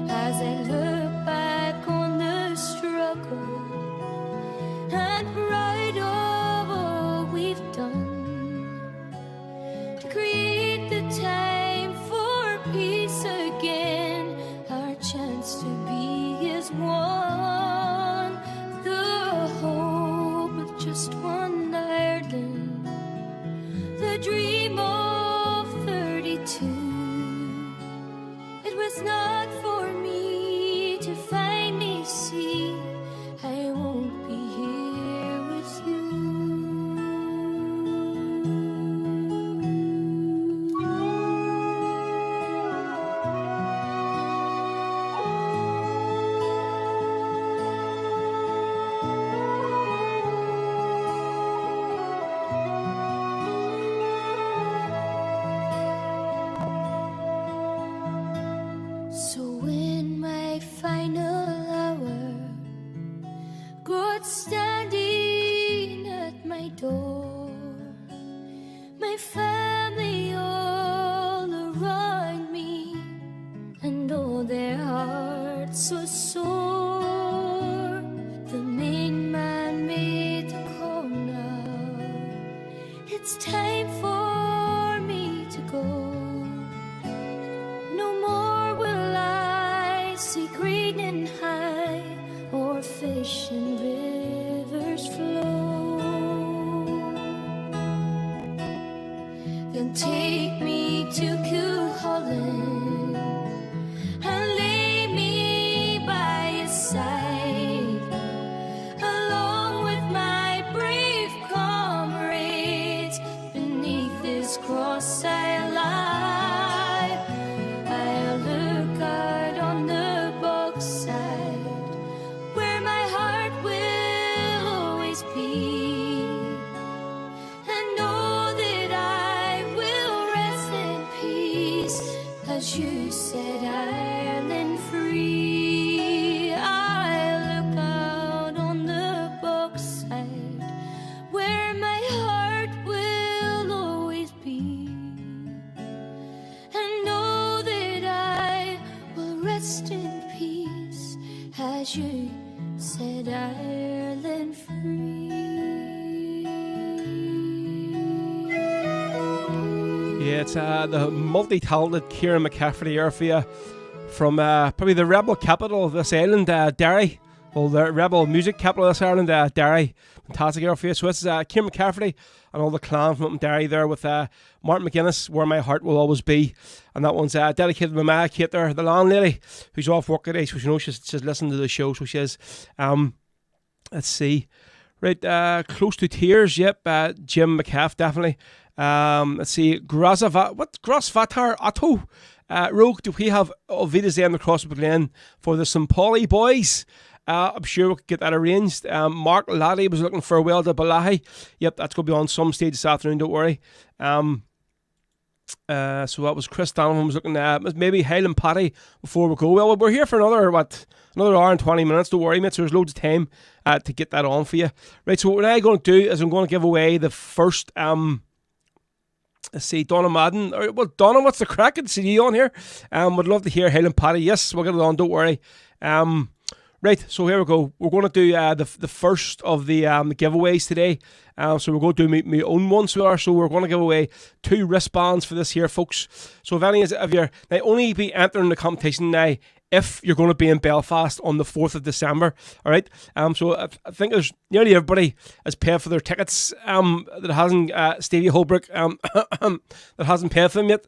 As I look back on the struggle and pride of all we've done to create the time for peace again, our chance to be as one, the hope of just one Ireland, the dream of 32. It was not for me to finally see I won't be here with you. So in my final hour, God standing at my door, my family all around me, and all their hearts so sore. The main man made the call now. It's time for me to go. No more will I see green and high, or fish in rivers flow. Then take me to Cuchulainn and lay me by his side, along with my brave comrades. Beneath this cross I lie. I'll look out on the bogside, where my heart will always be, and know that I will rest in peace, as you set Ireland free. I'll look out on the bogside, where my heart will always be, and know that I will rest in peace, as you set Ireland free.
Yeah, it's the multi-talented Kieran McCafferty here for you from probably the rebel capital of this island, Derry. Well, the rebel music capital of this island, Derry. Fantastic here for you. So this is Kieran McCafferty and all the clan from up in Derry there with Martin McGuinness, Where My Heart Will Always Be. And that one's dedicated to my Kate there, the landlady, who's off work today. So she knows she's listening to the show. So she is. Let's see. Right, Close to Tears, yep. Jim McCaff, definitely. Let's see. Grosvatar Otto. Rogue, do we have Ovida's Day on the Cross of Glen for the St. Pauli boys? I'm sure we could get that arranged. Mark Laddie was looking for Well to Balahi. Yep, that's going to be on some stage this afternoon, don't worry. So that was Chris Donovan was looking at maybe Highland Patty before we go. Well, we're here for another hour and 20 minutes, don't worry, mate. So there's loads of time to get that on for you. Right, so what I'm going to do is I'm going to give away the first let's see, Donna Madden. Well, Donna, what's the crack? Good to see you on here. Would love to hear Highland Patty. Yes, we'll get it on, don't worry. Right, so here we go. We're going to do the first of the giveaways today. So we're going to do my own one. So we're going to give away 2 wristbands for this here, folks. So if you're now only be entering the competition now if you're going to be in Belfast on the 4th of December. All right. So I think there's nearly everybody has paid for their tickets. That hasn't Stevie Holbrook that hasn't paid for them yet.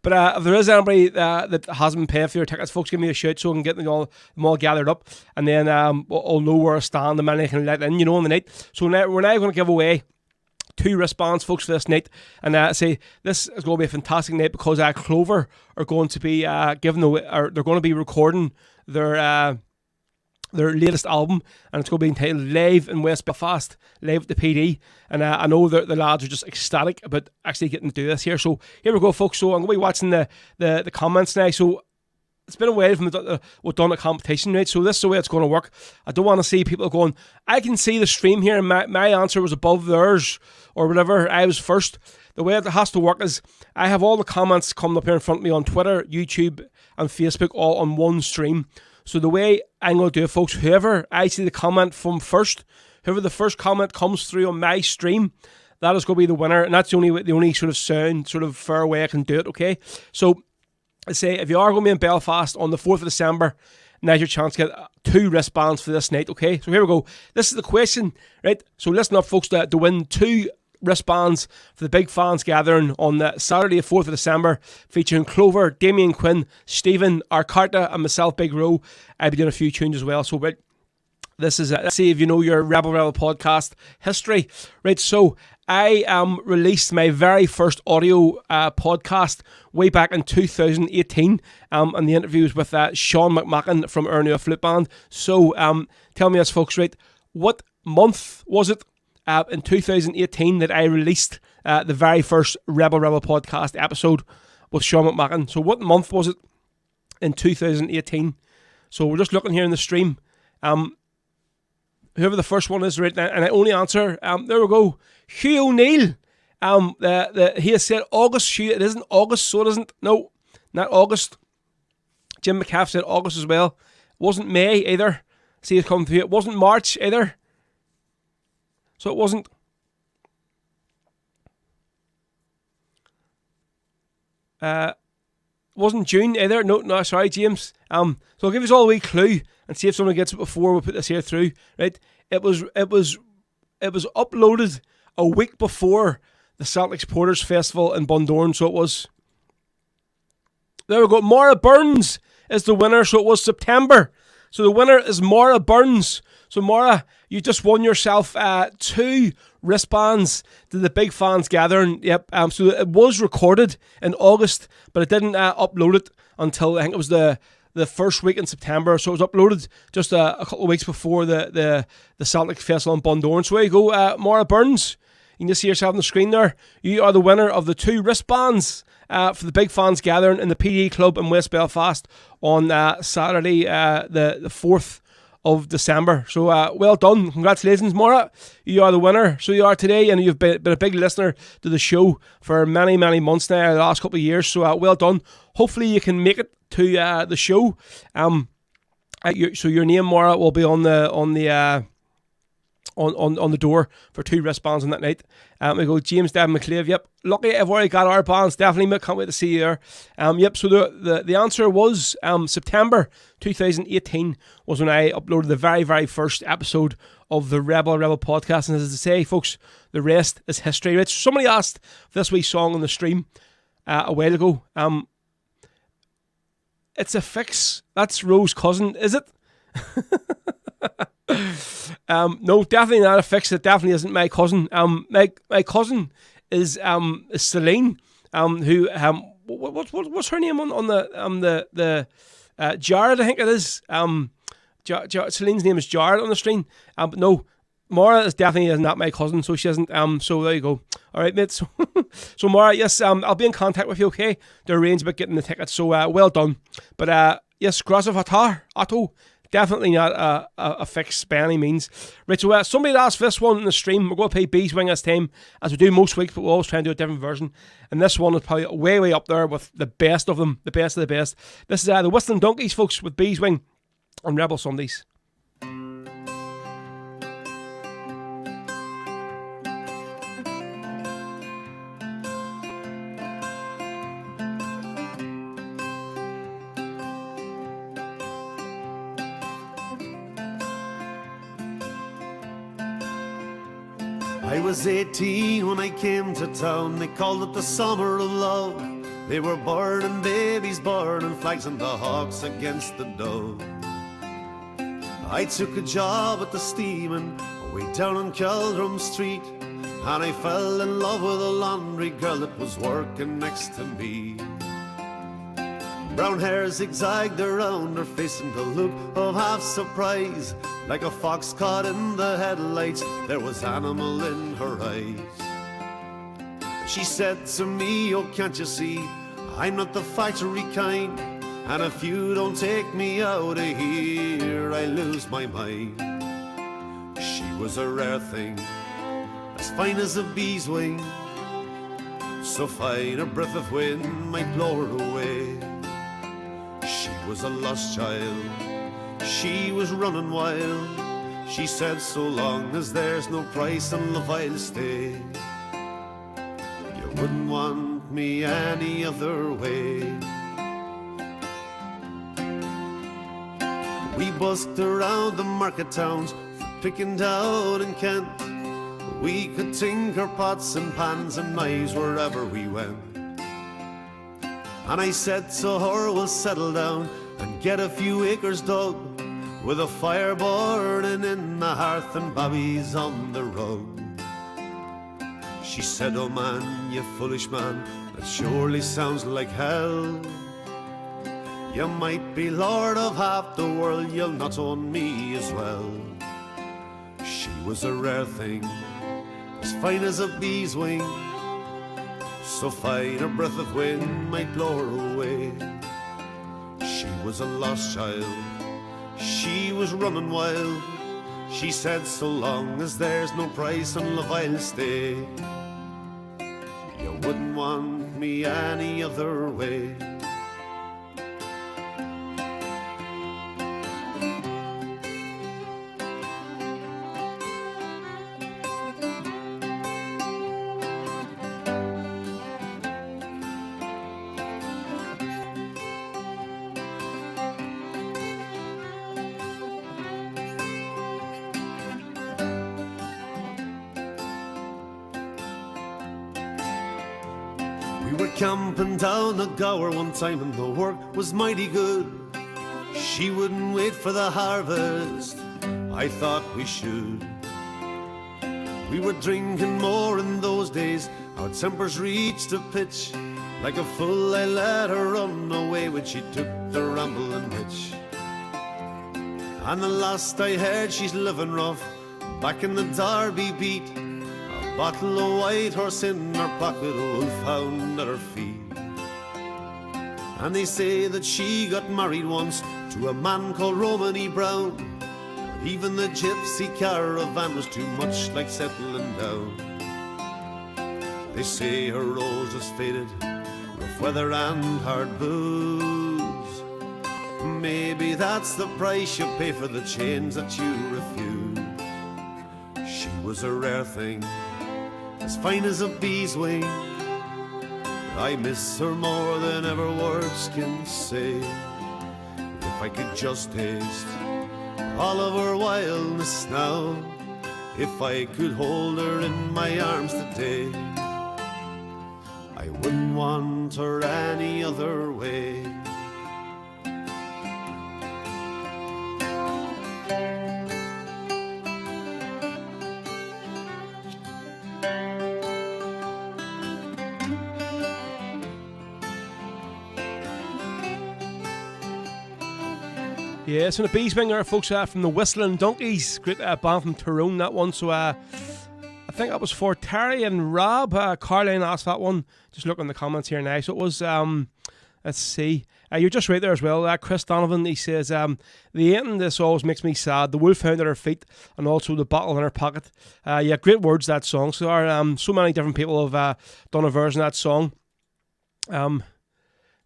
But if there is anybody that hasn't paid for your tickets, folks, give me a shout so we can get them all gathered up, and then I'll know where I stand and many can let in, on the night. So now we're going to give away 2 wristbands, folks, for this night. And say this is going to be a fantastic night because Clover are going to be giving away, or they're going to be recording their latest album, and it's going to be entitled Live in West Belfast, live at the PD. And I know that the lads are just ecstatic about actually getting to do this here. So here we go, folks. So I'm going to be watching the comments now. So it's been a while from we've done a competition, right? So this is the way it's going to work. I don't want to see people going, I can see the stream here and my answer was above theirs or whatever. I was first. The way it has to work is I have all the comments coming up here in front of me on Twitter, YouTube and Facebook all on one stream. So the way I'm going to do it, folks, whoever I see the comment from first, whoever the first comment comes through on my stream, that is going to be the winner. And that's the only sort of fair way I can do it, okay? So I say if you are going to be in Belfast on the 4th of December, now's your chance to get 2 wristbands for this night, okay? So here we go. This is the question, right? So listen up, folks, to win 2 wristbands for the big fans gathering on the Saturday, 4th of December, featuring Clover, Damien Quinn, Stephen, Arcarta, and myself, Big Row. I'll be doing a few tunes as well. So, right, this is let's see if you know your Rebel podcast history. Right, so I released my very first audio podcast way back in 2018, and the interview was with Sean McMacken from Ernia Flute Band. So, tell me this, folks, right, what month was it in 2018 that I released the very first Rebel podcast episode with Sean McMacken? So what month was it in 2018? So we're just looking here in the stream. Whoever the first one is right now, and I only answer, there we go, Hugh O'Neill. He has said August. Hugh, it isn't August, so it isn't. No, not August. Jim McCaff said August as well. It wasn't May either. See it come through. It wasn't March either. So it wasn't. Wasn't June either. No, sorry, James. So I'll give you all a wee clue and see if someone gets it before we put this here through. Right? It was uploaded a week before the Celtic Supporters Festival in Bundoran. So it was. There we go. Maura Burns is the winner. So it was September. So the winner is Maura Burns. So Maura, you just won yourself 2 wristbands to the big fans gathering. Yep. So it was recorded in August, but it didn't upload it until I think it was the first week in September. So it was uploaded just a couple of weeks before the Celtic Festival in Bundoran. So there you go, Maura Burns. You can just see yourself on the screen there. You are the winner of the 2 wristbands for the big fans gathering in the PD Club in West Belfast on Saturday, the 4th of December. So well done. Congratulations, Maura. You are the winner. So you are today, and you've been a big listener to the show for many, many months now, the last couple of years. So well done. Hopefully you can make it to the show. So your name, Maura, will be on the door for 2 wristbands on that night. We go James Devin McClave. Yep, lucky I've already got our bands. Definitely can't wait to see you there. Yep. So the answer was September 2018 was when I uploaded the very, very first episode of the Rebel podcast. And as I say, folks, the rest is history. Right. So somebody asked for this wee song on the stream a while ago. It's a fix. That's Rose's cousin, is it? No, definitely not a fix. It definitely isn't my cousin. My cousin is Celine. Who what's her name on the Jared? I think it is. Celine's name is Jared on the stream. But no, Maura is definitely not my cousin, so she isn't. So there you go. All right, mate. So Maura, yes, I'll be in contact with you, okay, to arrange about getting the tickets. So well done. But yes, Grasov Otto. Definitely not a fix by any means. Right, so somebody asked for this one in the stream. We're going to play Beeswing this time, as we do most weeks, but we'll always try and do a different version. And this one is probably way, way up there with the best of them, the best of the best. This is the Whistling Donkeys, folks, with Beeswing on Rebel Sundays.
I was 18 when I came to town. They called it the summer of love. They were burning babies, burning flags, and the hawks against the dove. I took a job at the steaming way down on Keldrum Street, and I fell in love with a laundry girl that was working next to me. Brown hair zigzagged around her face, and the look of half surprise, like a fox caught in the headlights, there was animal in her eyes. She said to me, oh, can't you see, I'm not the factory kind. and if you don't take me out of here, I lose my mind. She was a rare thing, as fine as a bee's wing, so fine a breath of wind might blow her away. She was a lost child, she was running wild. She said, so long as there's no price in love, I'll stay. You wouldn't want me any other way. We busked around the market towns, picking down in Kent. We could tinker pots and pans and knives wherever we went. And I said to her, we'll settle down and get a few acres dug, with a fire burning in the hearth and babbies on the rug. She said, oh man, you foolish man, that surely sounds like hell. You might be lord of half the world, you'll not own me as well. She was a rare thing, as fine as a bee's wing, so fine a breath of wind might blow her away. She was a lost child, she was running wild. She said, so long as there's no price on love, I'll stay. You wouldn't want me any other way. We were camping down the Gower one time and the work was mighty good. She wouldn't wait for the harvest, I thought we should. We were drinking more in those days, our tempers reached a pitch. Like a fool I let her run away when she took the rambling witch. And the last I heard, she's living rough back in the Derby beat. A bottle of White Horse in her pocket, a wolfhound at her feet. And they say that she got married once to a man called Romany Brown. But even the gypsy caravan was too much like settling down. They say her rose was faded, rough weather and hard booze. Maybe that's the price you pay for the chains that you refuse. She was a rare thing, as fine as a bee's wing. I miss her more than ever words can say. If I could just taste all of her wildness now, if I could hold her in my arms today, I wouldn't want her any other way.
Yeah, it's on a Beeswinger, folks, from the Whistling Donkeys. Great band from Tyrone, that one. So I think that was for Terry and Rob. Caroline asked that one. Just look in the comments here now. So it was, let's see. You're just right there as well. Chris Donovan, he says, the ending, this always makes me sad. The wolfhound at her feet and also the bottle in her pocket. Yeah, great words, that song. So there are so many different people have done a version of that song.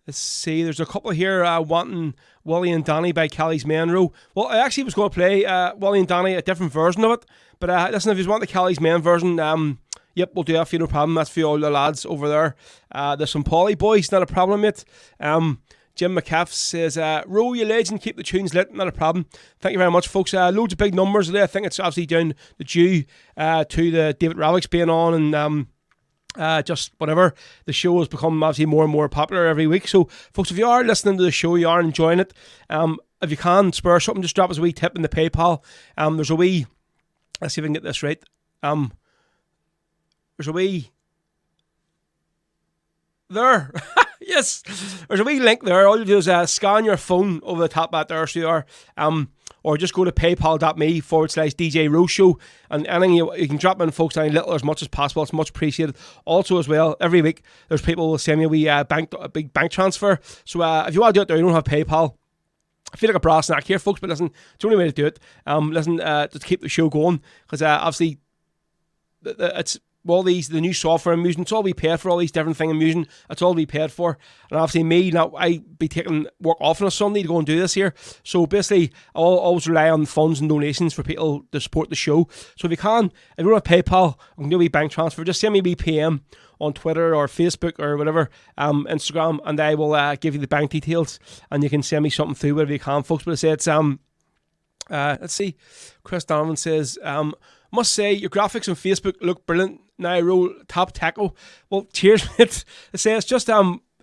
Let's see, there's a couple here wanting Willie and Danny by Kelly's Menro. Well, I actually was going to play Willie and Danny, a different version of it. But listen, if you want the Kelly's Men version, yep, we'll do that for you, no problem. That's for all the lads over there. There's some Polly boys, not a problem, mate. Jim McCaff says, Ro, you legend, keep the tunes lit, not a problem. Thank you very much, folks. Loads of big numbers today. I think it's obviously down the due to the David Rovics being on and just whatever. The show has become obviously more and more popular every week. So, folks, if you are listening to the show, you are enjoying it, if you can spare something, just drop us a wee tip in the PayPal. There's a wee, let's see if I can get this right. There's a wee, there. Yes, there's a wee link there. All you do is scan your phone over the top of that there, so you are. or just go to paypal.me/DJ Rose Show, and anything you can drop in, folks, any little or as much as possible. It's much appreciated. Also, as well, every week there's people who will send me a wee big bank transfer. So if you want to do it there, you don't have PayPal, I feel like a brass neck here, folks, but listen, it's the only way to do it. To keep the show going, because obviously it's all the new software I'm using. It's all we paid for, all these different things I'm using. It's all we paid for. And obviously me, now I be taking work off on a Sunday to go and do this here. So basically, I'll always rely on funds and donations for people to support the show. So if you don't have PayPal, I can do a wee bank transfer. Just send me a wee PM on Twitter or Facebook or whatever, Instagram, and I will give you the bank details, and you can send me something through, whatever you can, folks. But I say it's let's see, Chris Donovan says, must say your graphics on Facebook look brilliant. Now I roll top taco. Well, cheers, mate. I say it's just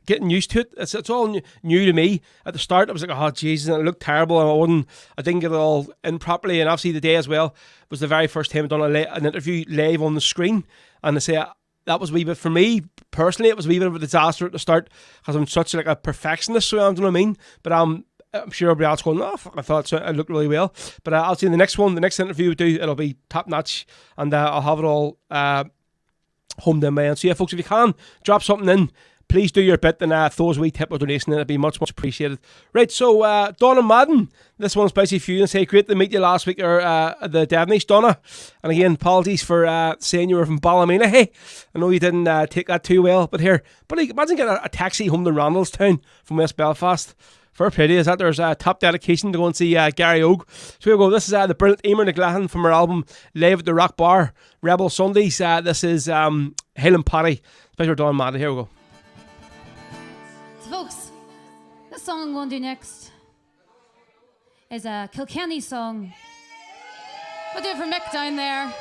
getting used to it. It's all new to me. At the start, I was like, oh Jesus, and it looked terrible, and I didn't get it all in properly. And obviously today as well was the very first time I'd done an interview live on the screen, and I say that was a wee bit, for me personally, it was a wee bit of a disaster at the start, because I'm such like a perfectionist, so you know what I mean? But I'm sure everybody else going, oh, I thought it looked really well. But I'll see the next interview we do, it'll be top notch, and I'll have it all homed in, man. So yeah, folks, if you can, drop something in, please do your bit, and throw us a wee tip or donation, it'd be much, much appreciated. Right, so Donna Madden, this one's basically for you, and say, great to meet you last week, or the Devonish, Donna. And again, apologies for saying you were from Ballymena. Hey, I know you didn't take that too well, but here, imagine getting a taxi home to Randallstown from West Belfast. Fair play to you, is that there's a top dedication to go and see Gary Ogue. So here we go. This is the brilliant Emer McLaughlin from her album Live at the Rock Bar, Rebel Sundays. This is Hail and Paddy, special Don Madden. Here we go.
So folks, this song I'm going to do next is a Kilkenny song. We'll do it for Mick down there.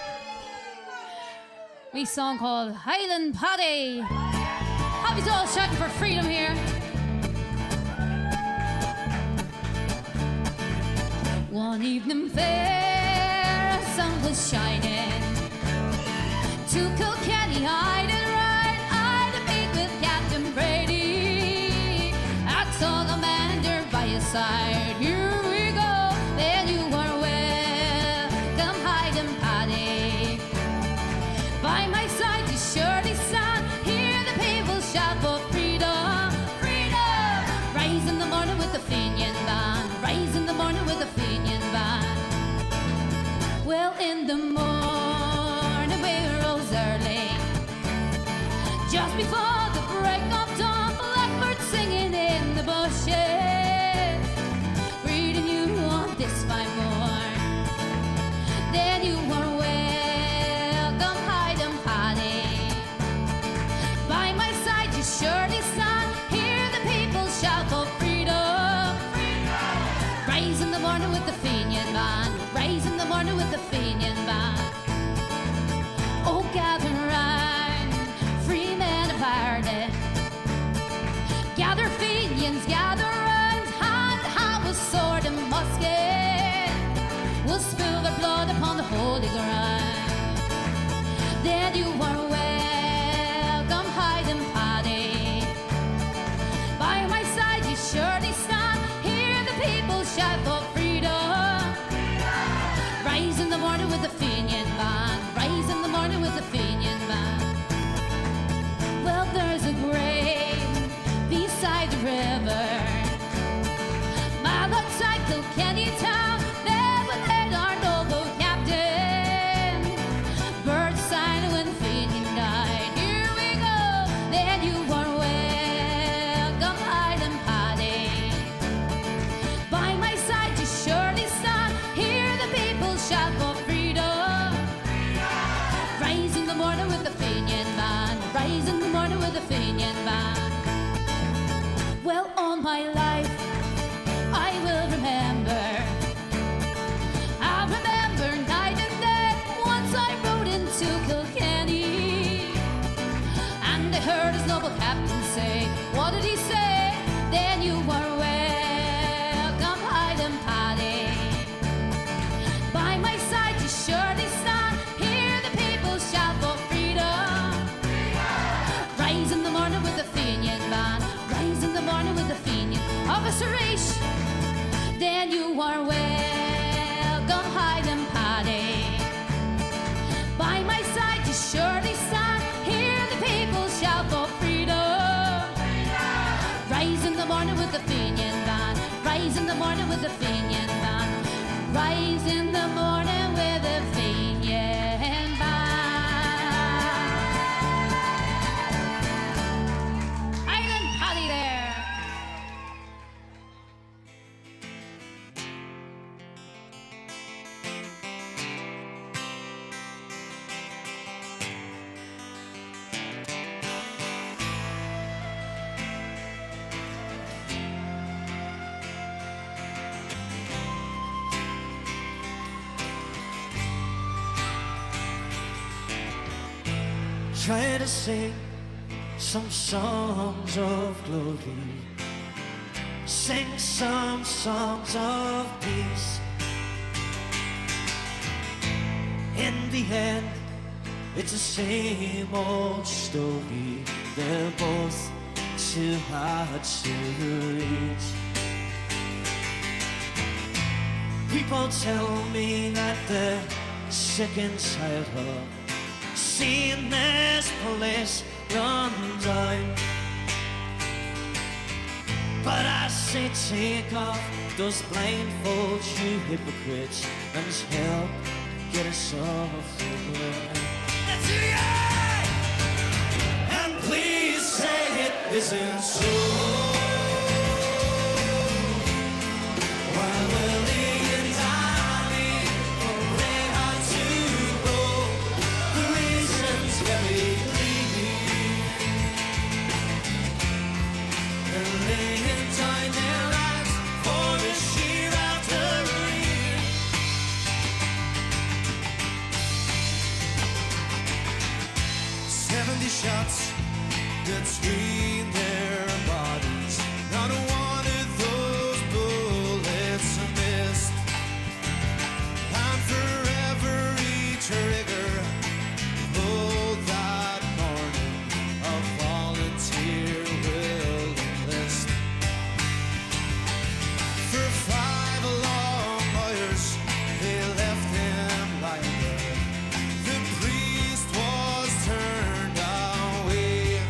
Wee song called Highland Paddy. Hope you all shouting for freedom here. One evening fair, the sun was shining. To Kilkenny, I'd ride, I'd meet with Captain Brady. I saw the commander by his side. Here we go, then you are welcome, Highland Paddy. By my side, you surely stand. Hear the people shout for freedom, freedom. Rise in the morning with the Fenian band. Rise in the morning with the Fenian band. Well, in the morning we rose early, just before the break of dawn. Blackbird singing in the bushes, greeting you on this fine morn. Then you are welcome, Highland Paddy. By my side you surely stand. Hear the people shout for freedom, freedom. Rise in the morning with the Fenian band. Rise in the morning with the Fenian band. Oh, gather round, free men of Ireland. morning with the Fenian band. Rise in the morning with the Fenian band. Rise in the morning with the Fenian band. Island Paddy there.
Try to sing some songs of glory, sing some songs of peace. In the end, it's the same old story. They're both too hard to reach. People tell me that they're sick and tired of seeing this place run down. But I say take off those blindfolds, you hypocrites, and help get us off the ground. Let's do it! And please say it isn't so. While Willie and Tommy, they had to go. The reason's very clear. They're laying down their lives for this year after year.
70 shots between their bodies. Not one of those bullets missed. And for every trigger pulled that morning, a volunteer will enlist. For 5 long hours they left him lying there. The priest was turned away.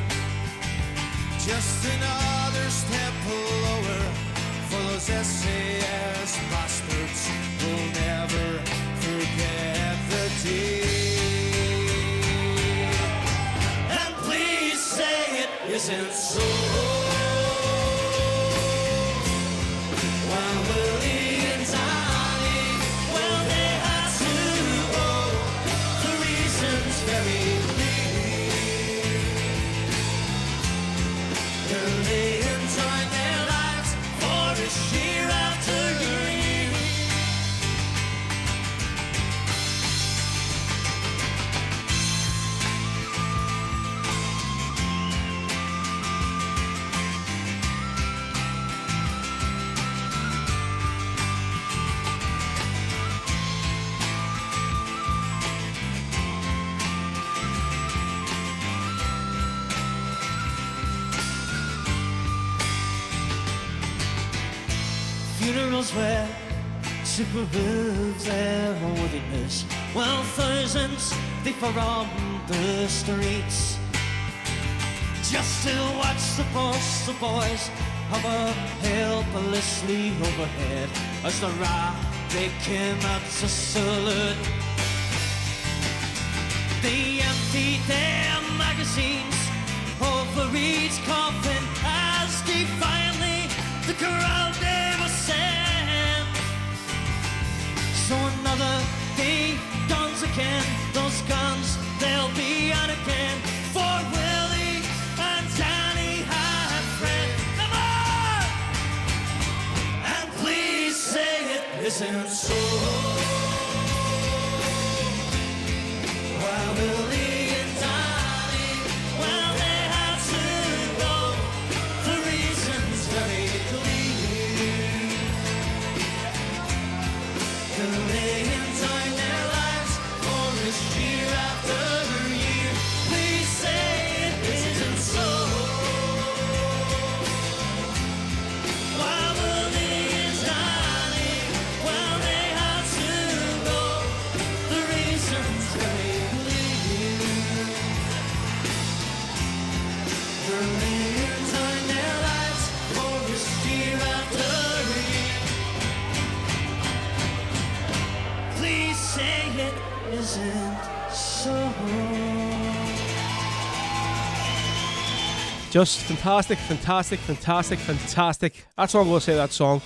Just another step lower for those SAS bastards will never forget the day.
And please say it isn't so. While Willie and Tommy, well, they had to go. The reason's very clear. They're laying down their lives for this year after year. Funerals where to prove their worthiness, while thousands they from the streets just to watch the postal boys hover helplessly overhead as the rock they came out to salute. They emptied their magazines over each coffin as defiantly the crowd they were sent. So another day dawns again. Those guns, they'll be out again. For Willie and Danny had friend. Come on! And please say it isn't so. While Willie and Danny, well, they had to go. The reason's very clear. They're laying down their lives for this year after year. Please say it isn't so. While Willie and Danny, well, they had
Just fantastic, fantastic, fantastic, fantastic. That's all I'm going to say, that song.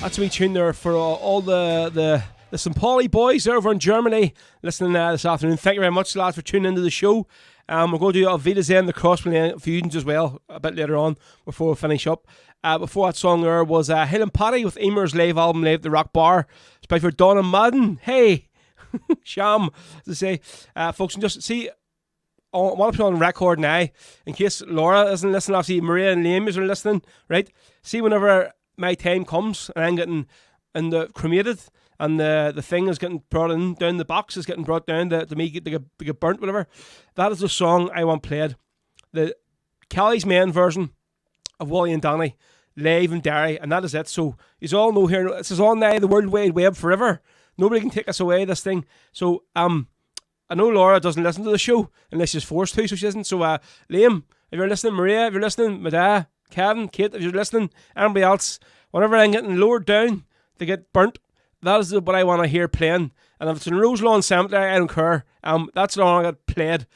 That's a wee tune there for all the St. Pauli boys over in Germany listening this afternoon. Thank you very much, lads, for tuning into the show. We're going to do Auf Wiedersehen, the Crosswind Fusions as well, a bit later on before we finish up. Before that song there was Hill and Paddy with Emer's live album, Live the Rock Bar. It's by for Don and Madden. Hey! Sham, as I say. Folks, and just see, I want to put on record now, in case Laura isn't listening, obviously Maria and Liam are listening, right? See, whenever my time comes and I'm getting cremated and the thing is getting brought in, down the box is getting brought down to me to get burnt, whatever, that is the song I want played. The Kelly's Men version of Wally and Donny, live in Derry, and that is it. So, you all know here, this is on now, the World Wide Web forever. Nobody can take us away, this thing. So, I know Laura doesn't listen to the show unless she's forced to, so she isn't. So, Liam, if you're listening, Maria, if you're listening, my dad, Kevin, Kate, if you're listening, anybody else, whenever I'm getting lowered down to get burnt, that is what I want to hear playing. And if it's in Roselawn Cemetery, I don't care. That's what I want to get played.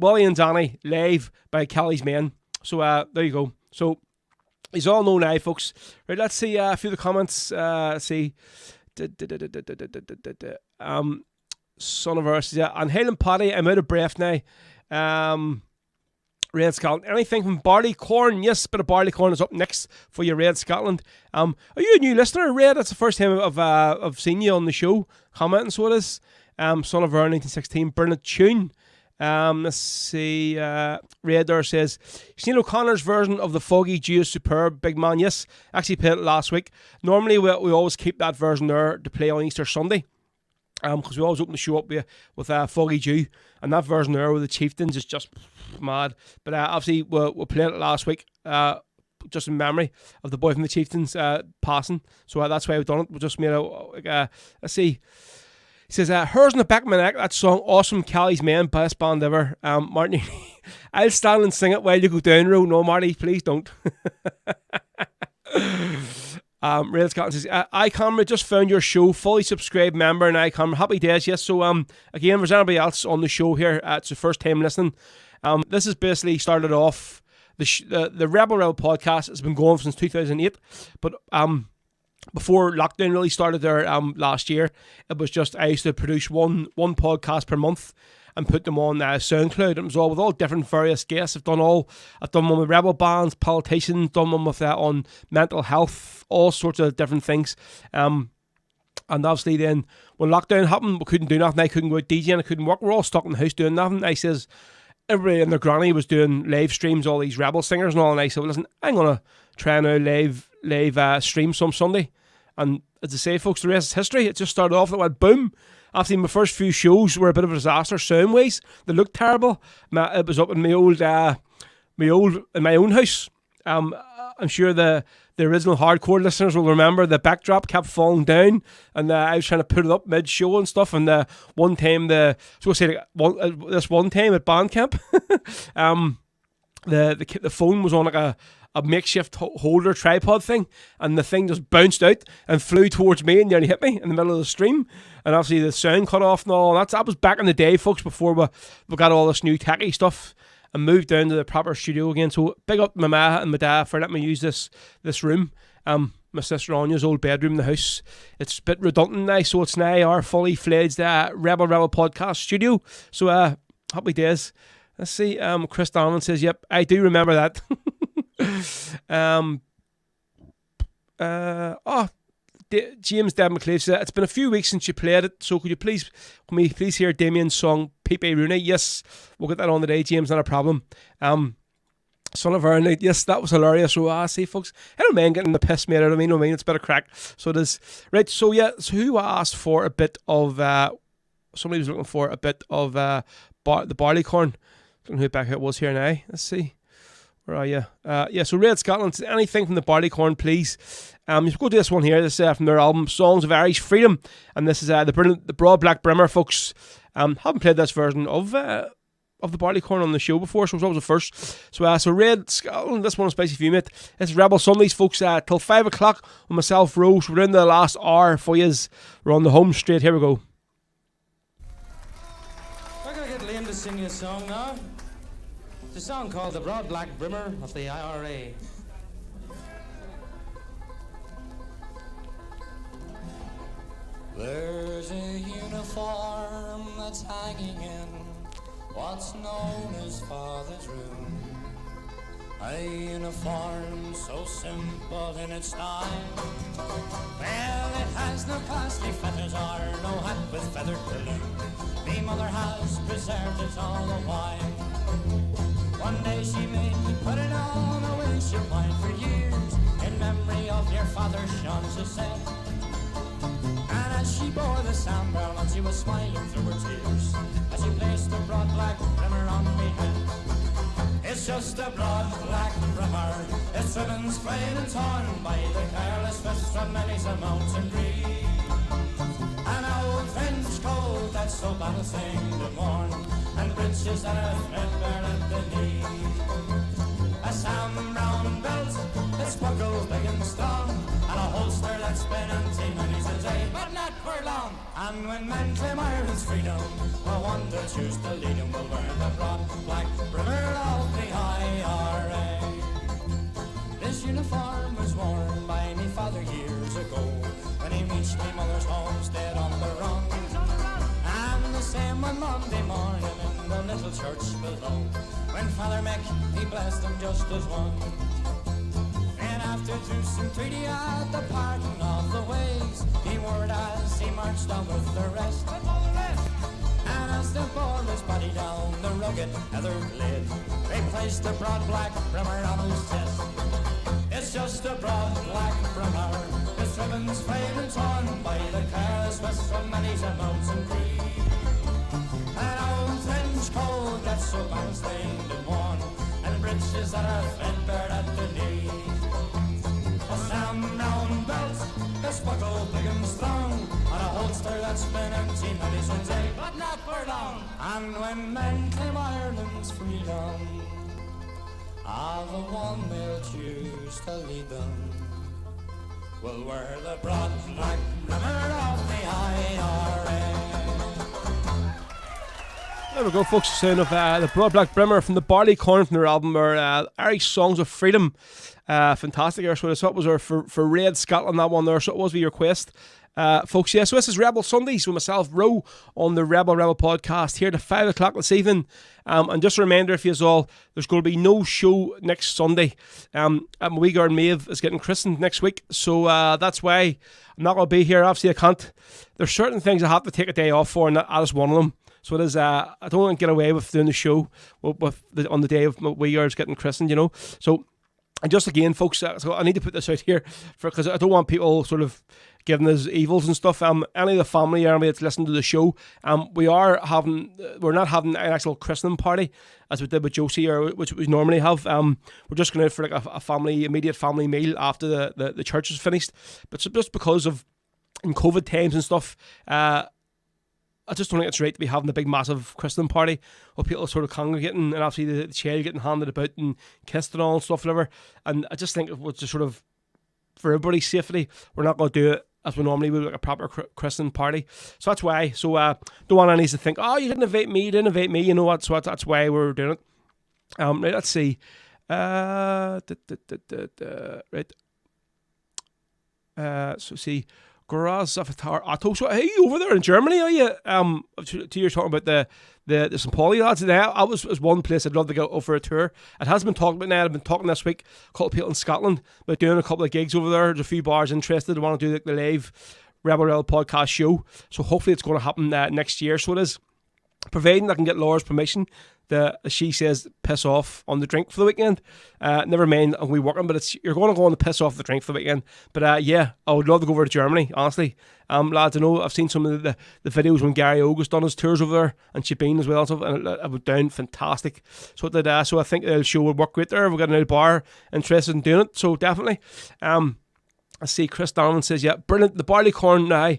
Wally and Donny, live by Kelly's Men. So, there you go. So, he's all know now, folks. Right, let's see a few of the comments. Let's see. Son of ours, yeah. And Hale and Paddy, I'm out of breath now. Red Scotland. Anything from Barley Corn? Yes, bit of Barley Corn is up next for you, Red Scotland. Are you a new listener, Red? That's the first time I've seen you on the show commenting, so it is. Son of Our 1916, Bernard Tune. Let's see. Red there says, Sinead O'Connor's version of the Foggy Dew is superb, big man. Yes, actually played it last week. Normally we always keep that version there to play on Easter Sunday. Because we always open the show up with Foggy Dew, and that version there with the Chieftains is just mad. But obviously we played it last week, just in memory of the boy from the Chieftains passing. So that's why we've done it. We just made let's see. He says, "Hers in the back of my neck." That song, awesome. Kelly's Men, best band ever. Martin, I'll stand and sing it while you go down, Ro. No, Marty, please don't. Red Scotland says, iCamera, just found your show, fully subscribed member in iCamera. Happy days, yes. So, again, if there's anybody else on the show here, it's the first time listening. This has basically started off, the Rebel podcast has been going since 2008, but before lockdown really started there last year, it was just, I used to produce one podcast per month and put them on SoundCloud. It was all with all different various guests. I've done one with rebel bands, politicians, done one with on mental health, all sorts of different things. And obviously then when lockdown happened, we couldn't do nothing. I couldn't go out DJing, I couldn't work. We're all stuck in the house doing nothing. I says, everybody and their granny was doing live streams, all these rebel singers and all. And I said, well, listen, I'm going to try and live stream some Sunday. And as I say, folks, the rest is history. It just started off, it went boom. After my first few shows were a bit of a disaster sound-wise. They looked terrible. It was up in my own house. I'm sure the original hardcore listeners will remember the backdrop kept falling down, and I was trying to put it up mid-show and stuff. And one time, this one time at band camp, the phone was on like a makeshift holder tripod thing, and the thing just bounced out and flew towards me and nearly hit me in the middle of the stream. And obviously the sound cut off and all. That was back in the day, folks, before we got all this new techie stuff and moved down to the proper studio again. So big up my ma and my dad for letting me use this room. My sister Anya's old bedroom in the house. It's a bit redundant now, so it's now our fully fledged Rebel podcast studio. So happy days. Let's see. Chris Donovan says, "Yep, I do remember that." James Deb McClave said, "It's been a few weeks since you played it, so could you please hear Damien's song Pepe Rooney?" Yes, we'll get that on today, James, not a problem. Son of Our Night, yes, that was hilarious. So see, folks, I don't mind getting the piss made out of me. No, it's a bit of crack. So it is. Right, so yeah, so who asked for a bit of somebody was looking for a bit of the barley corn. I don't know who back it was here now. Let's see. Where are you? Yeah, so Red Scotland, anything from the barley corn, please. You go to this one here. This is from their album Songs of Irish Freedom, and this is the Broad Black Brimmer, folks. Haven't played this version of the barley corn on the show before, so it's always the first. So Red Scotland, this one is basically for you, mate. It's Rebel Sundays, folks, till 5 o'clock with myself, Rose. We're in the last hour for you. We're on the home straight. Here we go.
We're going to get get Liam to sing you a song now. It's a song called The Broad Black Brimmer of the IRA.
There's a uniform that's hanging in what's known as Father's Room. A uniform so simple in its style. Well, it has no costly feathers or no hat with feathered balloon. Me mother has preserved it all the while. One day she made me put it on a windshield mine for years, in memory of your father, Sean, she said. And as she bore the Sam Brown on, she was smiling through her tears as she placed the broad black brimmer on me head. It's just a broad black brimmer, its ribbons frayed and torn by the careless fist from many's a mountain breeze. An old French coat that's so battle stained and worn, and breeches that are threadbare at the knee. A Sam Brown belt that's buckled big and strong, and a holster that's been empty many's a day, but not for long. And when men claim Ireland's freedom, the one that choose to lead them will wear the broad black brimmer of the IRA. This uniform was worn by me father years ago, when he reached me mother's homestead on the run. And the same on Monday morning in the little church below, when Father Mick, he blessed them just as one. And after through some treaty at the parting of the ways, he word as he marched on with the rest. And as they bore his body down the rugged heather glade, they placed a broad black brimmer on his chest. It's just a broad black brimmer, its ribbons frayed and torn by the careless west from many's a mountain tree. An old trench coat that's so battle-stained and worn, and breeches that are threadbare at the knee. A Sam Brown belt that's buckled big and strong, and a holster that's been empty many's a day, but not for long. And when men claim Ireland's freedom, the one they'll choose to lead them will wear the broad black brimmer of the IRA.
There we go, folks. The sound of the Broad Black Brimmer from the Barley Corn from their album, or Irish Songs of Freedom. Fantastic. So it was for Red Scotland, that one there. So it was the request. Folks, yeah, so this is Rebel Sundays with myself, Ro, on the Rebel podcast here to 5 o'clock this evening. And just a reminder, if you all, there's going to be no show next Sunday. My wee girl Maeve is getting christened next week, so that's why I'm not going to be here. Obviously, I can't. There's certain things I have to take a day off for, and that is one of them. So it is. I don't want to get away with doing the show on the day of my wee girl's getting christened, you know. So, and just again, folks, so I need to put this out here because I don't want people sort of giving us evils and stuff. Any of the family or anybody that's listening to the show, we're not having an actual christening party as we did with Josie, or which we normally have. We're just going out for like a immediate family meal after the church is finished. But just because of in COVID times and stuff, I just don't think it's right to be having a big massive christening party with people sort of congregating and obviously the child getting handed about and kissed and all and stuff, whatever. And I just think it was just sort of, for everybody's safety, we're not going to do it as we normally would, like a proper christening party. So that's why. So don't want anyone to think, oh, you didn't invite me, you know what? So that's why we're doing it. Right, let's see. Right. So see. Graz Avatar. So hey, you over there in Germany, are you? You're talking about the St. Pauli lads. Now, I was one place I'd love to go over a tour. It has been talked about now. I've been talking this week, a couple of people in Scotland about doing a couple of gigs over there. There's a few bars interested. I want to do the live Rebel podcast show. So hopefully it's going to happen next year. So it is, providing I can get Laura's permission. She says piss off on the drink for the weekend. Never mind, I'm going to be working, but you're going to go on the piss off the drink for the weekend. But yeah, I would love to go over to Germany, honestly. Lads, I know I've seen some of the videos when Gary Ogus done his tours over there, and Chibeen as well, and it went down fantastic. So I think the show would work great there. We've got an old bar interested in doing it, so definitely. I see Chris Donovan says, yeah, brilliant. The Barley Corn now,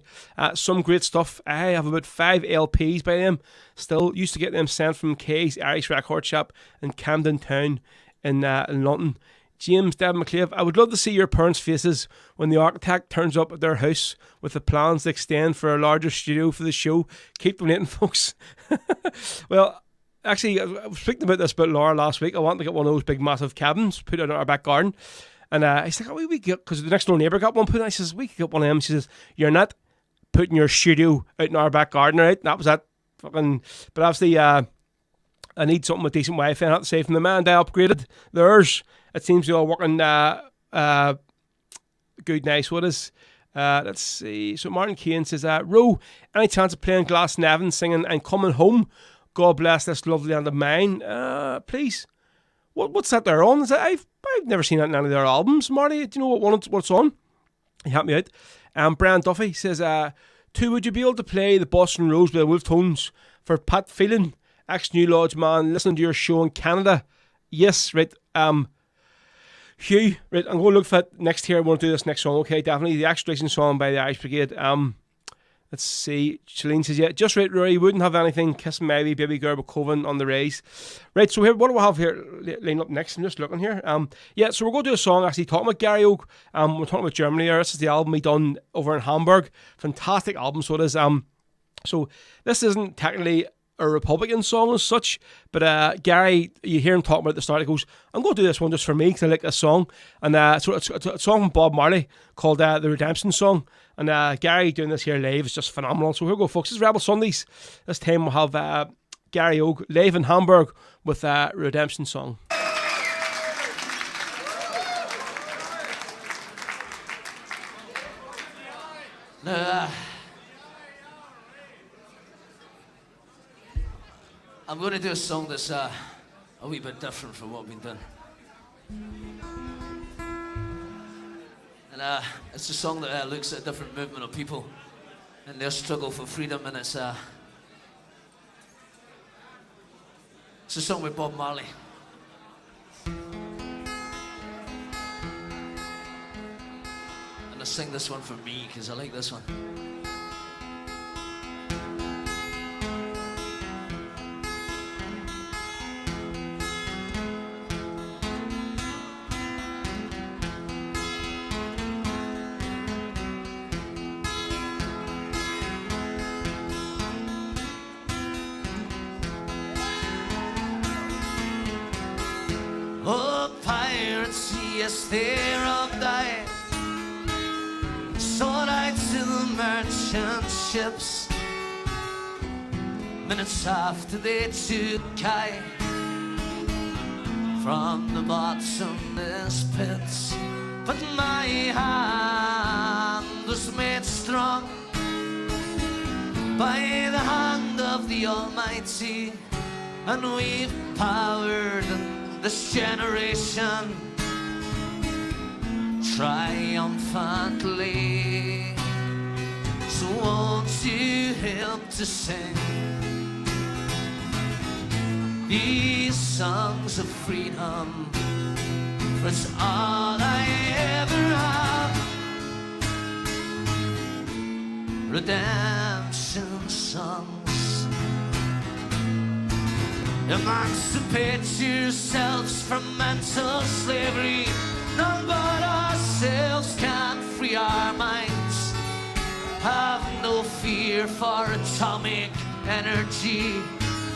some great stuff. I have about 5 LPs by them. Still used to get them sent from Kay's Irish Record Shop in Camden Town in London. James Devon McClave, I would love to see your parents' faces when the architect turns up at their house with the plans to extend for a larger studio for the show. Keep donating, folks. Well, actually, I was speaking about this about Laura last week. I wanted to get one of those big, massive cabins put out in our back garden. And he's like, oh, we get, because the next door neighbour got one put in. I says, we could get one of them. She says, you're not putting your studio out in our back garden, right? And that was that fucking, but obviously, I need something with decent Wi-Fi. I have to say, from the man I upgraded theirs, it seems to be all working good, nice. What is? Let's see. So Martin Kane says, Ro, any chance of playing Glasnevin singing and coming home? God bless this lovely land of mine. Please. What's that they're on? Is that, I've never seen that in any of their albums. Marty, do you know what's on? You help me out. Brian Duffy says, 2, would you be able to play the Boston Rose by the Wolf Tones for Pat Phelan, ex-New Lodge man, listening to your show in Canada? Yes, right. Hugh, right, I'm going to look for that next here. I want to do this next song, okay? Definitely the extradition song by the Irish Brigade. Let's see. Shalene says, yeah, just right, Rory. Wouldn't have anything. Kiss Maybe, Baby Girl, but Coven on the raise. Right, so here, what do we have here lined up next? I'm just looking here. Yeah, so we're going to do a song actually talking about Gary Oak. We're talking about Germany here. This is the album he done over in Hamburg. Fantastic album, so it is. So this isn't technically a Republican song as such, but Gary, you hear him talking about it at the start, he goes, I'm going to do this one just for me because I like this song. And so it's a song from Bob Marley called The Redemption Song. And Gary doing this here live is just phenomenal. So here we go, folks. This is Rebel Sundays. This time we'll have Gary Oak live in Hamburg with Redemption Song.
I'm going to do a song that's a wee bit different from what we've been doing. And it's a song that looks at a different movement of people and their struggle for freedom, and it's a song with Bob Marley. And I sing this one for me because I like this one. Yes, they're all died. Sold out to the merchant ships. Minutes after they took Kai from the bottomless pits. But my hand was made strong by the hand of the Almighty, and we've powered this generation triumphantly. So won't you help to sing these songs of freedom? For it's all I ever have. Redemption songs. Emancipate yourselves from mental slavery. None but ourselves can free our minds. Have no fear for atomic energy,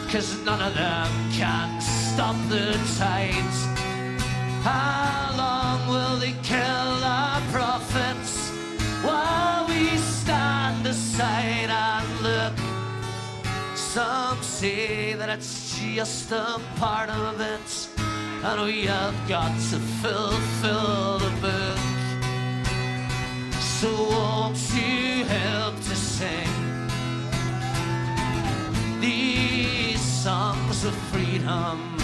'cause none of them can stop the tides. How long will they kill our prophets while we stand aside and look? Some say that it's just a part of it, and we have got to fulfill the book. So won't you help to sing these songs of freedom?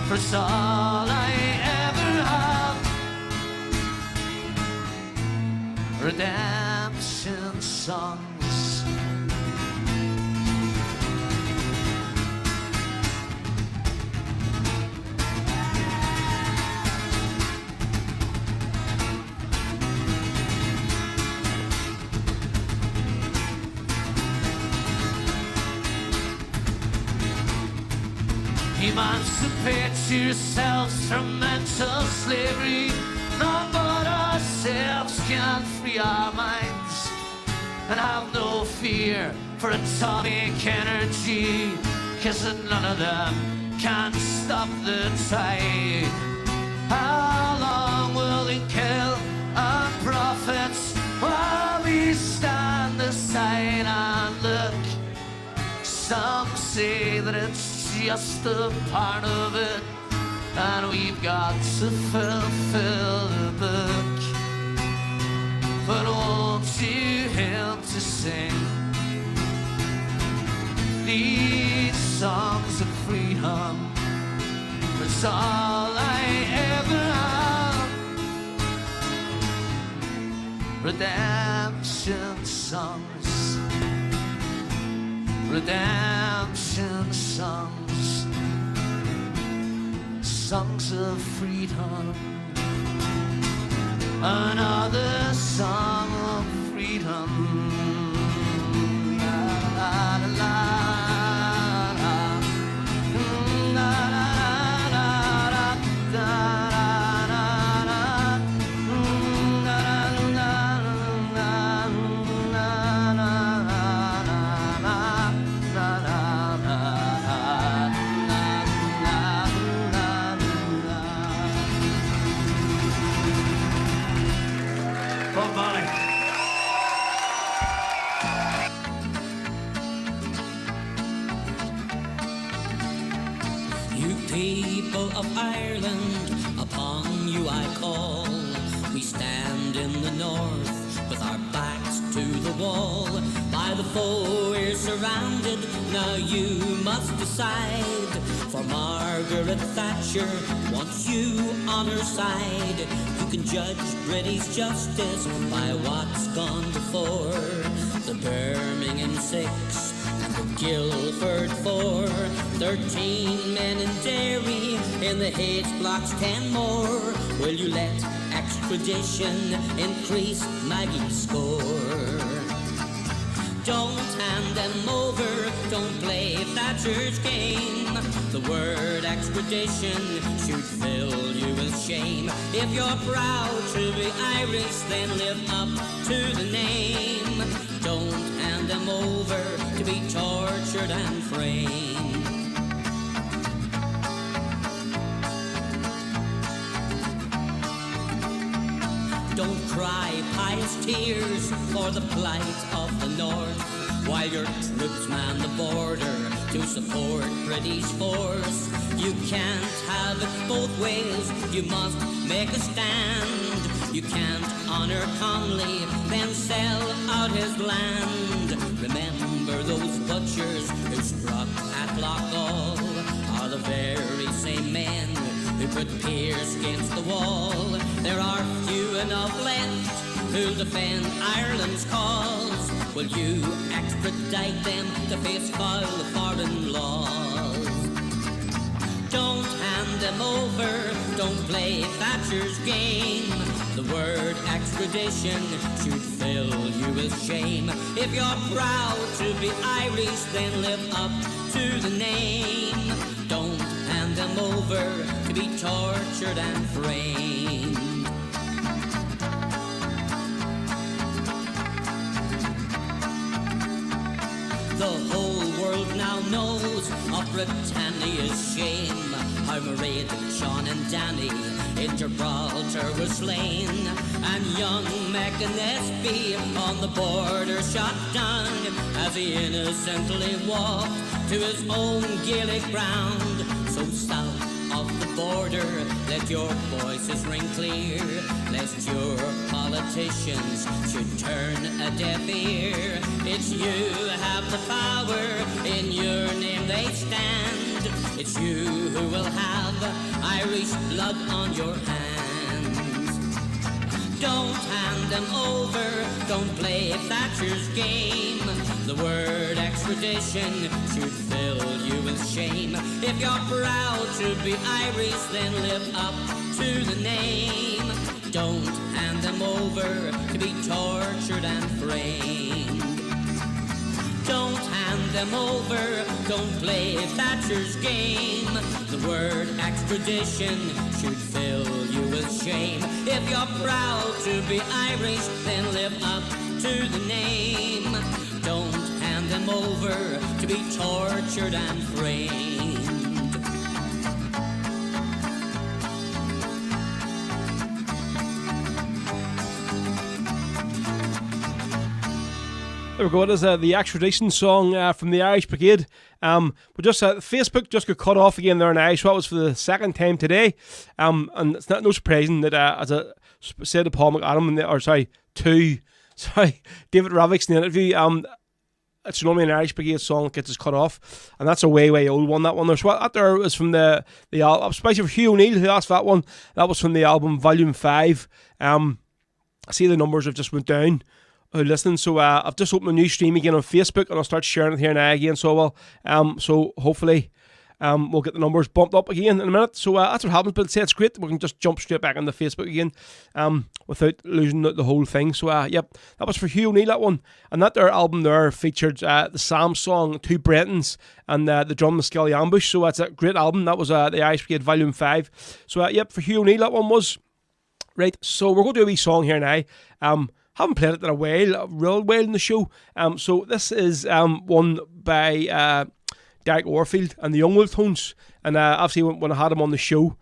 For it's all I ever have. Redemption songs. Emancipate yourselves from mental slavery. None but ourselves can free our minds. And have no fear for atomic energy, 'cause none of them can stop the tide. How long will they kill our prophets while we stand aside and look? Some say that it's just a part of it, and we've got to fulfill the book. But won't you help to sing these songs of freedom? It's all I ever have. Redemption songs, redemption songs, songs of freedom. Another song of freedom. La, la, la, la.
People of Ireland, upon you I call. We stand in the north with our backs to the wall. By the foe we're surrounded, now you must decide. For Margaret Thatcher wants you on her side. You can judge British justice by what's gone before. The Birmingham 6 and the Guildford 4, 13 men in Derry, in the H blocks 10 more. Will you let extradition increase Maggie's score? Don't hand them over, don't play Thatcher's game. The word extradition should fill you with shame. If you're proud to be Irish, then live up to the name. Don't hand them over to be tortured and framed. Don't cry pious tears for the plight of the North, while your troops man the border to support British force. You can't have it both ways, you must make a stand. You can't honor Conley, then sell out his land. Remember those butchers who struck at Loughgall are the very same men who put Pearse against the wall. There are few enough left who'll defend Ireland's cause. Will you extradite them to face foul foreign laws? Don't hand them over, don't play Thatcher's game. The word extradition should fill you with shame. If you're proud to be Irish, then live up to the name. Don't hand them over to be tortured and framed. The whole world now knows of Britannia's shame. How Mairead, Sean and Danny in Gibraltar were slain, and young McInnesby on the border shot down as he innocently walked to his own Gaelic ground. So south of the border, let your voices ring clear, lest your politicians should turn a deaf ear. It's you have the power, in your name they stand. It's you who will have Irish blood on your hands. Don't hand them over, don't play Thatcher's game. The word extradition should fill you with shame. If you're proud to be Irish, then live up to the name. Don't hand them over to be tortured and framed. Don't hand hand them over, don't play Thatcher's game. The word extradition should fill you with shame. If you're proud to be Irish, then live up to the name. Don't hand them over to be tortured and framed.
There we go. It is the extradition song from the Irish Brigade. But just Facebook just got cut off again there in Irish. So that was for the second time today. And it's not no surprising that as I said to Paul McAdam, David Rovics in the interview, it's normally an Irish Brigade song that gets us cut off, and that's a way old one. That one there's what that there was from the album, especially for Hugh O'Neill who asked for that one. That was from the album Volume 5. I see the numbers have just went down. Listening, so I've just opened a new stream again on Facebook, and I'll start sharing it here now again. So so hopefully we'll get the numbers bumped up again in a minute. So that's what happens. But say it's great. We can just jump straight back into Facebook again, without losing the whole thing. So yep, that was for Hugh O'Neill, that one, and that their album there featured the Sam song, Two Brentons, and the Drum and Skelly Ambush. So that's a great album. That was the Irish Brigade Volume 5. So yep, for Hugh O'Neill that one was right. So we're going to do a wee song here now. Haven't played it in a real while in the show. So this is one by Derek Warfield and the Young Wolf Tones. And obviously when I had him on the show,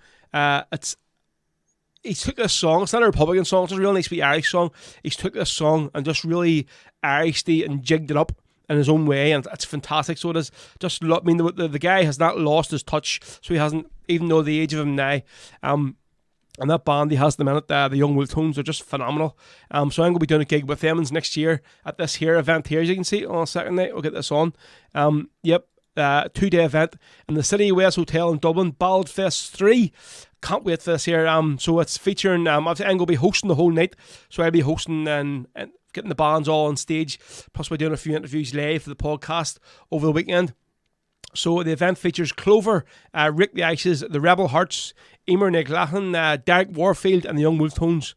he took this song. It's not a Republican song. It's a real nice wee Irish song. He's took this song and just really Irished and jigged it up in his own way, and it's fantastic. So it is just. I mean, the guy has not lost his touch, so he hasn't, even though the age of him now. And that band he has at the minute, the Young Wolf Tones, are just phenomenal. So I'm going to be doing a gig with them next year at this here event here, as you can see on a second night. We'll get this on. Yep, 2-day event in the City West Hotel in Dublin, Ballad Fest 3. Can't wait for this here. So it's featuring, obviously I'm going to be hosting the whole night. So I'll be hosting and getting the bands all on stage. Plus we're doing a few interviews live for the podcast over the weekend. So the event features Clover, Rick the Ices, the Rebel Hearts, Emer Nicklahan, Derek Warfield and the Young Wolf Tones,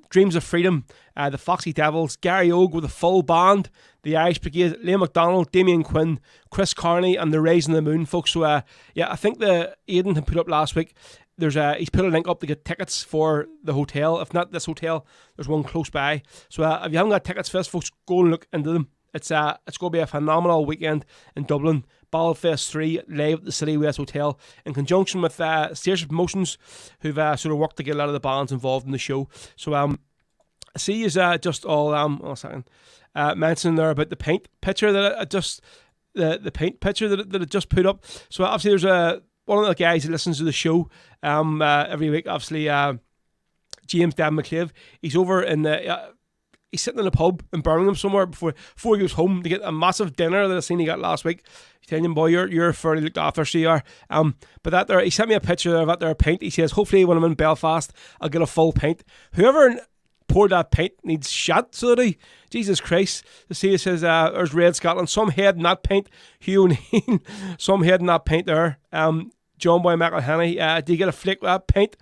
Dreams of Freedom, the Foxy Devils, Gary Ogue with a full band, the Irish Brigade, Liam MacDonald, Damien Quinn, Chris Carney and the Raising the Moon, folks. So I think the Aidan had put up last week, he's put a link up to get tickets for the hotel. If not this hotel, there's one close by. So if you haven't got tickets for this, folks, go and look into them. It's going to be a phenomenal weekend in Dublin. Ballad Fest 3 live at the City West Hotel in conjunction with Stairs Promotions, who've sort of worked to get a lot of the bands involved in the show. So I see is just all mentioning there about the paint picture that I just the paint picture that I just put up. So obviously there's one of the guys that listens to the show every week. Obviously James Dan McClave. He's over in the. He's sitting in a pub in Birmingham somewhere before he goes home to get a massive dinner that I seen he got last week. He's telling him, boy, you're fairly looked after, so you are. But that there, he sent me a picture of that there paint. He says, hopefully when I'm in Belfast, I'll get a full paint. Whoever poured that paint needs shot, so that Jesus Christ. The see, it says, there's Red Scotland. Some head in that paint. Hugh O'Neill. Some head in that paint there. John Boy McElhenney. Do you get a flick with that paint?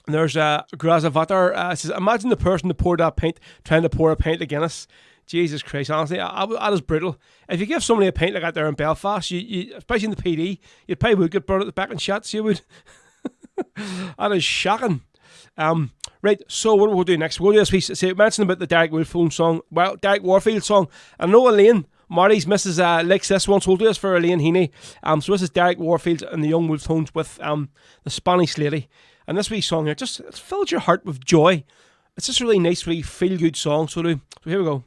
And there's Grazavatar says, imagine the person that poured that paint trying to pour a pint of Guinness. Jesus Christ, honestly, that is brutal. If you give somebody a pint like that there in Belfast, you especially in the PD, you'd probably would get burned at the back and shots, you would. That is shocking. Right, so what we'll do next, we'll do this piece. So mention about the Derek Warfield song, I know Elaine Marty's missus likes this one, so we'll do this for Elaine Heaney. So this is Derek Warfield and the Young Wolf Tones with the Spanish Lady. And this wee song here just fills your heart with joy. It's just a really nice, really feel-good song. So here we go.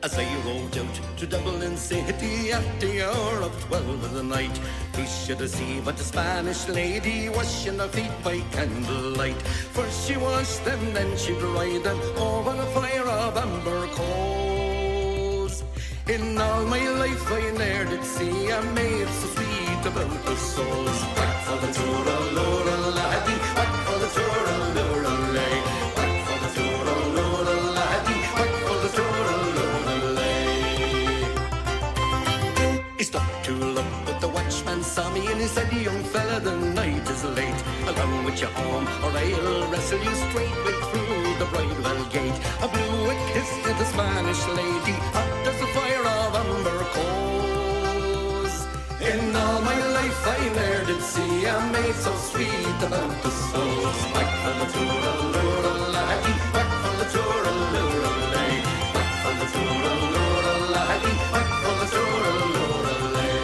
As I rode out to Dublin City at the hour of 12 of the night, who should I see but the Spanish lady washing her feet by candlelight? First she washed them, then she dried them over a fire of amber coals. In all my life I ne'er did see a maid so sweet about the souls. Whack for the tour-a-lura laddie, whack for the tour-a-lura lay, whack for the tour-a-lura said, young fella, the night is late. Along with your home, or I'll wrestle you straight way through the bridewell gate. I blew a kiss to the Spanish lady, hot as the fire of amber coals. In all my life I ne'er did see a maid so sweet about the souls. Back for the tooraloo-laddie, back for the tooraloo-lay, back for the tooraloo-laddie, back for the tooraloo-lay.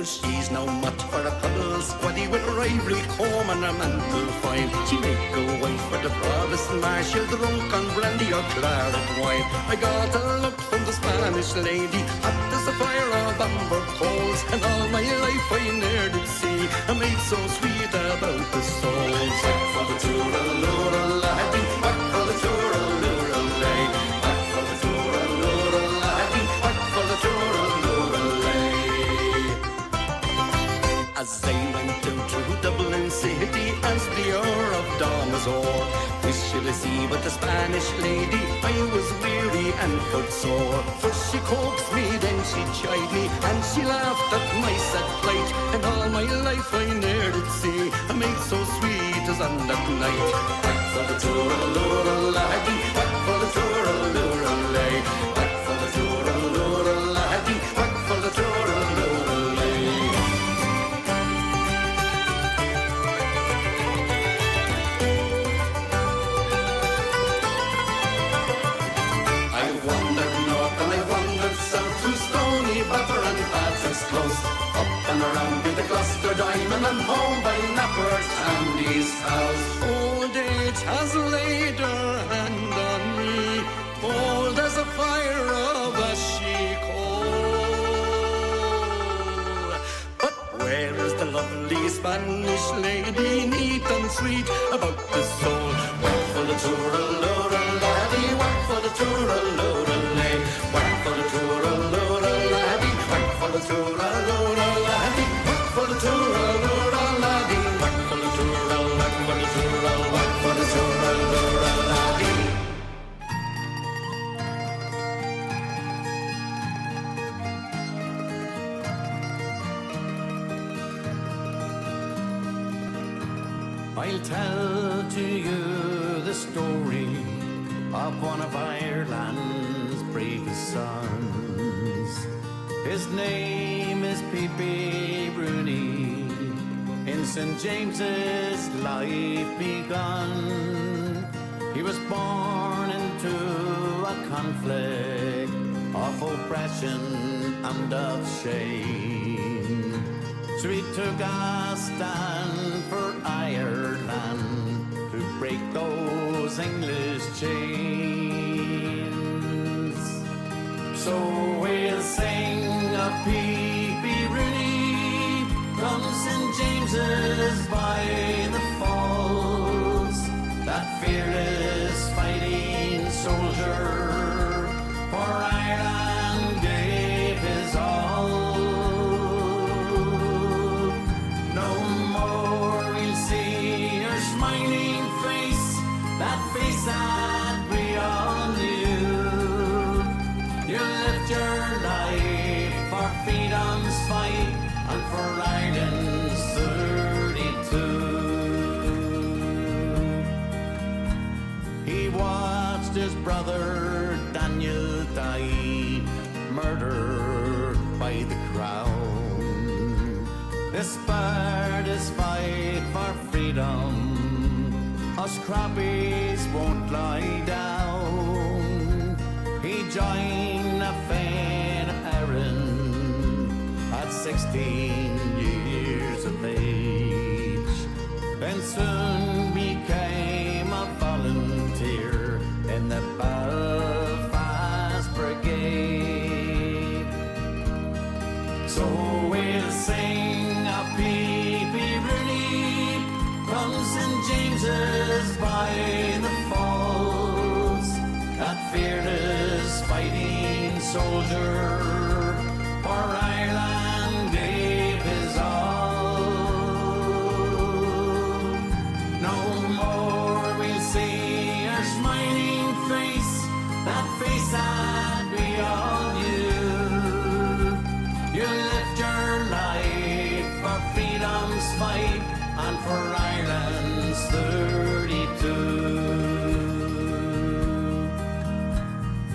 She's no much for a puddle squaddy with her ivory comb and her mantle fine. She make a wife for the provost marshal, drunk on brandy or claret wine. I got a look from the Spanish lady, hot as the fire of amber coals. And all my life I ne'er did see a maid so sweet about the souls. Back for the tooraloo-laddie, back for the tooraloo-lay, back for the tooraloo-laddie, back for the tooraloo-lay. As I went out through Dublin city as the hour of dawn was o'er, wish should I see but the Spanish lady, I was weary and footsore. First she coaxed me, then she chid me, and she laughed at my sad plight. And all my life I ne'er did see a maid so sweet as on that night. Back for the tooraloo-laddie, back for the tooraloo-lay, back for the tooraloo-laddie, back for the tooraloo-lay. Close. Up and around with the Gloucester Diamond and home by Napper's Andy's house. Old age has laid her hand on me, cold as a fire of a she-coal. But where is the lovely Spanish lady, neat and sweet about the soul? Whack for the tooraloo-laddie, whack for the tooraloo-lay, whack for the tooraloo-laddie, whack for the tooraloo-laddie, whack for the tooraloo-laddie, whack for the tooral, whack for the tooral, whack for the tooraloo-laddie.
I'll tell to you the story of one of Ireland's bravest sons. His name is P.P. Rooney. In St. James's life begun, he was born into a conflict of oppression and of shame. So he took a stand for Ireland to break those English chains. So we'll sing of P.P. Rooney from St. James's by the Falls, that fearless fighting soldier for Ireland gave his all. No more we'll see her smiling face, that face that we all knew. You lived your life for freedom's fight and for Ireland's 32. He watched his brother Daniel die, murdered by the crown. This spurred his fight for freedom. Us crappies won't lie down. He joined a fair errand at 16 years of age, and soon became a volunteer in the Belfast Brigade. So we'll sing a P.P. Rooney from St. James's by the Falls, that fearless fighting
soldier, for Ireland gave his all. No more we'll see her smiling face, that face that we all knew. You lived your life for freedom's fight and for Ireland's 32.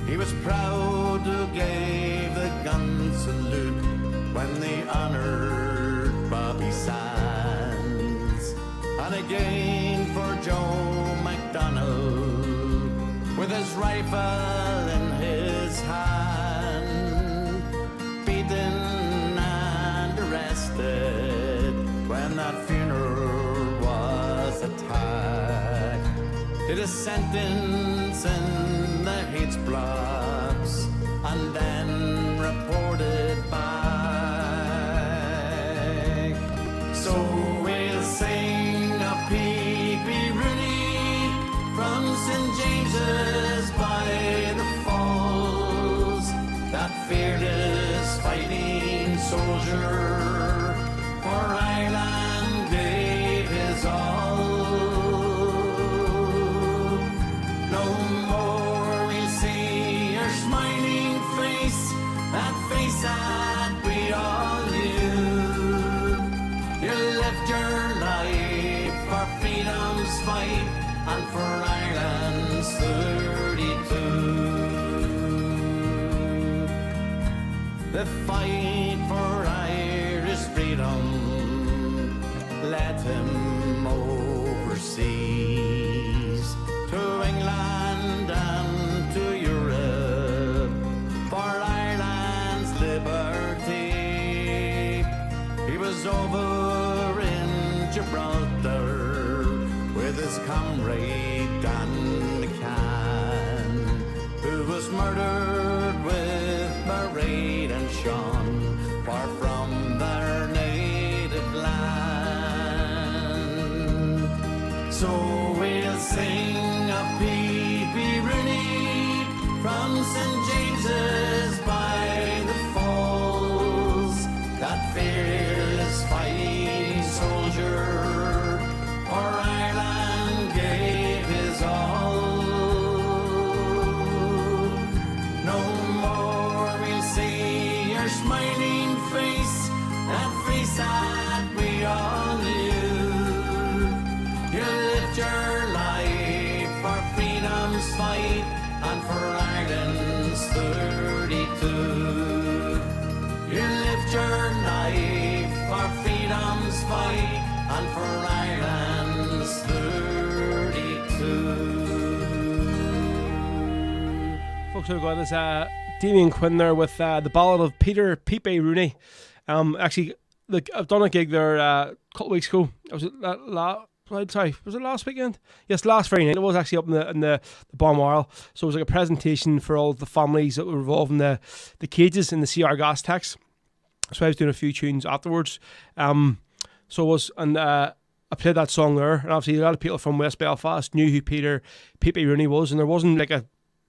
He was proud to give the gun salute when they honoured Bobby Sands, and again for Joe MacDonald with his rifle in his hand, beaten and arrested when that funeral was attacked. Did a sentence in the H blocks and then reported back. So we'll sing a P.B. Rooney from St. James's by the Falls, that fearless fighting soldier, for Ireland gave his all. No more we'll see her smiling face, that face that we all knew. You lived your life for freedom's fight and for Ireland's 32. The fight for Irish freedom led him overseas to England and to Europe for Ireland's liberty. He was over in Gibraltar with his comrade Dan McCann, who was murdered with Mairead and Sean far from their native land. So we'll sing a P.B. Rooney from St. James's by the Falls, that fearless fighting soldier, for Ireland gave his all. No more we'll see your smiling face, that face that we all knew. You lived your life for freedom's fight and for Ireland's 32. You lived your life for freedom's fight and for Ireland's 32.
Folks, we've got this Damien Quinn there with the Ballad of Peter Pepe Rooney. Actually, I've done a gig there a couple of weeks ago. Was it was it last weekend? Yes, last Friday night. It was actually up in the Balmoral. So it was like a presentation for all the families that were involved in the cages in the CR gas tax. So I was doing a few tunes afterwards. So it was, and I played that song there, and obviously a lot of people from West Belfast knew who Peter Pepe Rooney was, and there wasn't like a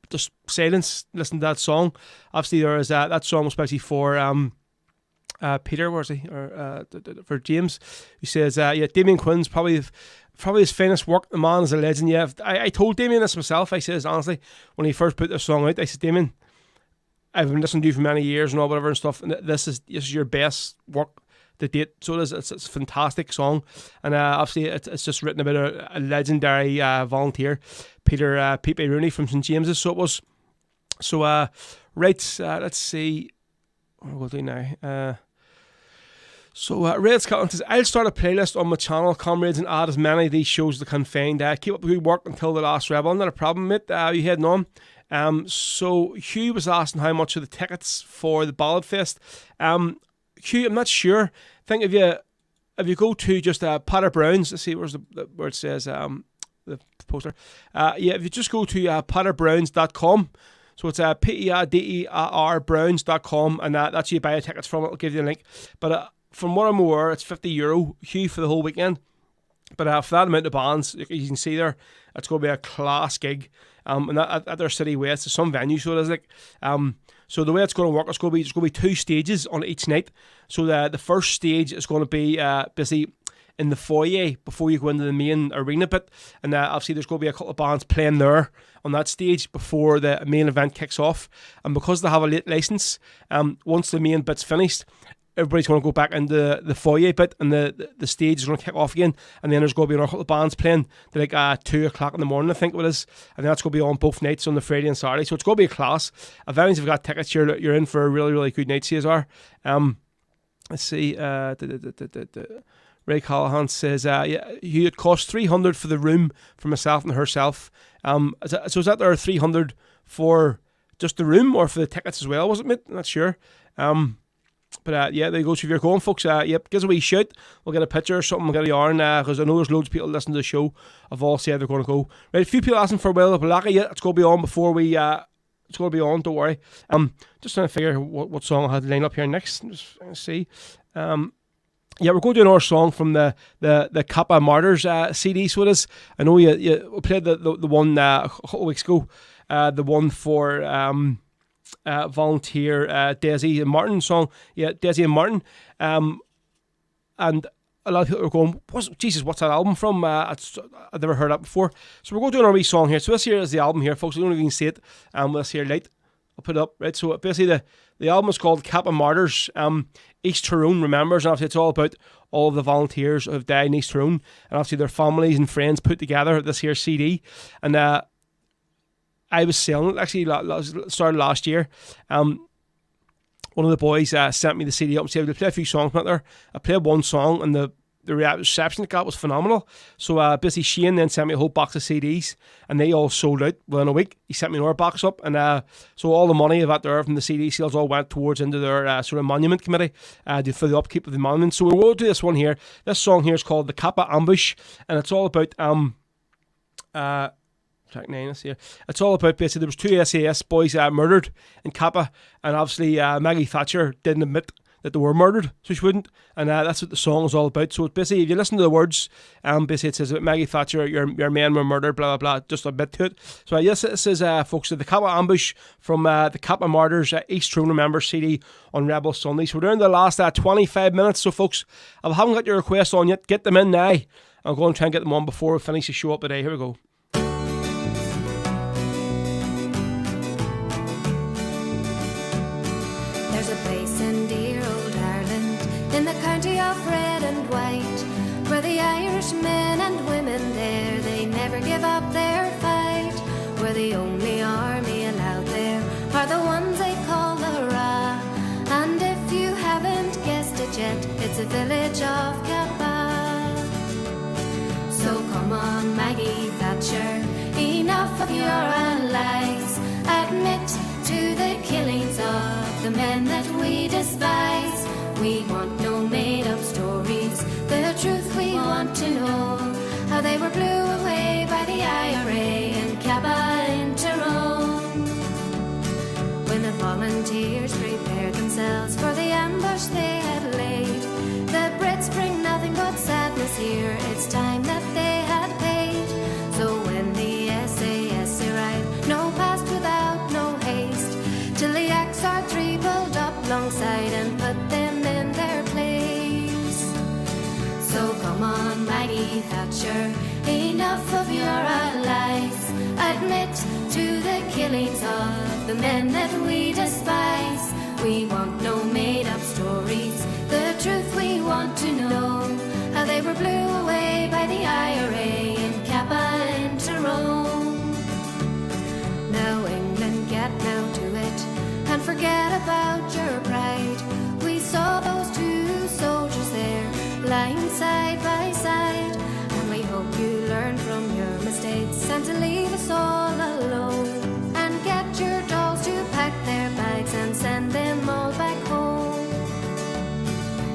just silence listening to that song. Obviously there is that song was especially for Peter, was he, or for James, who says Damien Quinn's probably his finest work. The man is a legend. Yeah, I told Damien this myself. I says honestly, when he first put this song out, I said, Damien, I've been listening to you for many years and all whatever and stuff, and this is your best work to date. So it is. It's a fantastic song, and obviously it's just written about a legendary volunteer, Peter Pepe Rooney from St James's. So it was. So right, let's see what we'll do now. So Red Scotland says, I'll start a playlist on my channel, comrades, and add as many of these shows as I can find. Keep up the good work until the last Rebel. Not a problem, mate. You heading on. So Hugh was asking how much are the tickets for the Ballad Fest. Hugh, I'm not sure. I think if you go to just Potter Brown's, let's see where it says the poster. If you just go to potterbrowns.com. So it's PERDER Browns.com, and that's you buy tickets from. It'll give you a link. But from what I'm aware, it's €50, Hugh, for the whole weekend. But for that amount of bands, you can see there, it's going to be a class gig. And at their City West, there's some venues, so it is like. So the way it's going to work, there's going to be 2 stages on each night. So the first stage is going to be busy in the foyer before you go into the main arena bit, and obviously there's going to be a couple of bands playing there on that stage before the main event kicks off. And because they have a late license, once the main bit's finished, everybody's going to go back into the foyer bit, and the stage is going to kick off again, and then there's going to be another couple of bands playing to like 2 o'clock in the morning, I think it is, and that's going to be on both nights, on the Friday and Saturday. So it's going to be a class. If anyone's got tickets, you're in for a really, really good night, CSR. Let's see, Ray Callahan says, it cost $300 for the room for myself and herself. Is that there 300 for just the room or for the tickets as well? Was it, mate? I'm not sure. But yeah, there you go. So if you're going, folks, yep, give us a wee shout. We'll get a picture or something. We'll get a yarn, because I know there's loads of people listening to the show have all said they're going to go. Right, a few people asking for Will Balaka. Yeah, it's going to be on before we. It's going to be on. Don't worry. Just trying to figure what song I had lined up here next. Just see. Yeah, we're going to do another song from the Kappa Martyrs CD. So it is. I know you played the one a couple of weeks ago. The one for volunteer Desi and Martin song. Yeah, Desi and Martin. And a lot of people are going, what's that album from? I've never heard that before. So we're going to do another wee song here. So this here is the album here, folks. We don't even see it. This here light. I'll put it up, right? So basically the album is called Kappa Martyrs. East Tyrone Remembers, and obviously it's all about all of the volunteers who have died in East Tyrone, and obviously their families and friends put together this here CD. And I was selling it, actually, started last year. One of the boys sent me the CD up and said, we'll play a few songs from it there. I played one song, and the reception it got was phenomenal. So basically Shane then sent me a whole box of CDs, and they all sold out within a week. He sent me another box up, and so all the money of that there from the CD sales all went towards into their sort of monument committee for the upkeep of the monument. So we'll do this one here. This song here is called The Kappa Ambush, and it's all about track 9 is here. It's all about basically there was 2 SAS boys murdered in Kappa, and obviously Maggie Thatcher didn't admit that they were murdered, so she wouldn't, and that's what the song is all about. So it's basically, if you listen to the words, basically it says about Maggie Thatcher, your men were murdered, blah blah blah, just a bit to it. So yes, this is folks, the Kappa Ambush from the Kappa Martyrs East Tyrone Remembers CD on Rebel Sunday. So we're down to the last 25 minutes. So folks, if I haven't got your requests on yet, get them in now. I'm going to try and get them on before we finish the show up today. Here we go.
There's a place in dear old Ireland, in the county of red and white, where the Irish men and women there, they never give up their fight, where the only army allowed there are the ones they call the Ra. And if you haven't guessed it yet, it's a village of Kappa. So come on, Maggie Thatcher, enough of your lies. Admit to the killings of the men that we despise. We want no made-up stories, the truth we want to know, how they were blew away by the IRA in Kappa in Tyrone. When the volunteers prepared themselves for the ambush they had laid, the Brits bring nothing but sadness here, it's time that they had paid. So when the SAS arrived, no past without no haste, till the XR3 pulled up alongside and put them in their place. So come on, Maggie Thatcher, enough of your lies. Admit to the killings of the men that we despise. We want no made-up stories, the truth we want to know, how they were blew away by the IRA in Kappa in Tyrone. Now England, get now to it, and forget about your pride. We saw those 2 soldiers there, lying side by side, and we hope you learn from your mistakes and to leave us all alone, and get your dolls to pack their bags and send them all back home.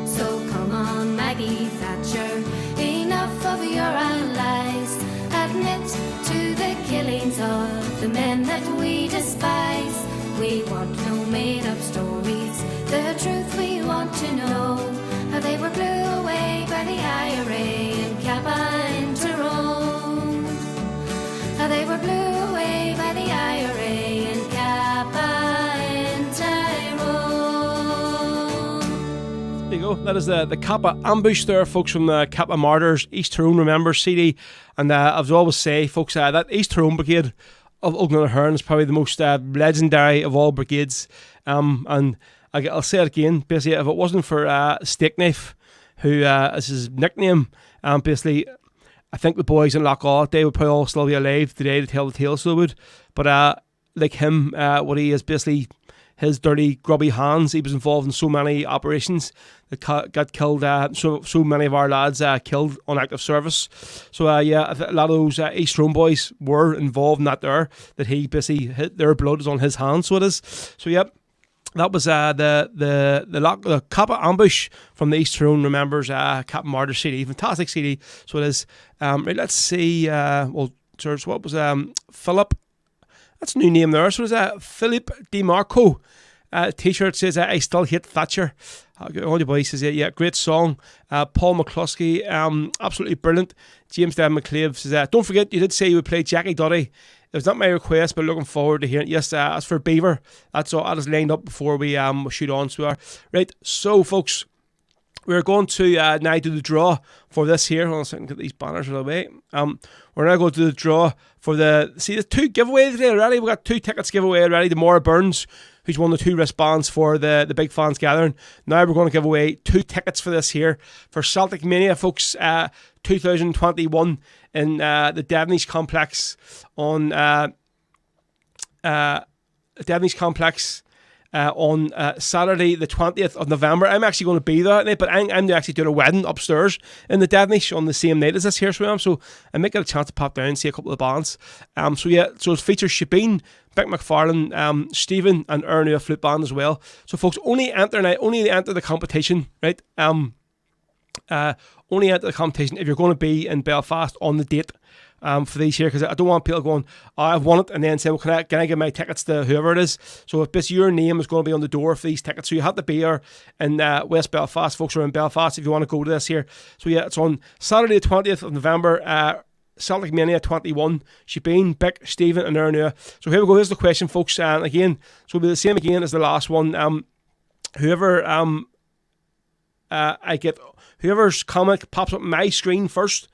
So come on, Maggie Thatcher, enough of your lies. Admit to the killings of the men that we despise. We want no made-up stories, the truth we want to know, how they were blew away by the IRA in Kappa in Tyrone. How they were blew away by the IRA in Kappa in Tyrone.
go. That is the Kappa Ambush there, folks, from the Kappa Martyrs East Tyrone Remembers CD. And as I always say, folks, that East Tyrone Brigade of Ogden is probably the most legendary of all brigades. And I'll say it again, basically, if it wasn't for Steak Knife, who is his nickname, basically, I think the boys in Lochaw, they would probably all still be alive today to tell the tale, so they would. But like him, what he is basically, his dirty, grubby hands, he was involved in so many operations that got killed, so many of our lads killed on active service. So a lot of those East Tyrone boys were involved in that there, that he basically hit, their blood is on his hands, so it is. So yep, that was the Kappa Ambush from the East Tyrone Remembers Kappa Martyr CD, fantastic CD. So it is. Right, let's see. Well, George, what was Philip? That's a new name there. So it's Philip DeMarco. T-shirt says, I still hate Thatcher. All the boys says, yeah, great song. Paul McCluskey, absolutely brilliant. James Dan McClave says, don't forget, you did say you would play Jackie Duddy. It was not my request, but looking forward to hearing it. Yes, as for Beaver, that's all. That is lined up before we shoot on. So, right, so folks, we're going to now do the draw for this here. Hold on a second, get these banners out of the way. We're now going to do the draw for there's 2 giveaways today already. We've got 2 tickets giveaway already. The Maura Burns, who's won the 2 wristbands for the Big Fans Gathering. Now we're going to give away 2 tickets for this here for Celtic Mania, folks, 2021 in the Devonish Complex on Devonish Complex. On Saturday the 20th of November. I'm actually going to be there that night, but I'm actually doing a wedding upstairs in the Devonish on the same night as this here, so I might get a chance to pop down and see a couple of bands. So it features Shabeen, Beck McFarlane, Stephen and Ernie, a flute band as well. So folks, only enter the competition, right? Only enter the competition if you're going to be in Belfast on the date. For these here, because I don't want people going, I've won it, and then saying, well, can I give my tickets to whoever it is? So if this, your name is going to be on the door for these tickets, so you have to be here in West Belfast. Folks are in Belfast if you want to go to this here. So yeah, it's on Saturday the 20th of November, Celtic Mania 21, Shabeen, Bick, Stephen and Ernie. So here we go, here's the question, folks, and again, so it'll be the same again as the last one. Whoever's comment pops up my screen first,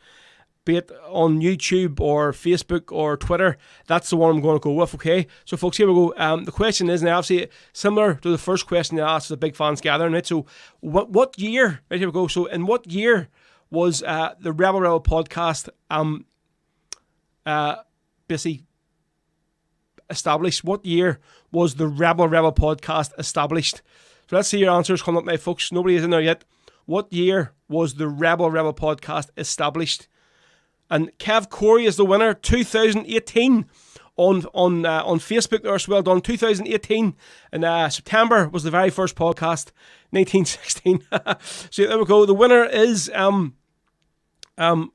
be it on YouTube or Facebook or Twitter, that's the one I'm going to go with, okay? So folks, here we go. The question is, now obviously similar to the first question I asked the Big Fans Gathering, right? So what year, right, here we go. So in what year was the Rebel podcast basically established? What year was the Rebel podcast established? So let's see your answers coming up now, folks. Nobody is in there yet. What year was the Rebel podcast established? And Kev Corey is the winner, 2018 on Facebook there, so well done, 2018. And September was the very first podcast, 1916. So there we go, the winner is, so it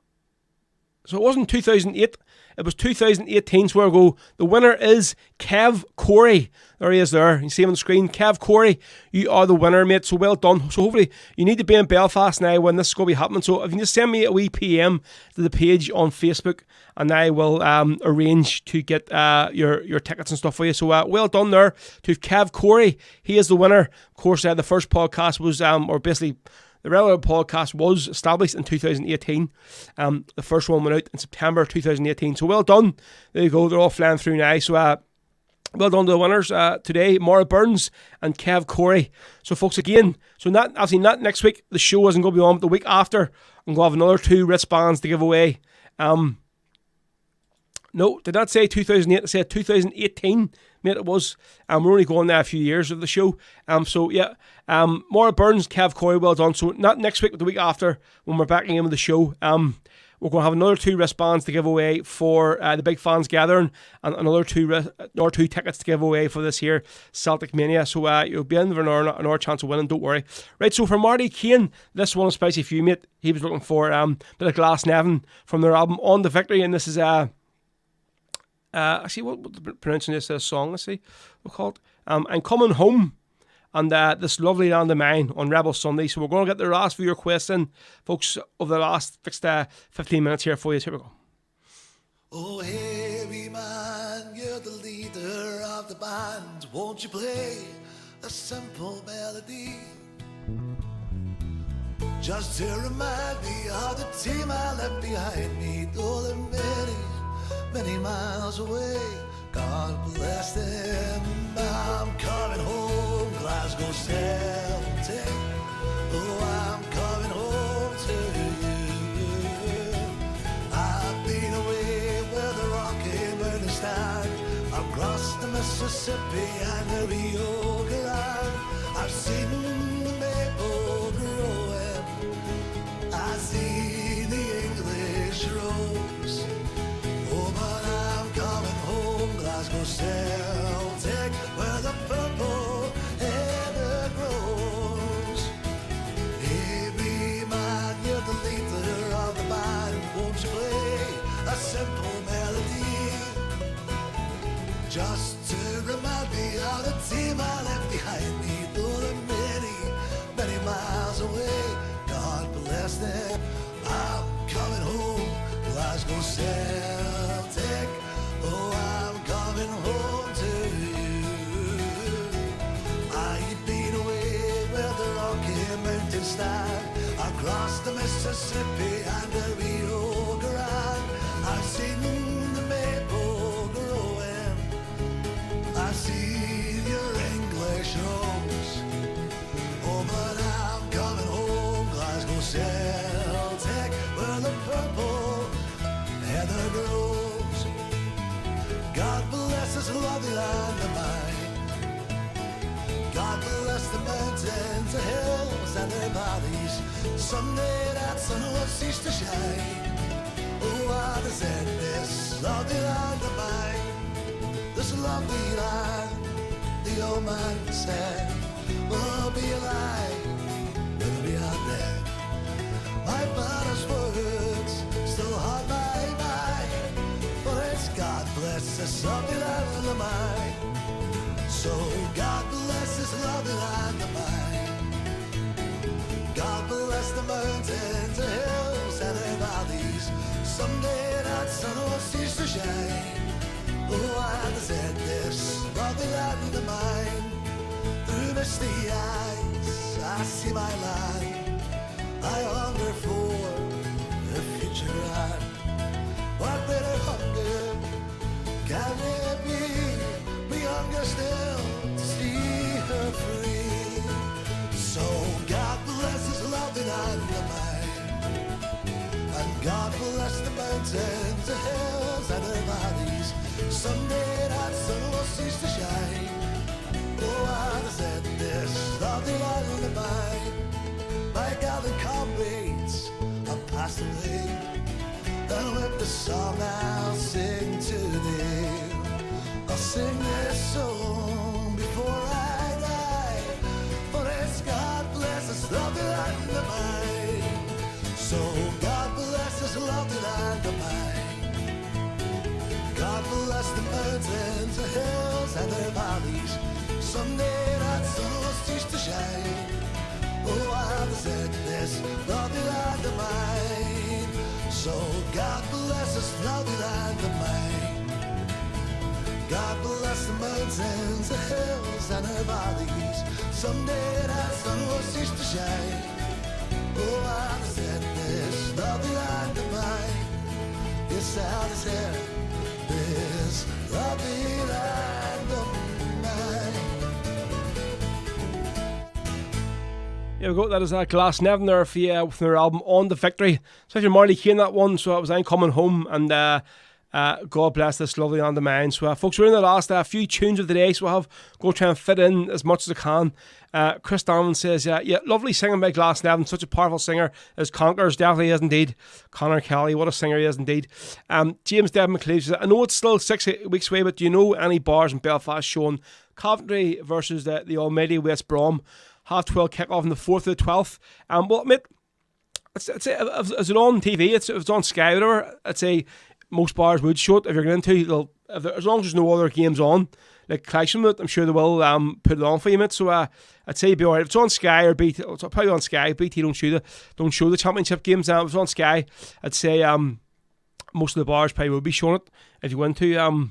wasn't 2008, it was 2018, so there we go. The winner is Kev Corey. There he is there. You see him on the screen. Kev Corey, you are the winner, mate. So well done. So hopefully you need to be in Belfast now when this is going to be happening. So if you can just send me a wee PM to the page on Facebook, and I will arrange to get your tickets and stuff for you. So well done there to Kev Corey. He is the winner. Of course, the first podcast was, or basically, the Relevant podcast was established in 2018. The first one went out in September 2018. So well done. There you go. They're all flying through now. So well done to the winners today, Maura Burns and Kev Corey. So folks, again, so not next week. The show isn't going to be on, but the week after, I'm going to have another 2 wristbands to give away. No, did not say 2008. I said 2018. Mate, it was. We're only going there a few years of the show. So yeah, Maura Burns, Kev Corey, well done. So not next week, but the week after, when we're back in with the show. We're going to have another 2 wristbands to give away for the Big Fans Gathering, and another 2 tickets to give away for this here Celtic Mania. So you'll be in for another chance of winning, don't worry. Right, so for Marty Kane, this one is spicy for you, mate. He was looking for a bit of Glasnevin from their album On the Victory, and this is actually, what the pronouncing this song, let's see, we'll call it I'm Coming Home, and this lovely land of mine on Rebel Sunday. So we're going to get the last few requests in, folks, over the last 15 minutes here for you. Here we go.
Oh, heavy man, you're the leader of the band. Won't you play a simple melody? just to remind me of the team I left behind me. Though they're many, many miles away, God bless them. I'm coming home, Glasgow Celtic. Oh, I'm coming home to you. I've been away where the Rocky Mountains stand, across the Mississippi and the Rio Grande. I've seen the maple growing, I've seen the English rose. Oh, but I'm coming home, Glasgow Celtic, where the purple heather grows. Hey, be man, you're the leader of the band. Won't you play a simple melody, just to remind me of the team I left behind me? Though they're many, many miles away, God bless them. I'm coming home, Glasgow Celtic. Oh, I'm coming home to you. I've been away where the Rocky Mountains stand, across the Mississippi and the Rio Grande. I've seen the maple growing, I've seen your English rose. Oh, but I'm coming home, Glasgow Celtic, where the purple heather grows. God bless this lovely land of mine. God bless the mountains, the hills and their valleys. Someday that sun will cease to shine. Oh, I said this lovely land of mine, this lovely land, the old man said, will be alive when we are dead. My father's words still haunt my mind, for it's God bless this lovely land of mine. So God bless this lovely land of mine. God bless the mountains, the hills and the valleys. Someday that sun will cease to shine. Oh, I said this lovely land of mine. Through misty eyes, I see my land. I hunger for the future land. What better hunger can there be? We hunger still to see her free. So God bless this lovely land of mine. And God bless the mountains, the hills and the valleys. Someday that sun will cease to shine. Oh, I said this lovely land of mine. My gallant comrades have passed away, and with the song I'll sing to them. I'll sing this song before I die, for it's God bless this lovely land of mine. So God bless this lovely land of mine. God bless the mountains, the hills and their valleys. Someday that sun will cease to shine. Oh, I've said this lovely land of mine. So God bless this lovely land of mine. God bless the mountains, the hills and their valleys. Someday that sun will cease to shine. Oh, I've said this lovely land of mine. Yes, I've said this lovely land of mine.
Yeah, we got that as Glasnevin there for you with their album On the Victory. Especially Marley Kane, that one. So it was I'm coming home, and God bless this lovely land of mine. So folks, we're in the last few tunes of the day, so we'll have go try and fit in as much as I can. Chris Donovan says, yeah, lovely singing by Glasnevin, such a powerful singer as Conquerors, definitely is indeed. Connor Kelly, what a singer he is indeed. James Devon McLeod says, I know it's still 6 weeks away, but do you know any bars in Belfast showing Coventry versus the almighty West Brom? 12:30 kickoff on the 4th to the 12th. Well, mate, is it on TV? If it's on Sky, whatever. I'd say most bars would show it if you're going into. As long as there's no other games on, like Clashing, I'm sure they will put it on for you, mate. So I'd say you'd be alright. If it's on Sky or BT, it's probably on Sky. BT don't show the Championship games. If it's on Sky, I'd say most of the bars probably would be showing it if you went to.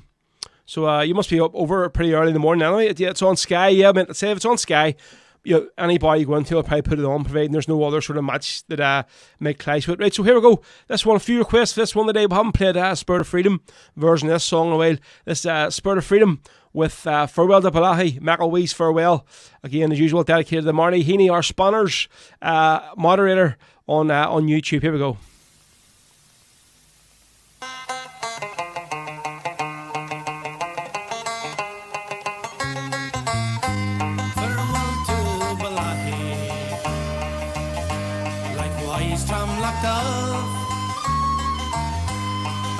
So you must be up over pretty early in the morning anyway. Yeah, it's on Sky. Yeah, mate. I'd say if it's on Sky, anybody you go into will probably put it on, providing there's no other sort of match that might clash with. Right, so here we go. This one, a few requests for this one today. We haven't played Spirit of Freedom version of this song in a while. This Spirit of Freedom with Farewell to Balahi, McElwee's Farewell. Again, as usual, dedicated to Marnie Heaney, our Spanners moderator on YouTube. Here we go.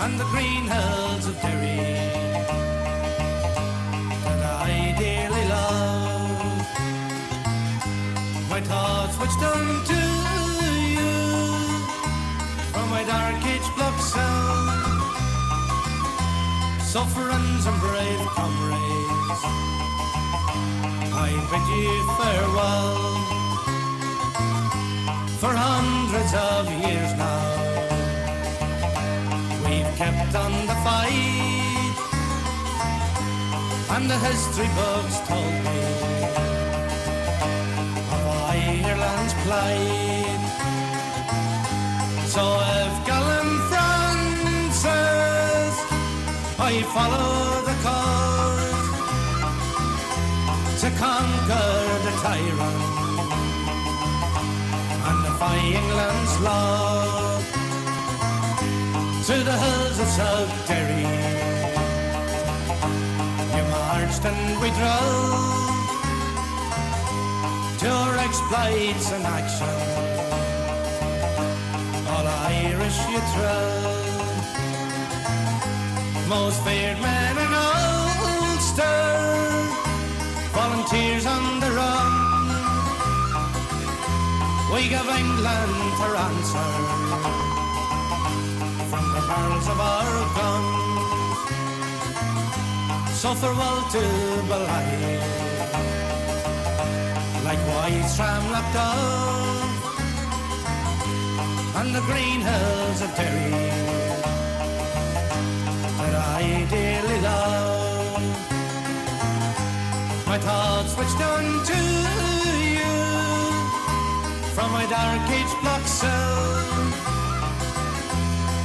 And the green hills of Derry that I dearly love. My thoughts which turn to you from my dark age block cell. Sufferings and brave comrades, I bid you farewell. For hundreds of years now we've kept on the fight, and the history books told me of Ireland's plight. So if gallant Francis, I follow the cause to conquer the tyrant and defy England's law. To the hills of South Derry you marched and we drove, to our exploits and action all Irish you drove. Most feared men in Ulster, volunteers on the run, we give England her answer from the barrels of our guns. So farewell to Balahi, likewise Tramlock Dove and the green hills of Derry that I dearly love. My thoughts which turn to you from my dark age block cell.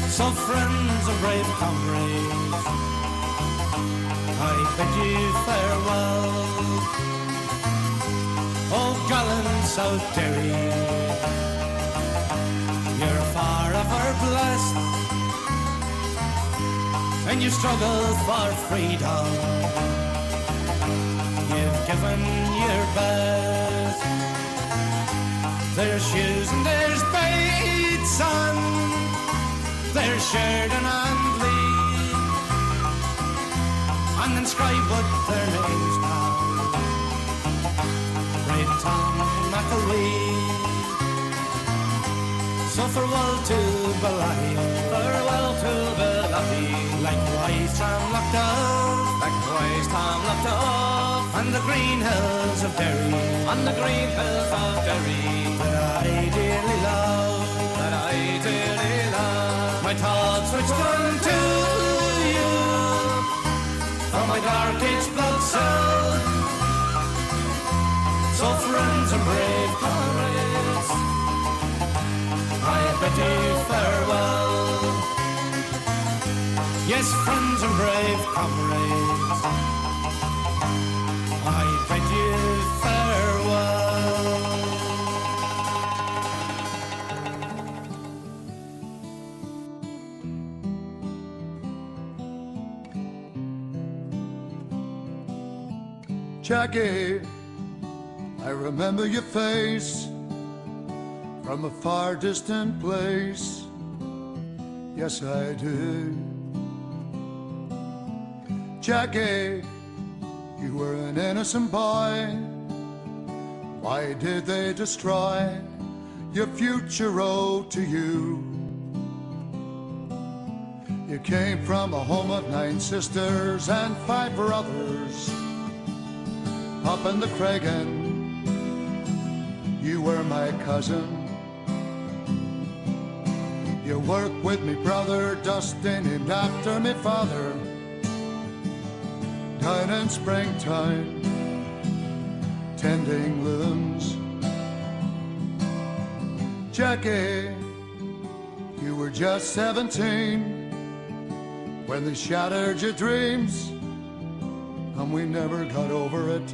So friends and brave comrades, I bid you farewell. Oh gallant South Derry, you're forever blessed, and you struggle for freedom, you've given your best. There's shoes and there's baits on, there's Sheridan and Lee, and inscribed with their names now, brave Tom McElwee. So farewell to Balahi, farewell to Balahi, likewise Tramlock Dove, likewise Tramlock Dove, and the green hills of Derry, and the green hills of Derry that I dearly love, that I dearly love. My thoughts which turn to you from my dark age blood cell. So friends and brave comrades, I bid you farewell. Yes, friends and brave comrades, I bid you farewell.
Jackie, I remember your face from a far distant place. Yes, I do. Jackie, you were an innocent boy. Why did they destroy your future road to you? You came from a home of 9 sisters and 5 brothers. Up in the Craigan, you were my cousin. You worked with me brother Dustin, named after me father, down in springtime, tending looms. Jackie, you were just 17 when they shattered your dreams, and we never got over it.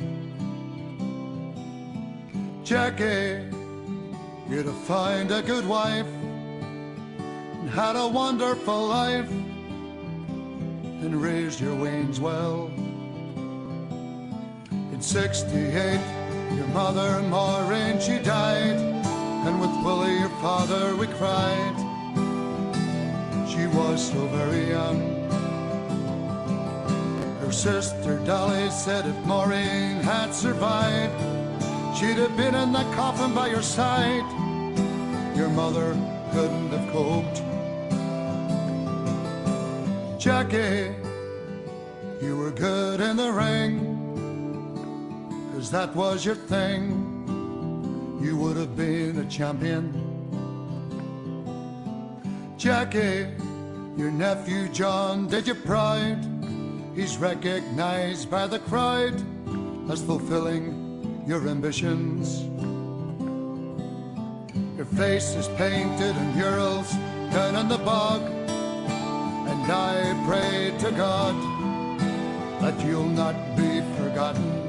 Jackie, you'd have found a good wife and had a wonderful life and raised your weans well. In 68, your mother, Maureen, she died, and with Willie, your father, we cried. She was so very young. Her sister Dolly said if Maureen had survived, she'd have been in the coffin by your side. Your mother couldn't have coped. Jackie, you were good in the ring, 'cause that was your thing. You would have been a champion. Jackie, your nephew John did you proud. He's recognized by the crowd as fulfilling your ambitions. Your face is painted in murals down in the bog, and I pray to God that you'll not be forgotten.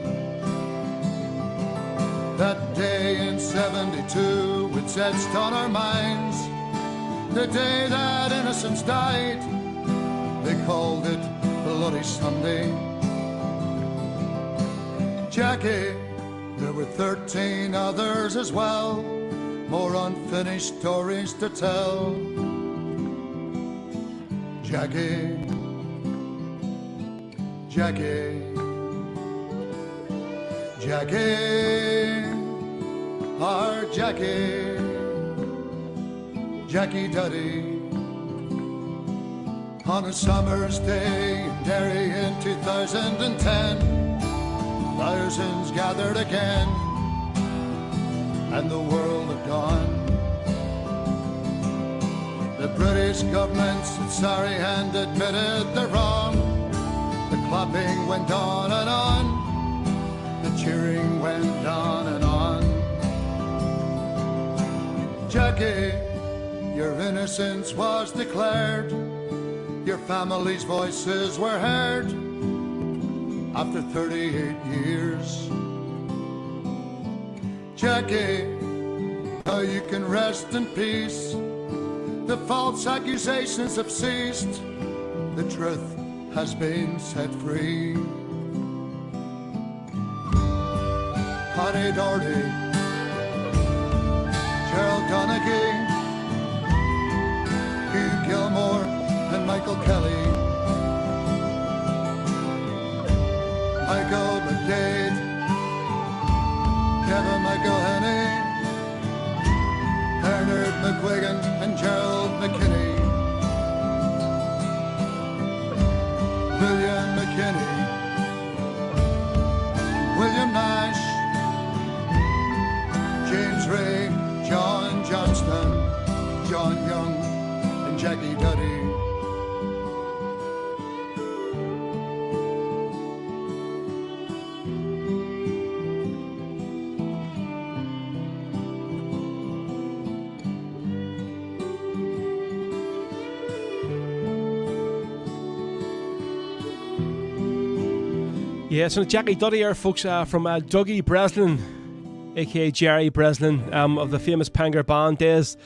That day in 72, it's etched on our minds, the day that innocence died. They called it Bloody Sunday. Jackie, there were 13 others as well, more unfinished stories to tell. Jackie, Jackie, Jackie, our Jackie, Jackie Duddy. On a summer's day in Derry in 2010, thousands gathered again, and the world had gone. The British government said sorry and admitted they're wrong. The clapping went on and on, the cheering went on and on. Jackie, your innocence was declared. Your family's voices were heard after 38 years. Jackie, now you can rest in peace. The false accusations have ceased. The truth has been set free. Paddy Doherty, Gerald Donaghy, Hugh Gilmore and Michael Kelly, Michael McDade, Kevin McElhenney, Bernard McGuigan and Gerald McKinney, William McKinney, William Nash, James Ray, John Johnston, John Young and Jackie Duddy.
Yeah, so Jackie Duddy here, folks, from Dougie Breslin, aka Jerry Breslin, of the famous Panger Band days.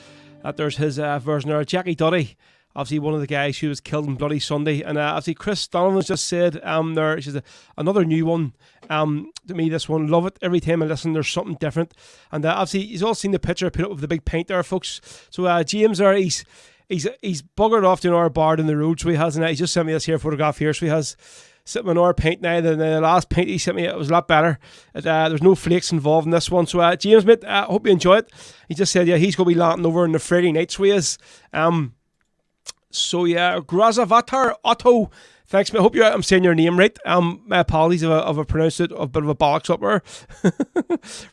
There's his version there. Jackie Duddy, obviously one of the guys who was killed on Bloody Sunday. And obviously Chris Donovan's just said there, she's another new one. To me, this one, love it. Every time I listen, there's something different. And obviously, he's all seen the picture I put up with the big paint there, folks. So James there, he's buggered off to our bar in the road. So he has, and he just sent me this here photograph here. So he has sitting on our paint now. The last paint he sent me, it was a lot better. There's no flakes involved in this one. So James, mate, I hope you enjoy it. He just said, yeah, he's going to be landing over in the Friday night, so he is. So yeah, Grazavatar Otto. Thanks, mate. I hope I'm saying your name right. My apologies if I pronounced it a bit of a bollocks up there.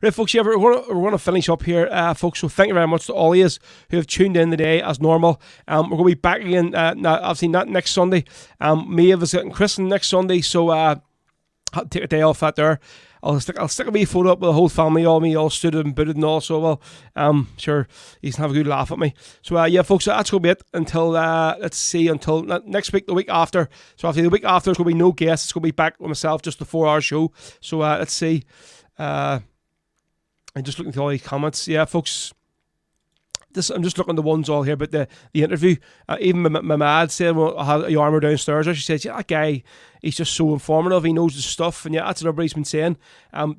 Right, folks, yeah, we're going to finish up here, folks. So thank you very much to all of you who have tuned in today as normal. We're going to be back again, obviously not next Sunday. Maeve is getting christened next Sunday, so had to take a day off that there. I'll stick a wee photo up with the whole family, all me, all stood and booted and all. So, well, sure, he's gonna have a good laugh at me. So, yeah, folks, that's gonna be it until let's see, until next week, the week after. So, after the week after, it's gonna be no guests. It's gonna be back with myself, just the 4-hour show. So, let's see. I'm just looking through all these comments. Yeah, folks. I'm just looking at the ones all here, but the interview, even my mad said, well, I had your armour downstairs. She said, yeah, that guy, he's just so informative. He knows his stuff. And yeah, that's what everybody's been saying.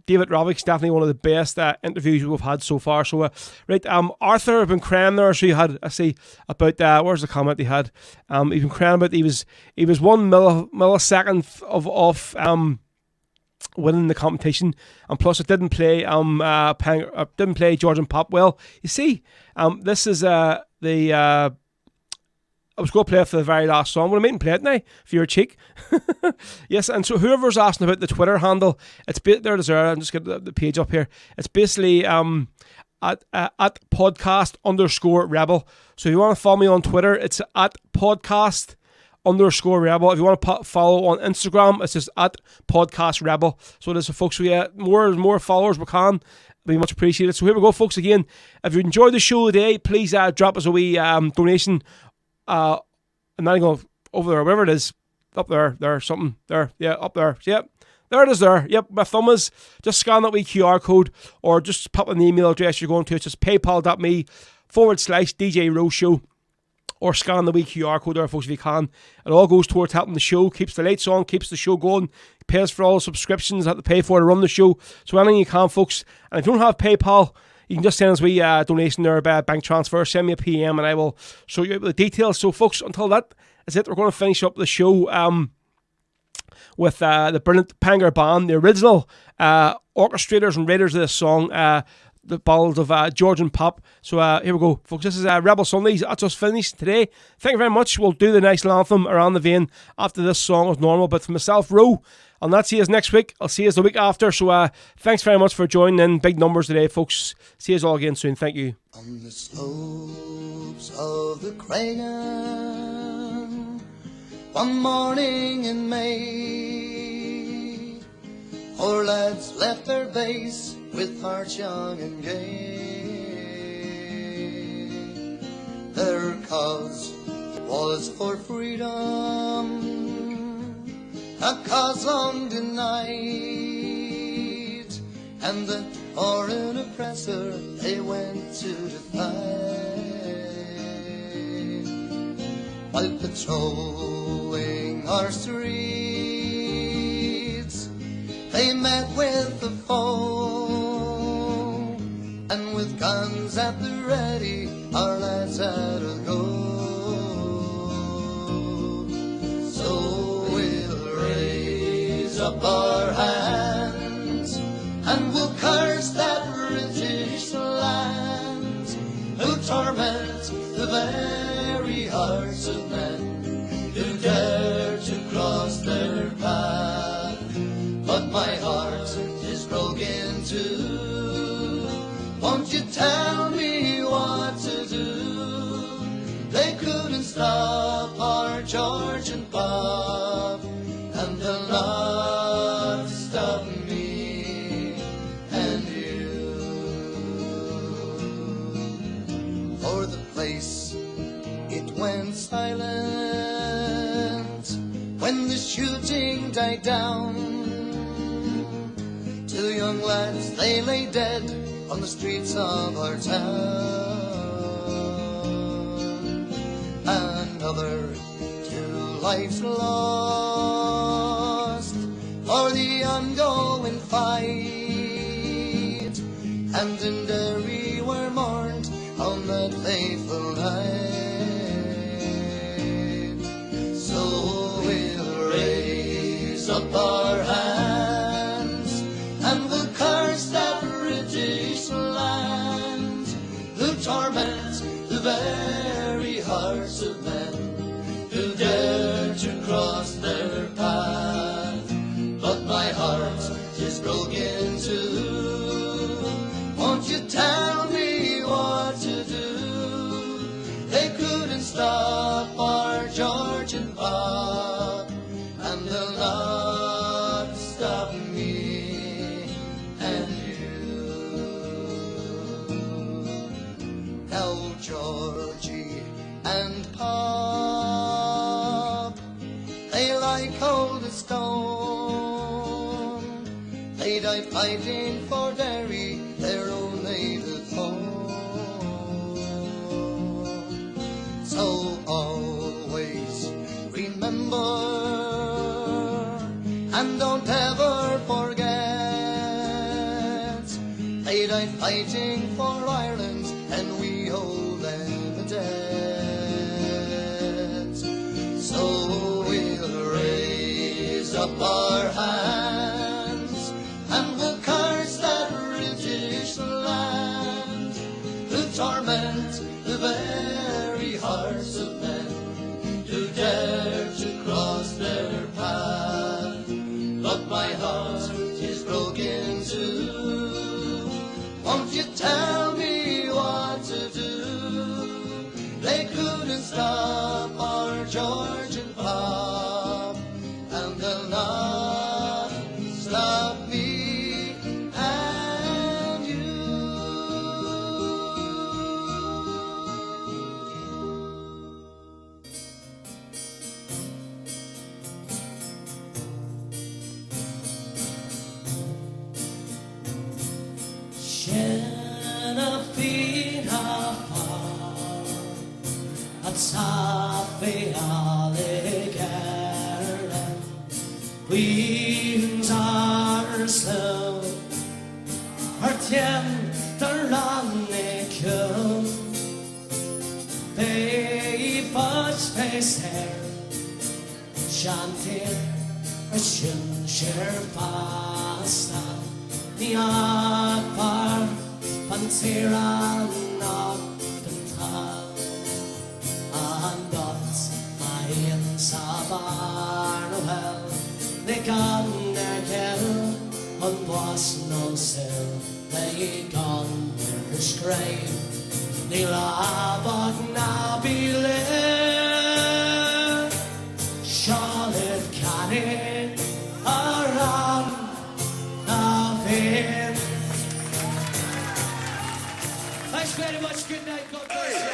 David Rovics, definitely one of the best interviews we've had so far. So, right, Arthur, I've been crying there. So you had, I see, about, where's the comment he had? He's been crying about, he was 1 millisecond off winning the competition, and plus it didn't play didn't play George and Pop well. You see, this is I was going to play it for the very last song. We'll make him play it now for your cheek. Yes, and so whoever's asking about the Twitter handle, it's there. I'm just getting the page up here. It's basically at podcast_rebel. So if you want to follow me on Twitter, it's at podcast_rebel. If you want to follow on Instagram, it's just at podcast rebel. So it is, folks. We more followers we can. Be much appreciated. So here we go, folks. Again, if you enjoyed the show today, please drop us a wee donation. I'm not going over there, wherever it is, up there, something there, yeah, up there, yep. There it is there. Yep, my thumb is. Just scan that wee QR code, or just pop in the email address you're going to. It's just paypal.me/DJ Rowe Show. Or scan the wee QR code there, folks, if you can. It all goes towards helping the show, keeps the lights on, keeps the show going, pays for all the subscriptions I have to pay for to run the show. So anything you can, folks. And if you don't have PayPal, you can just send us a wee donation there by bank transfer. Send me a PM and I will show you the details. So, folks, until that is it. We're going to finish up the show with the brilliant Panger Band, the original orchestrators and writers of this song, the ballads of George and Pop. So here we go, folks. This is Rebel Sundays. That's us finished today. Thank you very much. We'll do the nice anthem around the vein after this song as normal. But for myself, Roe, I'll not see you next week. I'll see you the week after. So thanks very much for joining in. Big numbers today, folks. See you all again soon. Thank you.
On the slopes of the Cragan, one morning in May, our lads left their base with hearts young and gay. Their cause was for freedom, a cause long denied, and the foreign oppressor they went to defy. While patrolling our streets, they met with the foe, and with guns at the ready, our lads had to go. So we'll raise up our hands, and we'll curse that British land, who torment the very hearts of men who dare to cross their path. But my heart is broken too. Won't you tell me what to do? They couldn't stop our George and Bob, and they'll not stop me and you. For the place, it went silent when the shooting died down. Two young lads, they lay dead on the streets of our town. Another 2 lives lost for the ongoing fight, and in Derry were mourned on that fateful night. So we'll raise up our hands, and we'll curse that British land, who torment the very hearts of men who dare to cross their path. But my heart is broken too. Won't you tell me what to do? They couldn't stop our George and Bob, and they'll not stop the stone. They died fighting for Derry, their own native home. So always remember, and don't ever forget, they died fighting for Ireland, and we owe them a debt. So we'll raise up our hands, and we'll curse that British land, who torment the very hearts of men, who dare to cross their path. But my heart is broken too. Won't you tell me what to do? They couldn't stop our Georgian pop, and they'll not stop me and you.
Genevieve a taffy alligator, winds are slow, her tender rannicule, they butch face hair, chanting a ginger pasta, the akbar, pantera, knock the top. And dat ein sabarnwell they gan their kell on was no sell they gone their scrape they labag na bile Charlotte cannon around the veil. Thanks very much, good night, God bless you.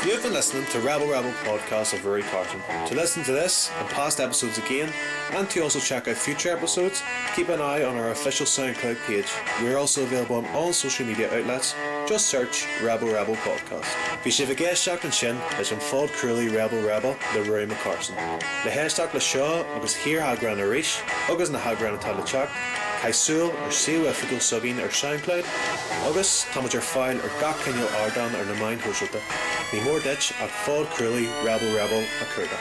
You've been listening to Rebel Podcast of Rory Carson. To listen to this and past episodes again, and to also check out future episodes, keep an eye on our official SoundCloud page. We're also available on all social media outlets. Just search Rebel Podcast. Bhí sé bh géisteach an sin leis an fád cruúlaí Rebel le Rory McCarson. Le héisteach le seo agus hir hagran a ríis, agus na hagran atá le teach, caisúil ar siú efigil sugin ar SoundCloud, agus táid ar fáil ar gach cinneal ardan ar na main thuisiilta. Ní mór dit ach fád cruúlaí Rebel a chuirda.